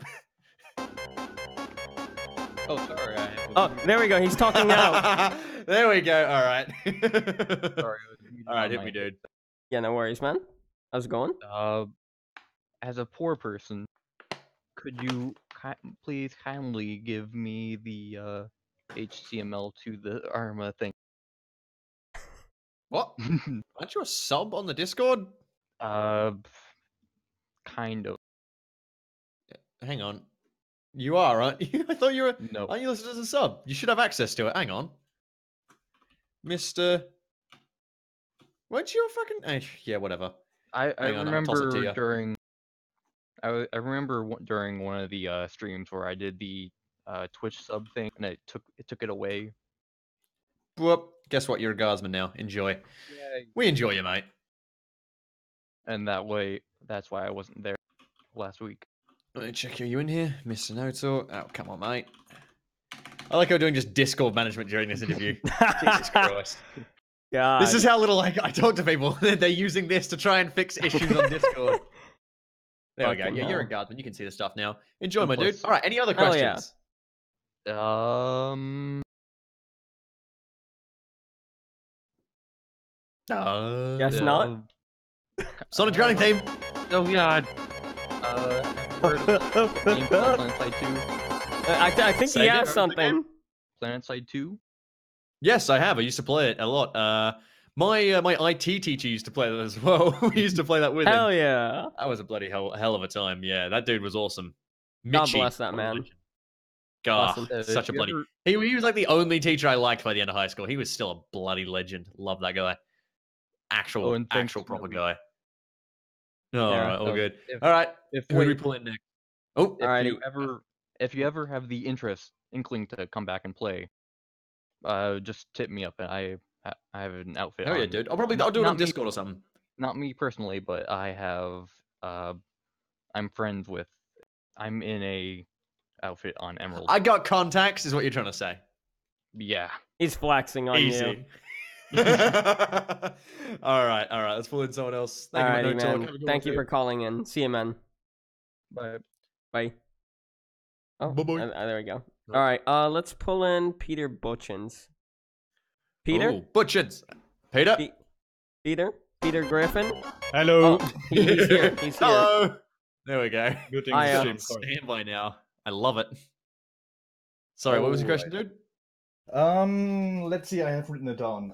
S17: Oh, sorry.
S1: Oh, there we go. He's talking now.
S2: There we go. All right.
S17: Sorry.
S2: All right, hit me, dude.
S1: Yeah, no worries, man. How's it going?
S17: As a poor person, could you please kindly give me the HTML to the Arma thing?
S2: What? Aren't you a sub on the Discord?
S17: Kind of.
S2: Hang on. You are, aren't you? I thought you were.
S17: No.
S2: Aren't you listed as a sub? You should have access to it. Hang on. Mr. Weren't you a fucking. Yeah, whatever.
S17: I remember
S2: during.
S17: I remember during one of the streams where I did the Twitch sub thing, and it took it away.
S2: Whoop. Guess what? You're a guardsman now. Enjoy.
S17: Yay.
S2: We enjoy you, mate.
S17: And that's why I wasn't there last week.
S2: Let me check. Are you in here, Mr. Noto? Oh, come on, mate. I like how we're doing just Discord management during this interview. Jesus Christ.
S1: God.
S2: This is how little I talk to people. They're using this to try and fix issues on Discord. There we go. Yeah, you're a guardsman. You can see the stuff now. Enjoy, my dude. All right. Any other questions?
S1: Guess not.
S2: Sonic Drowning theme.
S17: Oh God. Planetside 2.
S1: I think he has something.
S17: Planetside 2.
S2: Yes, I have. I used to play it a lot. My IT teacher used to play that as well. We used to play that with him.
S1: Hell yeah.
S2: That was a bloody hell of a time. Yeah, that dude was awesome.
S1: God
S2: Mitchie.
S1: bless that man.
S2: God, such a bloody. He was like the only teacher I liked by the end of high school. He was still a bloody legend. Love that guy. Actual proper guy. Oh, all right, all good. All right, who do we pull in next? Oh,
S17: if you ever have the inkling to come back and play, just tip me up, and I have an outfit.
S2: Oh yeah, dude. I'll do it on Discord or something.
S17: Not me personally, but I have. I'm friends with. I'm in a outfit on Emerald.
S2: I got contacts, is what you're trying to say.
S17: Yeah.
S1: He's flexing on
S2: you. All right. Let's pull in someone else. Thank you,
S1: man. Thank you for calling in. See you, man.
S17: Bye.
S1: Bye. Oh,
S2: bye-bye.
S1: There we go. All right. Let's pull in Peter Butchins. Peter?
S2: Oh, Butchins. Peter?
S1: Peter Griffin?
S2: Hello.
S1: Oh, he's here. He's here.
S2: Hello. There we go.
S6: Good thing
S2: standby now. I love it. Sorry, what was your question, dude?
S5: Let's see. I have written it down.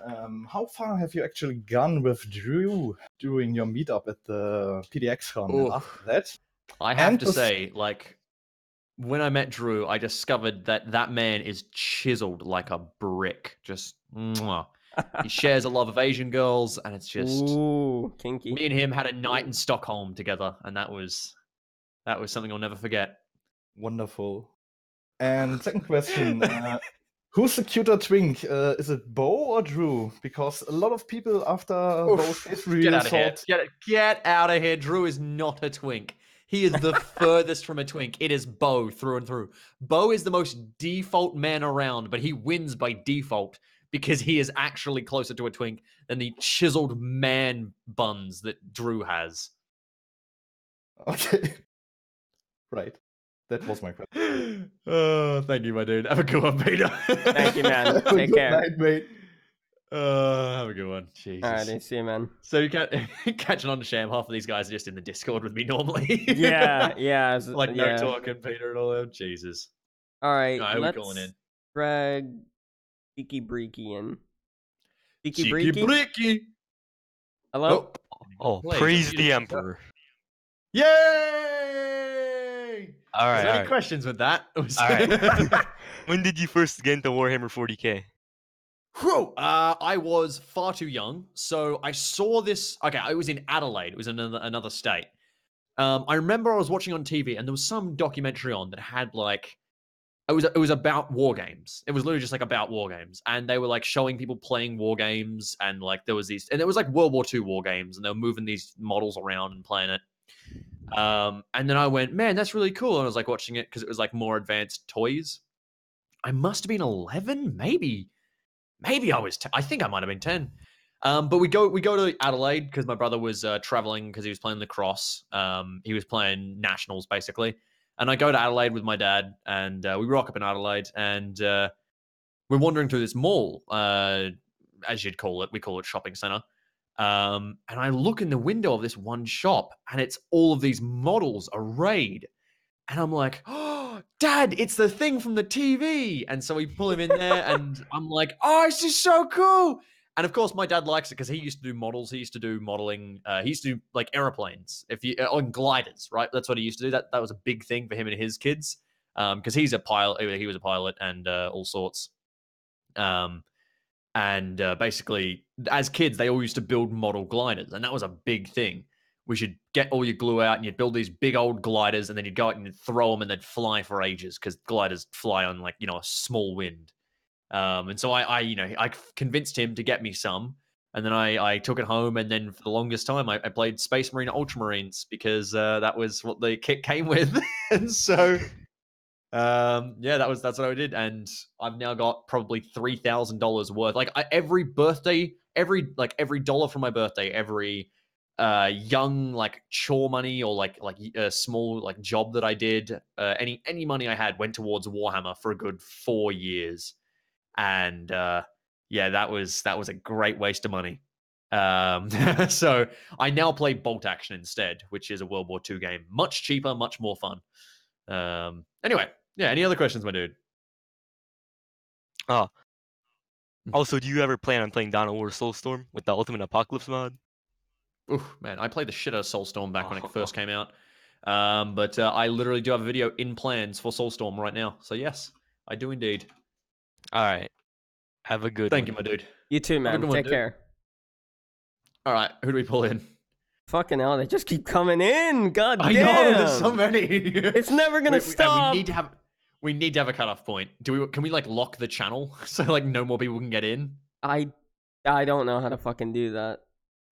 S5: How far have you actually gone with Drew during your meetup at the PDX-Con? And after that,
S2: I have to say, like, when I met Drew, I discovered that man is chiseled like a brick. Just, mwah. He shares a love of Asian girls, and it's just
S1: kinky.
S2: Me and him had a night in Stockholm together, and that was something I'll never forget.
S5: Wonderful. And second question: who's the cuter twink? Is it Bo or Drew? Because a lot of people after Bo's face reveal
S2: Get out of here! Drew is not a twink. He is the furthest from a twink. It is Bo through and through. Bo is the most default man around, but he wins by default because he is actually closer to a twink than the chiseled man buns that Drew has.
S5: Okay. Right. That was my question.
S2: Oh, thank you, my dude. Have a good one, Peter.
S1: Thank you, man. Take care.
S5: Good night, mate.
S2: Have a good one. Jesus.
S1: Alrighty, see you, man.
S2: So you can't catching on to shame. Half of these guys are just in the Discord with me normally.
S1: yeah.
S2: Like no talking, Peter and all that. Jesus.
S1: All right,
S2: who
S1: let's
S2: we calling in?
S1: drag Cheeky Breaky in.
S2: Cheeky Breaky.
S1: Hello.
S18: Oh, praise the Emperor.
S2: Yay!
S18: All right.
S2: Is there any questions with that?
S18: All right. When did you first get into Warhammer 40k?
S2: Whew. I was far too young, so I saw this. Okay, I was in Adelaide. It was another state. I remember I was watching on TV, and there was some documentary on that had like It was about war games. It was literally just like about war games, and they were like showing people playing war games, and like there was these, and it was like World War II war games, and they were moving these models around and playing it. And then I went, man, that's really cool. And I was like watching it because it was like more advanced toys. I must have been 11, maybe I was 10. I think I might have been 10. But we go to Adelaide because my brother was traveling because he was playing lacrosse. He was playing nationals basically. And I go to Adelaide with my dad, and we rock up in Adelaide, and we're wandering through this mall, as you'd call it. We call it shopping center. And I look in the window of this one shop, and it's all of these models arrayed. And I'm like, oh, Dad, it's the thing from the TV. And so we pull him in there, and I'm like, oh, this is so cool. And of course, my dad likes it because he used to do models. He used to do modeling. He used to do like airplanes, on gliders, right? That's what he used to do. That was a big thing for him and his kids, because he's a pilot. He was a pilot and all sorts. And basically, as kids, they all used to build model gliders, and that was a big thing. We should get all your glue out, and you'd build these big old gliders, and then you'd go out and you'd throw them, and they'd fly for ages because gliders fly on like a small wind. And so I convinced him to get me some, and then I took it home, and then for the longest time I played Space Marine Ultramarines because that was what the kit came with, and so that's what I did, and I've now got probably $3,000 worth. Like every birthday, every dollar from my birthday, every young like chore money or like a small like job that I did, any money I had went towards Warhammer for a good 4 years. And that was a great waste of money. So I now play Bolt Action instead, which is a World War II game. Much cheaper, much more fun. Anyway, any other questions, my dude?
S18: Oh. Also, do you ever plan on playing Dawn of War Soulstorm with the Ultimate Apocalypse mod?
S2: Oof, man, I played the shit out of Soulstorm back when it first came out. But I literally do have a video in plans for Soulstorm right now. So yes, I do indeed.
S18: All right. Have a good one.
S2: Thank you, my dude.
S1: You too, man. Take care.
S2: All right, who do we pull in?
S1: Fucking hell, they just keep coming in. God damn.
S2: I know, there's so many.
S1: It's never gonna stop.
S2: We need to have a cutoff point. Can we like lock the channel so like no more people can get in?
S1: I don't know how to fucking do that.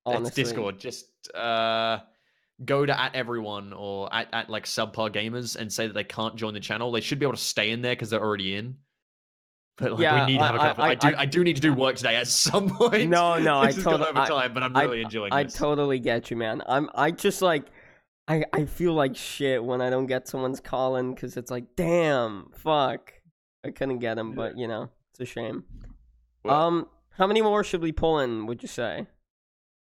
S1: Honestly.
S2: It's Discord. Just go to @everyone or at like subpar gamers and say that they can't join the channel. They should be able to stay in there because they're already in. But like, we need to have a couple. I do need to do work today at some point.
S1: No,
S2: I totally over time, but I'm really enjoying this.
S1: I totally get you, man. I just like I feel like shit when I don't get someone's calling because it's like, damn, fuck, I couldn't get him, but it's a shame. Well, how many more should we pull in? Would you say?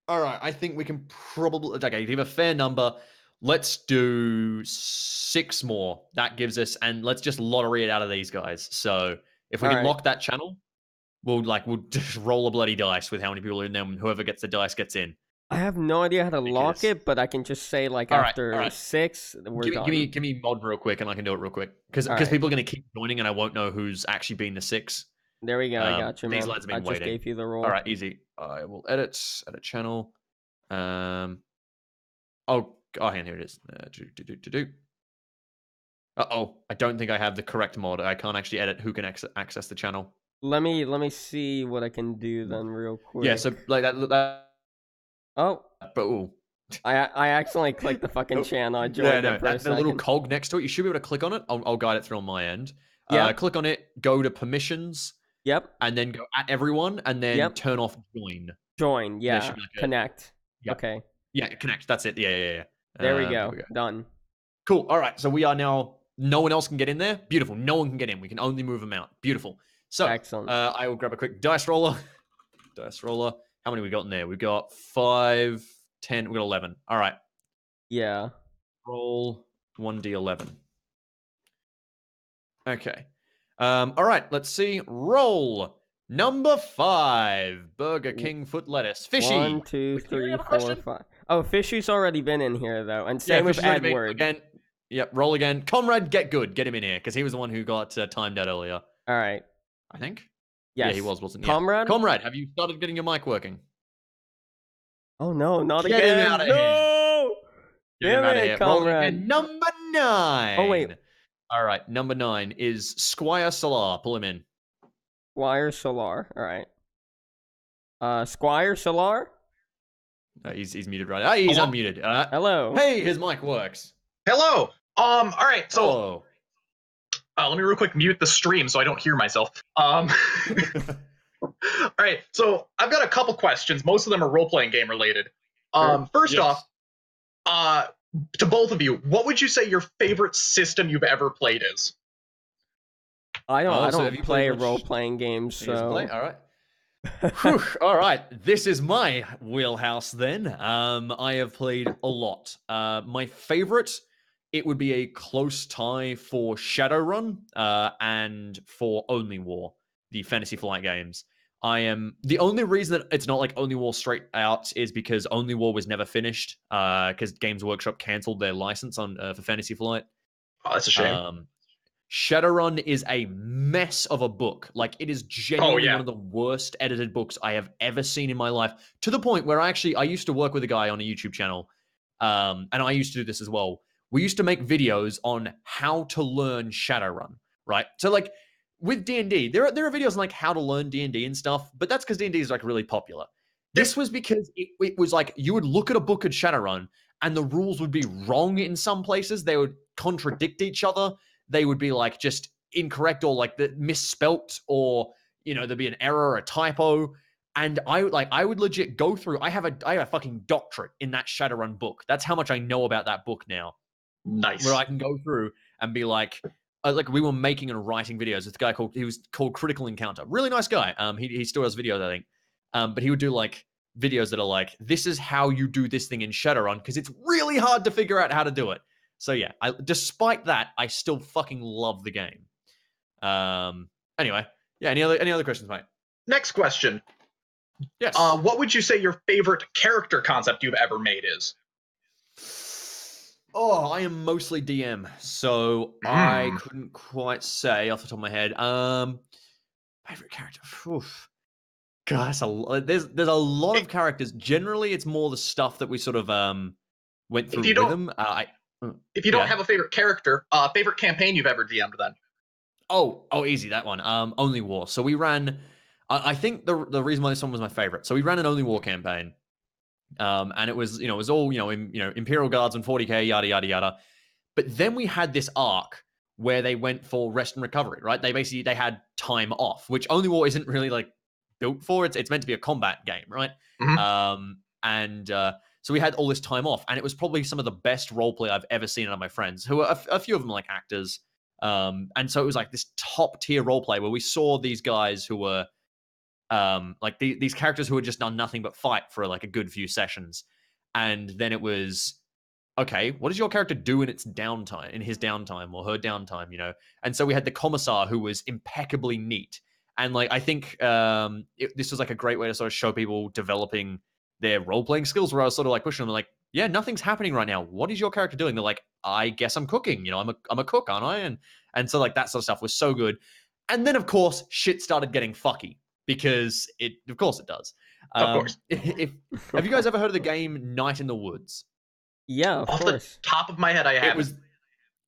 S2: All right, I think we can probably give a fair number. Let's do 6 more. That gives us, and let's just lottery it out of these guys. So. If we can lock that channel, we'll just roll a bloody dice with how many people are in there, and whoever gets the dice gets in.
S1: I have no idea how to lock it, but I can just say after 6, we're done.
S2: Give me mod real quick, and I can do it real quick because people are going to keep joining, and I won't know who's actually been the 6.
S1: There we go. I got you, man.
S2: These lads have been waiting.
S1: Just gave you the role.
S2: All right, easy. I will edit channel. Here it is. I don't think I have the correct mod. I can't actually edit who can access the channel.
S1: Let me see what I can do then real quick.
S2: Yeah, so like that.
S1: Oh.
S2: But
S1: I accidentally clicked the fucking channel. I joined it for a second.
S2: The little cog next to it. You should be able to click on it. I'll guide it through on my end.
S1: Yeah.
S2: Click on it. Go to permissions.
S1: Yep.
S2: And then go @everyone, and then turn off join.
S1: Join. Yeah. Connect. Okay.
S2: Yeah, connect. That's it. Yeah.
S1: There we go. Done.
S2: Cool. All right. So we are now. No one else can get in there. Beautiful. No one can get in. We can only move them out. Beautiful. So,
S1: excellent.
S2: I will grab a quick dice roller. How many we got in there? We've got 5, 10. We got 11. All right.
S1: Yeah.
S2: Roll 1d11. Okay. All right. Let's see. Roll number 5. Burger King foot lettuce. Fishy.
S1: 1, 2, 3, 4, 5. Oh, Fishy's already been in here though, and same with Edward.
S2: Again. Yep, roll again. Comrade, get good. Get him in here, because he was the one who got timed out earlier.
S1: All right.
S2: I think?
S1: Yes.
S2: Yeah, he wasn't he?
S1: Comrade?
S2: Comrade, have you started getting your mic working?
S1: Oh, no, not
S2: Get
S1: again.
S2: Him out of
S1: no!
S2: Here. Get him out of here.
S1: Comrade.
S2: Number 9.
S1: Oh, wait.
S2: All right, number 9 is Squire Solar. Pull him in.
S1: Squire Solar. All right. Squire Solar.
S2: He's muted right now. He's
S19: Hello?
S2: unmuted.
S1: Hello.
S2: Hey, his mic works.
S19: Hello. All right. So,
S2: Hello.
S19: let me real quick mute the stream so I don't hear myself. All right. So I've got a couple questions. Most of them are role-playing game related. First off, to both of you, what would you say your favorite system you've ever played is?
S1: I don't
S2: have you
S1: play
S2: played much-
S1: role-playing games,
S2: He doesn't
S1: so
S2: play? All right. Whew, all right, this is my wheelhouse then. I have played a lot. My favorite, it would be a close tie for Shadowrun and for Only War, the Fantasy Flight games. The only reason that it's not like Only War straight out is because Only War was never finished because Games Workshop canceled their license on for Fantasy Flight.
S19: Oh, that's a shame.
S2: Shadowrun is a mess of a book. Like, it is genuinely one of the worst edited books I have ever seen in my life, to the point where I used to work with a guy on a YouTube channel, and I used to do this as well. We used to make videos on how to learn Shadowrun, right? So, like, with D&D, there are videos on, like, how to learn D&D and stuff, but that's because D&D is, like, really popular. This was because it was, like, you would look at a book at Shadowrun, and the rules would be wrong in some places. They would contradict each other. They would be like just incorrect or like misspelt, or there'd be an error, a typo, and I would legit go through. I have a fucking doctorate in that Shadowrun book. That's how much I know about that book now.
S19: Nice.
S2: Where I can go through and be like we were making and writing videos. This guy he was called Critical Encounter. Really nice guy. He still has videos, I think. But he would do like videos that are like, this is how you do this thing in Shadowrun because it's really hard to figure out how to do it. So yeah, despite that, I still fucking love the game. Anyway, yeah. Any other questions, mate?
S19: Next question.
S2: Yes.
S19: What would you say your favorite character concept you've ever made is?
S2: Oh, I am mostly DM, so I couldn't quite say off the top of my head. Favorite character. Oof. God, there's a lot of characters. Generally, it's more the stuff that we sort of went through with them.
S19: If you don't have a favorite character, favorite campaign you've ever DM'd then?
S2: Oh, easy, that one. Only War. So we ran. I think the reason why this one was my favorite. So we ran an Only War campaign, and it was all Imperial Guards and 40k, yada yada yada. But then we had this arc where they went for rest and recovery. Right? They had time off, which Only War isn't really like built for. It's meant to be a combat game, right? So we had all this time off, and it was probably some of the best roleplay I've ever seen out of my friends, who are a few of them like actors. And so it was like this top tier roleplay where we saw these guys who were these characters who had just done nothing but fight for like a good few sessions. And then it was, okay, what does your character do in his downtime or her downtime, And so we had the commissar who was impeccably neat. And like, I think this was like a great way to sort of show people developing their role-playing skills, where I was sort of like pushing them like, yeah, nothing's happening right now. What is your character doing? They're like, I guess I'm cooking. I'm a cook, aren't I? And so like that sort of stuff was so good. And then of course shit started getting fucky because of course it does.
S19: Of course.
S2: Have you guys ever heard of the game Night in the Woods?
S1: Yeah, of course.
S19: The top of my head, I have.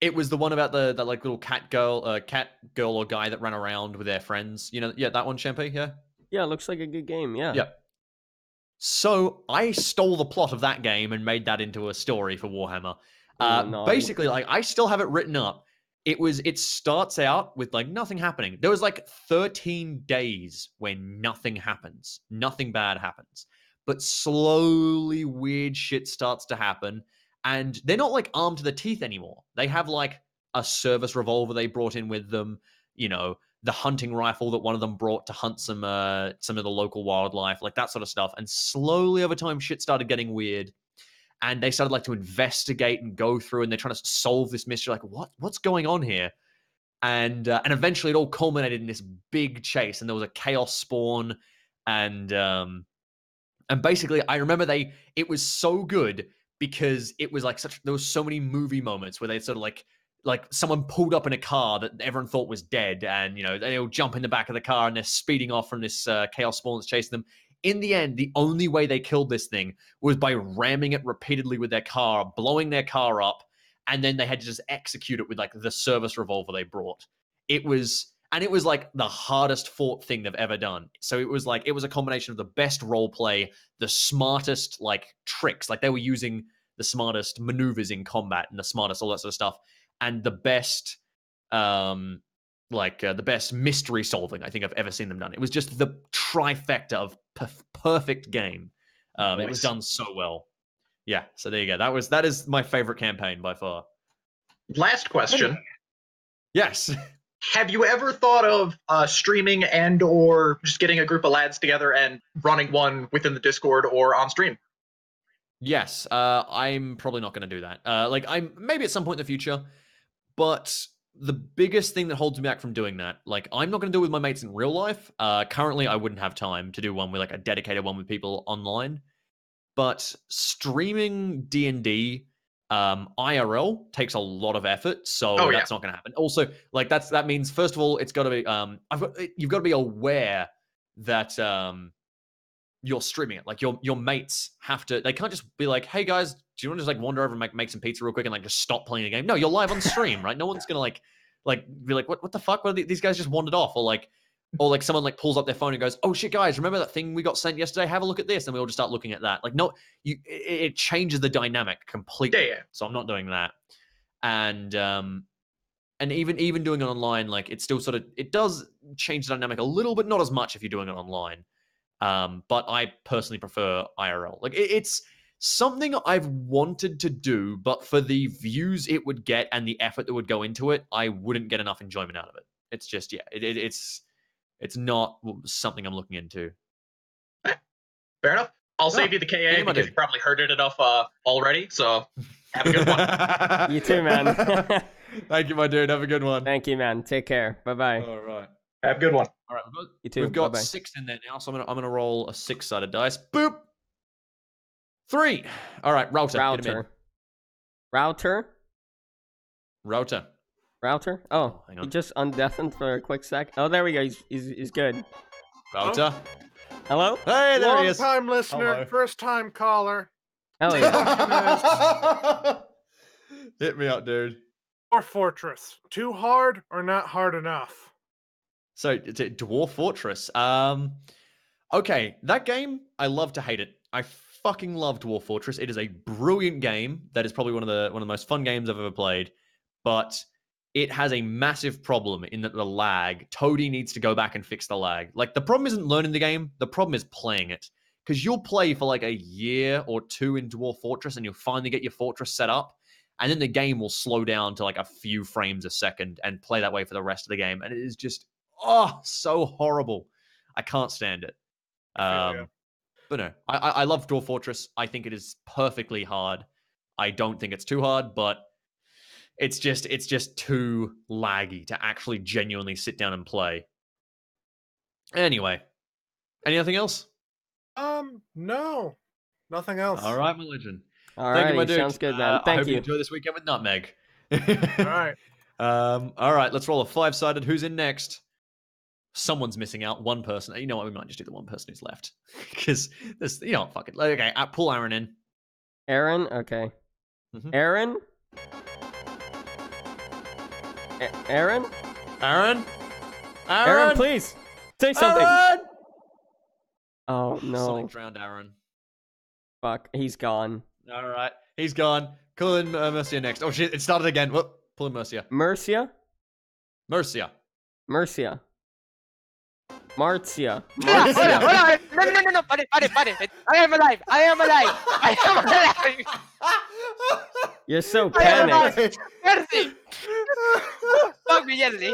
S2: It was the one about the like little cat girl or guy that ran around with their friends. That one, Champy, yeah?
S1: Yeah, it looks like a good game, yeah.
S2: Yeah. So I stole the plot of that game and made that into a story for Warhammer. Basically, like I still have it written up. It starts out with like nothing happening. There was like 13 days when nothing happens. Nothing bad happens. But slowly weird shit starts to happen. And they're not like armed to the teeth anymore. They have like a service revolver they brought in with them, the hunting rifle that one of them brought to hunt some of the local wildlife, like that sort of stuff. And slowly over time, shit started getting weird. And they started like to investigate and go through, and they're trying to solve this mystery. Like, what's going on here? And eventually, it all culminated in this big chase, and there was a chaos spawn, and basically, I remember it was so good because it was like there was so many movie moments where they sort of like someone pulled up in a car that everyone thought was dead, and they all jump in the back of the car and they're speeding off from this chaos spawn that's chasing them. In the end, the only way they killed this thing was by ramming it repeatedly with their car, blowing their car up, and then they had to just execute it with like the service revolver they brought. It was like the hardest fought thing they've ever done. So it was a combination of the best role play, the smartest like tricks, like they were using the smartest maneuvers in combat and the smartest all that sort of stuff, and the best the best mystery solving I think I've ever seen them done. It was just the trifecta of perfect game. It was done so well. Yeah, so there you go. That is my favorite campaign by far.
S19: Last question.
S2: Yes.
S19: Have you ever thought of streaming and or just getting a group of lads together and running one within the Discord or on stream?
S2: Yes, I'm probably not going to do that. I'm maybe at some point in the future, but the biggest thing that holds me back from doing that, like I'm not going to do it with my mates in real life. Currently, I wouldn't have time to do one with like a dedicated one with people online. But streaming D&D IRL takes a lot of effort, so that's not going to happen. Also, like that means first of all, it's got to be you've got to be aware that you're streaming it. Like your mates have to. They can't just be like, "Hey guys, do you want to just like wander over and make some pizza real quick and like just stop playing the game?" No, you're live on stream, right? No one's gonna like be like, "What the fuck? What are these guys just wandered off?" Or like someone like pulls up their phone and goes, "Oh shit, guys, remember that thing we got sent yesterday? Have a look at this," and we all just start looking at that. Like, no, it changes the dynamic completely.
S19: Yeah.
S2: So I'm not doing that. And even doing it online, like it still it does change the dynamic a little, but not as much if you're doing it online. But I personally prefer IRL. Like it's something I've wanted to do, but for the views it would get and the effort that would go into it, I wouldn't get enough enjoyment out of it. It's just it's not something I'm looking into.
S19: Fair enough. I'll save you the KA because you probably heard it enough already. So have a good one.
S1: You too, man.
S2: Thank you, my dude. Have a good one.
S1: Thank you, man. Take care. Bye bye.
S2: All right.
S19: Have a good one.
S2: All right.
S1: You too.
S2: We've got
S1: Bye-bye.
S2: 6 in there now, so I'm gonna roll a 6-sided dice. Boop. 3. All right, router. Get him in.
S1: Router. Oh,
S2: hang on.
S1: he just undeafened for a quick sec. Oh, there we go. He's good.
S2: Router.
S1: Hello.
S2: Hey, there he is.
S20: Long-time listener,
S2: Hello.
S20: first-time caller.
S1: Hell yeah.
S2: Hit me up, dude.
S20: Dwarf Fortress. Too hard or not hard enough?
S2: So, Dwarf Fortress. Okay, that game, I love to hate it. I fucking love Dwarf Fortress. It is a brilliant game. That is probably one of the most fun games I've ever played. But it has a massive problem in that the lag. Toady needs to go back and fix the lag. Like, the problem isn't learning the game. The problem is playing it. Because you'll play for like a year or two in Dwarf Fortress and you'll finally get your fortress set up. And then the game will slow down to like a few frames a second and play that way for the rest of the game. And it is just, so horrible. I can't stand it. But no, I love Dwarf Fortress. I think it is perfectly hard. I don't think it's too hard, but it's just too laggy to actually genuinely sit down and play. Anyway, anything else?
S20: No. Nothing else.
S2: All right, my legend.
S1: All
S2: Thank you, my
S1: right,
S2: dude.
S1: sounds good, man.
S2: I
S1: Thank
S2: hope
S1: you.
S2: enjoy this weekend with Nutmeg.
S20: All right.
S2: All right, let's roll a 5-sided. Who's in next? Someone's missing out. One person. You know what? We might just do the one person who's left. Because there's, fuck it. Okay, pull Aaron in.
S1: Aaron? Okay. Aaron? Aaron?
S2: Aaron,
S1: please. Say something.
S2: Aaron!
S1: Oh, no.
S2: Sonic drowned Aaron.
S1: Fuck, he's gone.
S2: All right, he's gone. Call in Mercia next. Oh, shit, it started again. Whoop. Pull in Mercia.
S1: Mercia?
S2: Marcia.
S1: Marcia.
S21: Hold on. No. Pare. I am alive.
S1: You're so panicked.
S21: Jersey. Fuck me, Jersey.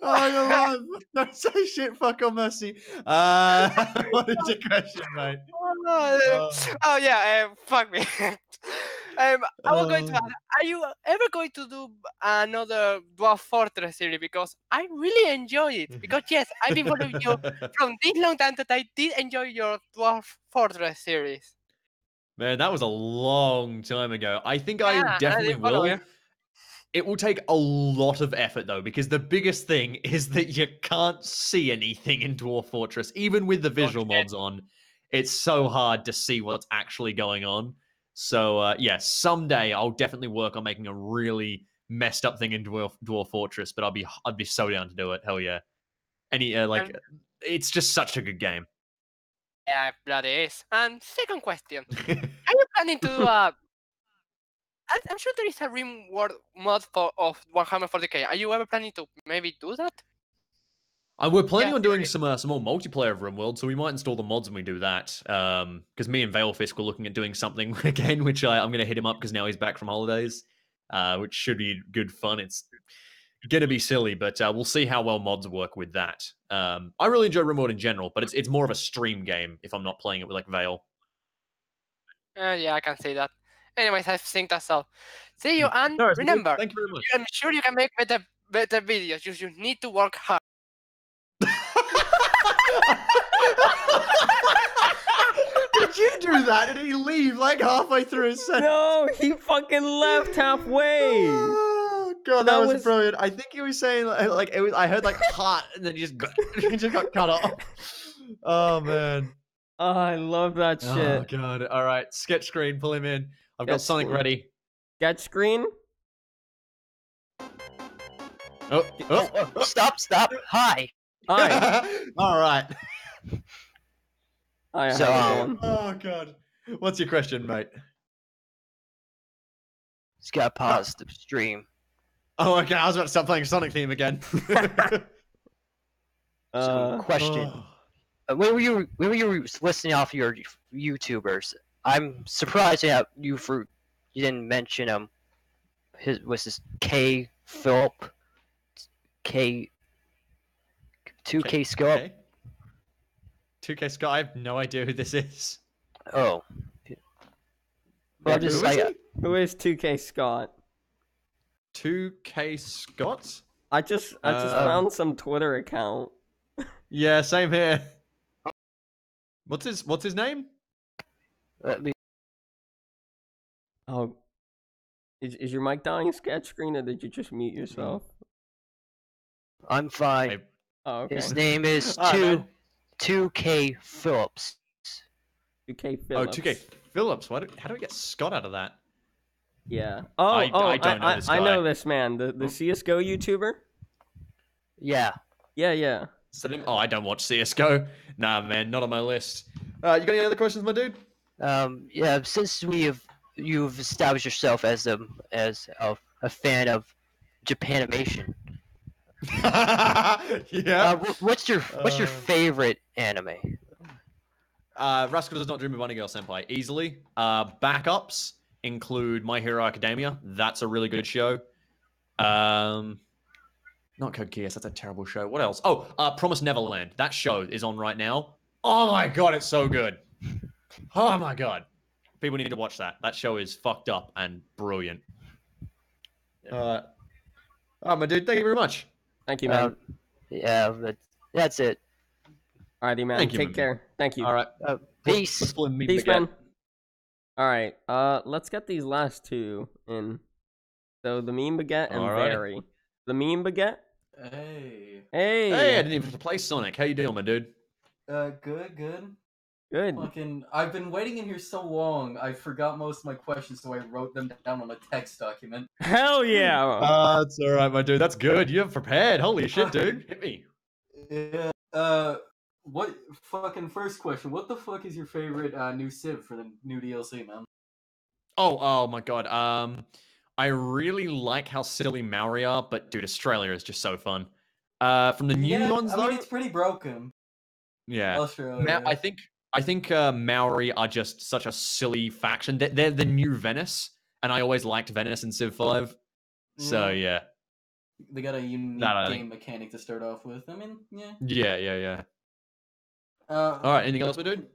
S2: Oh, you're alive. Don't say shit. Fuck on Mercy. What is your question, mate?
S21: Oh yeah. Fuck me. I was going to ask, are you ever going to do another Dwarf Fortress series? Because I really enjoy it. Because yes, I've been following you from this long time that I did enjoy your Dwarf Fortress series.
S2: Man, that was a long time ago. I think I definitely will. It will take a lot of effort, though, because the biggest thing is that you can't see anything in Dwarf Fortress. Even with the visual mods on, it's so hard to see what's actually going on. So yeah, someday I'll definitely work on making a really messed up thing in Dwarf Fortress, but I'd be so down to do it. Hell yeah. It's just such a good game.
S21: Yeah, bloody is. And second question: Are you planning to? I'm sure there is a Rim World mod of Warhammer 40k. Are you ever planning to maybe do that?
S2: We're planning on doing some more multiplayer of RimWorld, so we might install the mods when we do that. Because me and Veilfisk were looking at doing something again, which I'm going to hit him up because now he's back from holidays, which should be good fun. It's going to be silly, but we'll see how well mods work with that. I really enjoy RimWorld in general, but it's more of a stream game if I'm not playing it with like Veil.
S21: Yeah, I can see that. Anyways, I think that's all. See you, and remember,
S2: thank you very much.
S21: I'm sure you can make better videos. You should need to work hard.
S2: Did you do that? Did he leave like halfway through his sentence?
S1: No, he fucking left halfway.
S2: Oh god, that was brilliant. I think he was saying like it was. I heard like hot, and then he just got cut off. Oh man.
S1: Oh, I love that shit.
S2: Oh god. All right, sketch screen. Pull him in. I've got something ready.
S1: Sketch screen.
S2: Oh.
S3: Stop. Hi.
S1: Hi.
S2: All right.
S1: Hi.
S3: So,
S2: oh god. What's your question, mate?
S3: Just gotta pause the stream.
S2: Oh, okay. I was about to start playing Sonic theme again.
S3: Question. Where were you listening off your YouTubers? I'm surprised that you didn't mention was this K Philip K 2K Scope?
S2: 2K Scott, I have no idea who this is.
S3: Oh. Well, just like
S1: who is 2K Scott?
S2: 2K Scott?
S1: I just found some Twitter account.
S2: Yeah, same here. What's his name?
S1: Oh, is your mic dying, sketch screen, or did you just mute yourself?
S3: I'm fine.
S1: Oh, okay.
S3: His name is 2K Phillips.
S1: 2K Phillips.
S2: Oh, 2K Phillips. How do we get Scott out of that?
S1: Yeah.
S2: I don't know this guy.
S1: I know this man. The CS:GO YouTuber.
S3: Yeah.
S1: Yeah.
S2: Oh, I don't watch CS:GO. Nah, man, not on my list. You got any other questions, my dude?
S3: Yeah. Since you've established yourself as a fan of Japanimation.
S2: Yeah.
S3: What's your favorite anime?
S2: Rascal Does Not Dream of Bunny Girl Senpai. Easily. Backups include My Hero Academia. That's a really good show. Not Code Geass. That's a terrible show. What else? Oh, Promised Neverland. That show is on right now. Oh my god, it's so good. Oh my god. People need to watch that. That show is fucked up and brilliant. Oh, my dude, thank you very much.
S1: Thank you, man.
S3: Yeah, but that's it.
S1: Alrighty, man.
S2: Thank you,
S1: Take care. Thank you.
S2: All right.
S3: Peace.
S1: Peace, man. Alright, let's get these last two in. So, the Meme Baguette and Barry. The Meme Baguette?
S4: Hey.
S2: Hey, I didn't even have to play Sonic. How you doing, my dude?
S4: Good.
S1: Good.
S4: Fucking, I've been waiting in here so long, I forgot most of my questions, so I wrote them down on a text document.
S1: Hell yeah!
S2: That's alright, my dude. That's good. You have prepared. Holy shit, dude. Hit me.
S4: Yeah. What fucking first question? What the fuck is your favorite new Civ for the new DLC, man?
S2: Oh my god. I really like how silly Maori are, but dude, Australia is just so fun. From the new ones, though,
S4: it's pretty broken.
S2: Yeah,
S4: Australia.
S2: I think Maori are just such a silly faction. They're the new Venice, and I always liked Venice in Civ 5. So yeah,
S4: they got a unique game mechanic to start off with. I mean, yeah.
S2: Yeah. All right, anything else, my dude?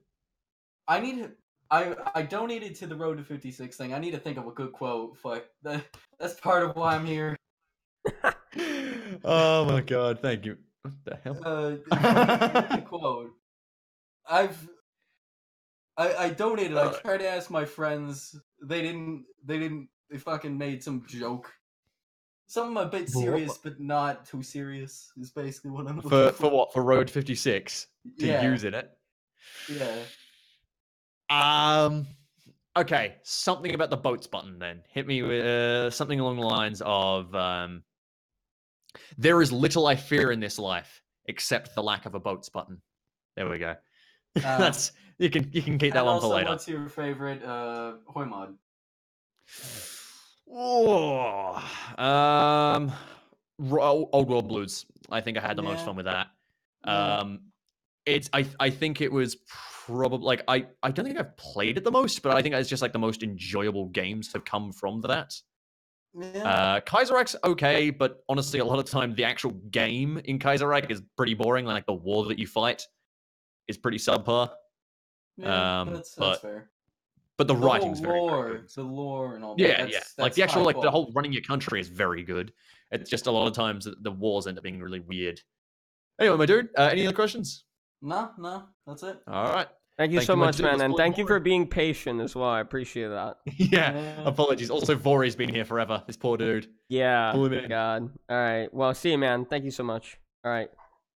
S4: I donated to the Road to 56 thing. I need to think of a good quote. Fuck, that's part of why I'm here.
S2: Oh my god, thank you. What the hell?
S4: The quote. I donated. I tried to ask my friends. They fucking made some joke. Something a bit serious, but not too serious. Is basically what I'm looking
S2: for what? For Road 56 to use in it.
S4: Yeah.
S2: I Okay, something about the boats button then. Hit me with something along the lines of there is little I fear in this life except the lack of a boats button. There we go. That's you can keep that one for later.
S4: What's your favorite Hoi mod?
S2: Oh, Old World Blues. I think I had the most fun with that. I think it was probably like I don't think I've played it the most, but I think it's just like the most enjoyable games have come from that. Kaiserreich's okay, but honestly, a lot of the time the actual game in Kaiserreich is pretty boring. Like the war that you fight is pretty subpar.
S4: Yeah, that's fair.
S2: But the writing's very
S4: good. The lore and all that.
S2: Yeah,
S4: That's
S2: like the actual, like the
S4: quality.
S2: whole running your country is very good. It's just a lot of times the wars end up being really weird. Anyway, my dude, any other questions?
S4: No, that's it.
S2: All right.
S1: Thank you so much, man, and thank you for being patient as well. I appreciate that.
S2: Yeah, apologies. Also, Vori's been here forever. This poor dude.
S1: Yeah,
S2: Pull him in.
S1: God. All right. Well, see you, man. Thank you so much. All right.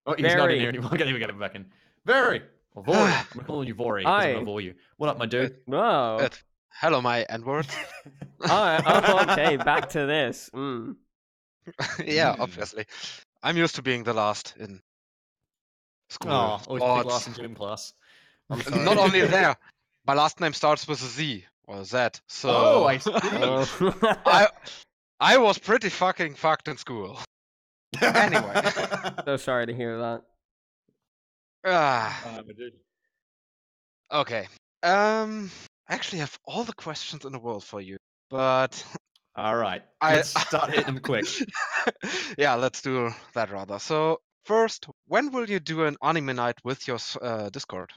S2: Oh, he's not in here anymore. I can't even get him back in. Very. Well, Vori. I'm calling you Vori because I'm going to bore you. What up, my dude?
S1: Whoa.
S7: Hello, my N-word.
S1: Okay, back to this.
S7: Yeah, obviously. I'm used to being the last in school.
S2: Oh, always pick last in gym class.
S7: Not only there, my last name starts with a Z or Z. So
S2: oh, I see.
S7: I was pretty fucking fucked in school. Anyway.
S1: So sorry to hear that.
S7: Okay. I actually have all the questions in the world for you, but
S2: all right, let's start hitting them quick.
S7: Yeah, let's do that rather. So first, when will you do an anime night with your Discord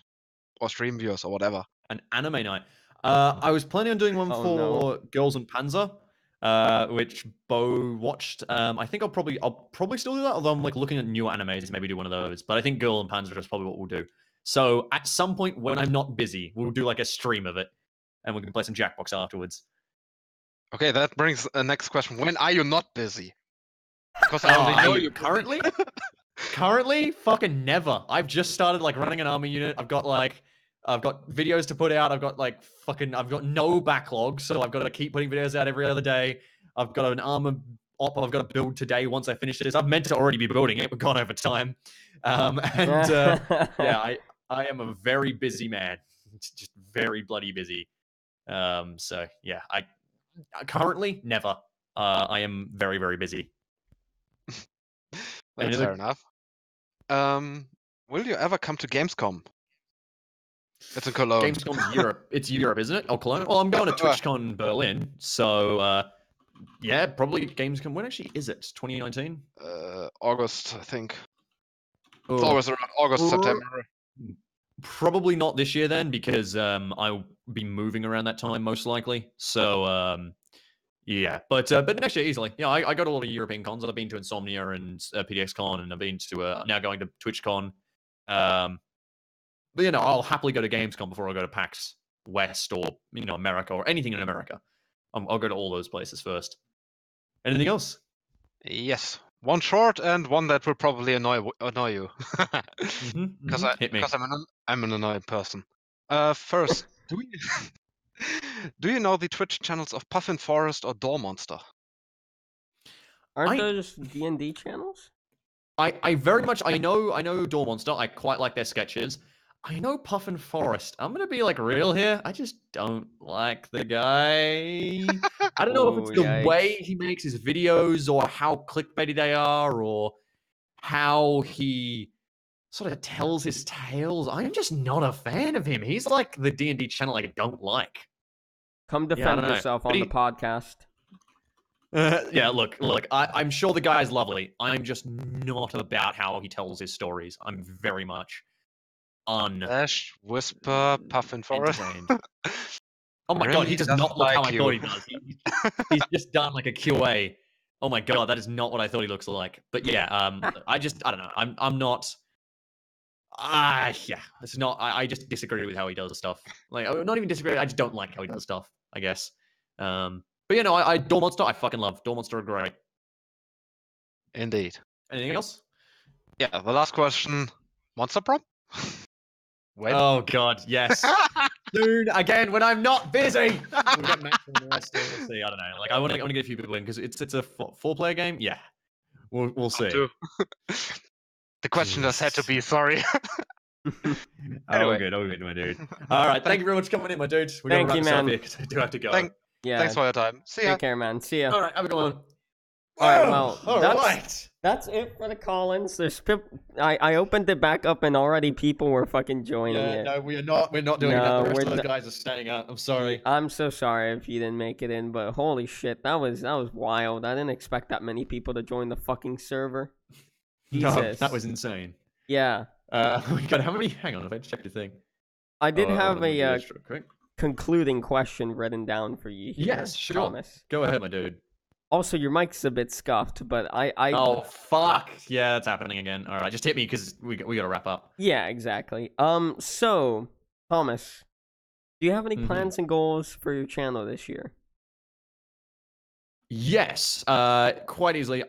S7: or stream viewers or whatever?
S2: An anime night. I was planning on doing one for Girls and Panzer, which Bo watched. I think I'll probably still do that. Although I'm like looking at new animes, maybe do one of those. But I think Girl and Panzer is probably what we'll do. So at some point when I'm not busy, we'll do like a stream of it, and we can play some Jackbox afterwards.
S7: Okay, that brings the next question. When are you not busy? Because I only know you
S2: currently. Currently, fucking never. I've just started like running an army unit. I've got videos to put out. I've got no backlog, so I've got to keep putting videos out every other day. I've got an armor op I've got to build today once I finish this. I've meant to already be building it, but gone over time. Yeah, I am a very busy man. It's just very bloody busy. So yeah, I currently never. I am very, very busy.
S7: That's fair enough. Will you ever come to Gamescom? It's in Cologne.
S2: Gamescom's Europe. It's Europe, isn't it? Oh, Cologne. Well, I'm going to TwitchCon Berlin, so yeah, probably Gamescom. When actually is it? 2019?
S7: August, I think. It's always around August, September.
S2: Probably not this year then, because I'll be moving around that time most likely. So yeah, but next year easily. Yeah, I go to a lot of European cons. I've been to Insomnia and PDXCon, and I've been to now going to TwitchCon. But I'll happily go to Gamescom before I go to PAX West or America or anything in America. I'll go to all those places first. Anything else?
S7: Yes, one short and one that will probably annoy you. Because I'm an annoying person. First, do you know the Twitch channels of Puffin Forest or Door Monster?
S1: Aren't those D&D channels?
S2: I very much I know Door Monster. I quite like their sketches. I know Puffin Forest. I'm gonna be like real here. I just don't like the guy. I don't know if it's the way he makes his videos or how clickbaity they are or how he sort of tells his tales. I'm just not a fan of him. He's like the D&D channel I don't like.
S1: Come defend yourself on the podcast.
S2: Yeah, look. I'm sure the guy is lovely. I'm just not about how he tells his stories. I'm very much
S7: Ash, Whisper, Puffin Forest.
S2: Oh my god, he does not look how I thought he does. He's just done like a QA. Oh my god, that is not what I thought he looks like. But yeah, I don't know. I'm not. Yeah, it's not. I just disagree with how he does stuff. Like, not even disagree. I just don't like how he does stuff, I guess. But I Door Monster. I fucking love Door Monster. Are great.
S7: Indeed.
S2: Anything else?
S7: Yeah. The last question. Monster Prom?
S2: When? Oh god, yes. soon again when I'm not busy. We'll get Max and the rest. We'll see. I don't know. Like I want to get a few people in because it's a 4-player game. Yeah, we'll see.
S7: The question just had to be sorry.
S2: Anyway. All good, my dude. All right, thank you very much for coming in, my dude. We got to wrap this up here because I do have to go.
S7: Thanks for your time. See ya.
S1: Take care, man. See ya.
S2: All right, have a good one.
S1: All right, well, that's it for the call-ins. There's I opened it back up and already people were fucking joining it.
S2: No, we're not doing that. The rest of those guys are staying out. I'm sorry.
S1: I'm so sorry if you didn't make it in, but holy shit, that was wild. I didn't expect that many people to join the fucking server. Jesus.
S2: No, that was insane.
S1: Yeah.
S2: We got how many? Hang on, if I check the thing.
S1: I did have a concluding question written down for you here,
S2: yes, sure.
S1: Thomas.
S2: Go ahead, my dude.
S1: Also, your mic's a bit scuffed, but I...
S2: Oh, fuck. Yeah, that's happening again. All right, just hit me because we got to wrap up.
S1: Yeah, exactly. So, Thomas, do you have any plans and goals for your channel this year?
S2: Yes, quite easily.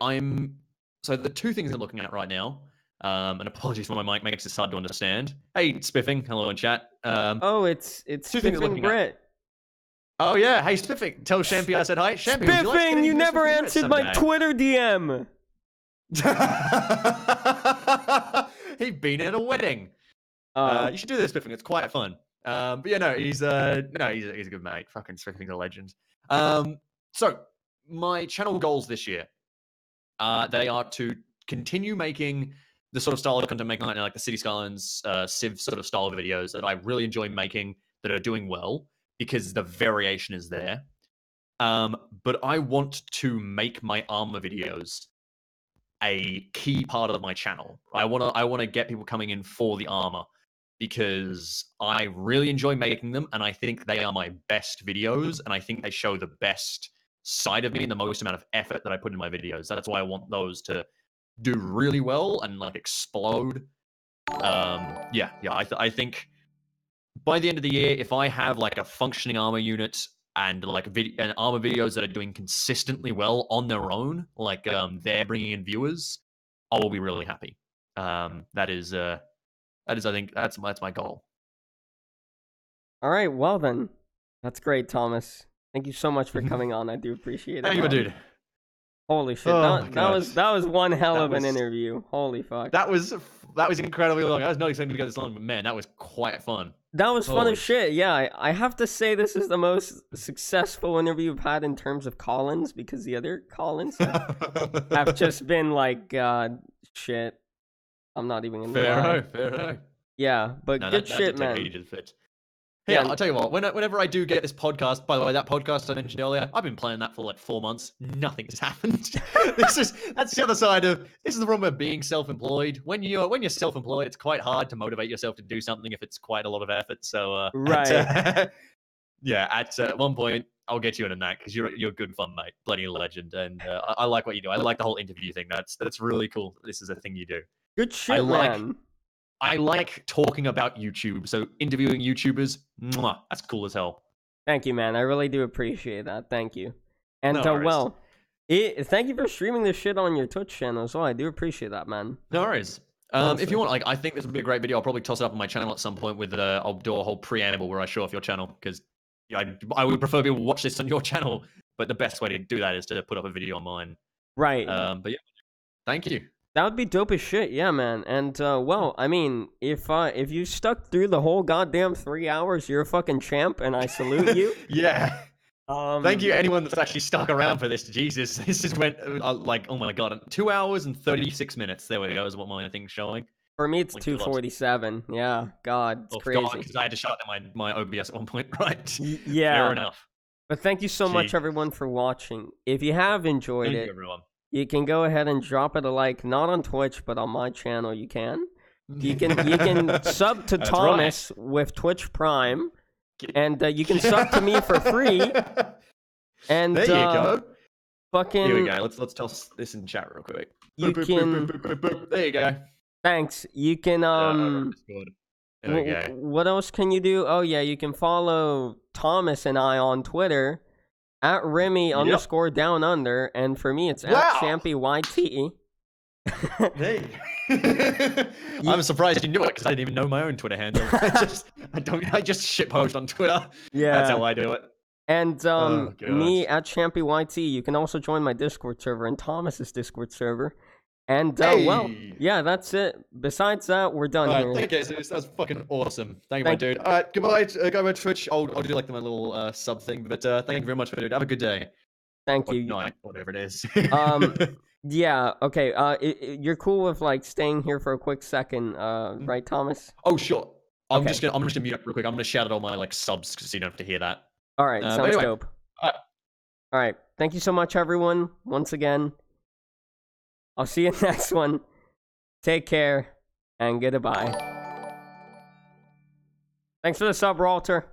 S2: So the two things I'm looking at right now, and apologies for my mic, makes it hard to understand. Hey, Spiffing, hello in chat.
S1: It's Spiffing Brett.
S2: Oh yeah, hey Spiffing, tell Champy I said hi. Champy,
S1: Spiffing, you never answered my Twitter DM.
S2: He's been at a wedding. You should do this, Spiffing. It's quite fun. But yeah, no, he's a good mate. Fucking Spiffing's a legend. So my channel goals this year, they are to continue making the sort of style of content making like the City Skylines, Civ sort of style of videos that I really enjoy making that are doing well, because the variation is there. But I want to make my armor videos a key part of my channel. I want to get people coming in for the armor because I really enjoy making them, and I think they are my best videos, and I think they show the best side of me and the most amount of effort that I put in my videos. That's why I want those to do really well and like explode. I think by the end of the year, if I have like a functioning armor unit and like and armor videos that are doing consistently well on their own, like they're bringing in viewers, I will be really happy. That is I think that's my goal.
S1: All right, well then, that's great, Thomas. Thank you so much for coming on. I do appreciate it.
S2: Thank you, dude.
S1: Holy shit, that was one hell of an interview. Holy fuck.
S2: That was incredibly long. I was not expecting to go this long, but man, that was quite fun.
S1: That was fun as shit. Yeah, I have to say this is the most successful interview we've had in terms of call-ins, because the other call-ins have just been like, shit. I'm not even gonna lie.
S2: Fair.
S1: Yeah, but
S2: no,
S1: good
S2: that
S1: shit,
S2: did
S1: man.
S2: Take ages, but... Yeah, I'll tell you what, whenever I do get this podcast, by the way, that podcast I mentioned earlier, I've been playing that for like 4 months. Nothing has happened. That's the other side of, this is the problem with being self-employed. When you're self-employed, it's quite hard to motivate yourself to do something if it's quite a lot of effort. So,
S1: right.
S2: At one point, I'll get you in that because you're good fun, mate. Bloody legend. And I like what you do. I like the whole interview thing. That's really cool. This is a thing you do.
S1: Good shit, man.
S2: I like talking about YouTube, so interviewing YouTubers, that's cool as hell.
S1: Thank you, man. I really do appreciate that. Thank you. And
S2: No worries.
S1: thank you for streaming this shit on your Twitch channel as well. I do appreciate that, man.
S2: No worries. If you want, like, I think this would be a great video. I'll probably toss it up on my channel at some point with I'll do a whole preamble where I show off your channel, because I would prefer people watch this on your channel, but the best way to do that is to put up a video on mine.
S1: Right.
S2: But yeah, thank you.
S1: That would be dope as shit, yeah, man. And, well, I mean, if you stuck through the whole goddamn 3 hours, you're a fucking champ, and I salute you.
S2: Yeah. Thank you, anyone that's actually stuck around for this. Jesus, this just went, like, oh my god, 2 hours and 36 minutes. There we go, is what my thing's showing.
S1: For me, it's 2:47. Yeah, god, it's crazy.
S2: Because I had to shut down my OBS at one point, right?
S1: Yeah.
S2: Fair enough.
S1: But thank you so much, everyone, for watching. If you have enjoyed
S2: Thank
S1: it,
S2: you, everyone.
S1: you can go ahead and drop it a like, not on Twitch, but on my channel. You can. You can sub to Thomas with Twitch Prime, and you can sub to me for free. And
S2: there you go.
S1: Fucking.
S2: Here we go. Let's tell this in chat real quick.
S1: You can.
S2: There you go.
S1: Thanks. You can.
S2: There we go.
S1: What else can you do? Oh yeah, you can follow Thomas and I on Twitter at Rimmy _Downunder, and for me it's at ChampyYT.
S2: Hey. I'm surprised you knew it because I didn't even know my own Twitter handle. I just shitpost on Twitter.
S1: Yeah,
S2: that's how I do it.
S1: And me at ChampyYT. You can also join my Discord server and Thomas's Discord server. And well, yeah, that's it. Besides that, we're done here.
S2: Thank you, Jesus. That's fucking awesome. Thank you, my dude. All right, goodbye. Go to Twitch. I'll do like my little sub thing. But thank you very much, dude. Have a good day.
S1: Thank you.
S2: Night, whatever it is.
S1: Yeah. Okay. You're cool with like staying here for a quick second, right, Thomas?
S2: Oh, sure. I'm just gonna mute up real quick. I'm gonna shout out all my like subs so you don't have to hear that.
S1: All right. Sounds
S2: anyway,
S1: dope. All right. Thank you so much, everyone. Once again. I'll see you next one. Take care and goodbye. Thanks for the sub, Walter.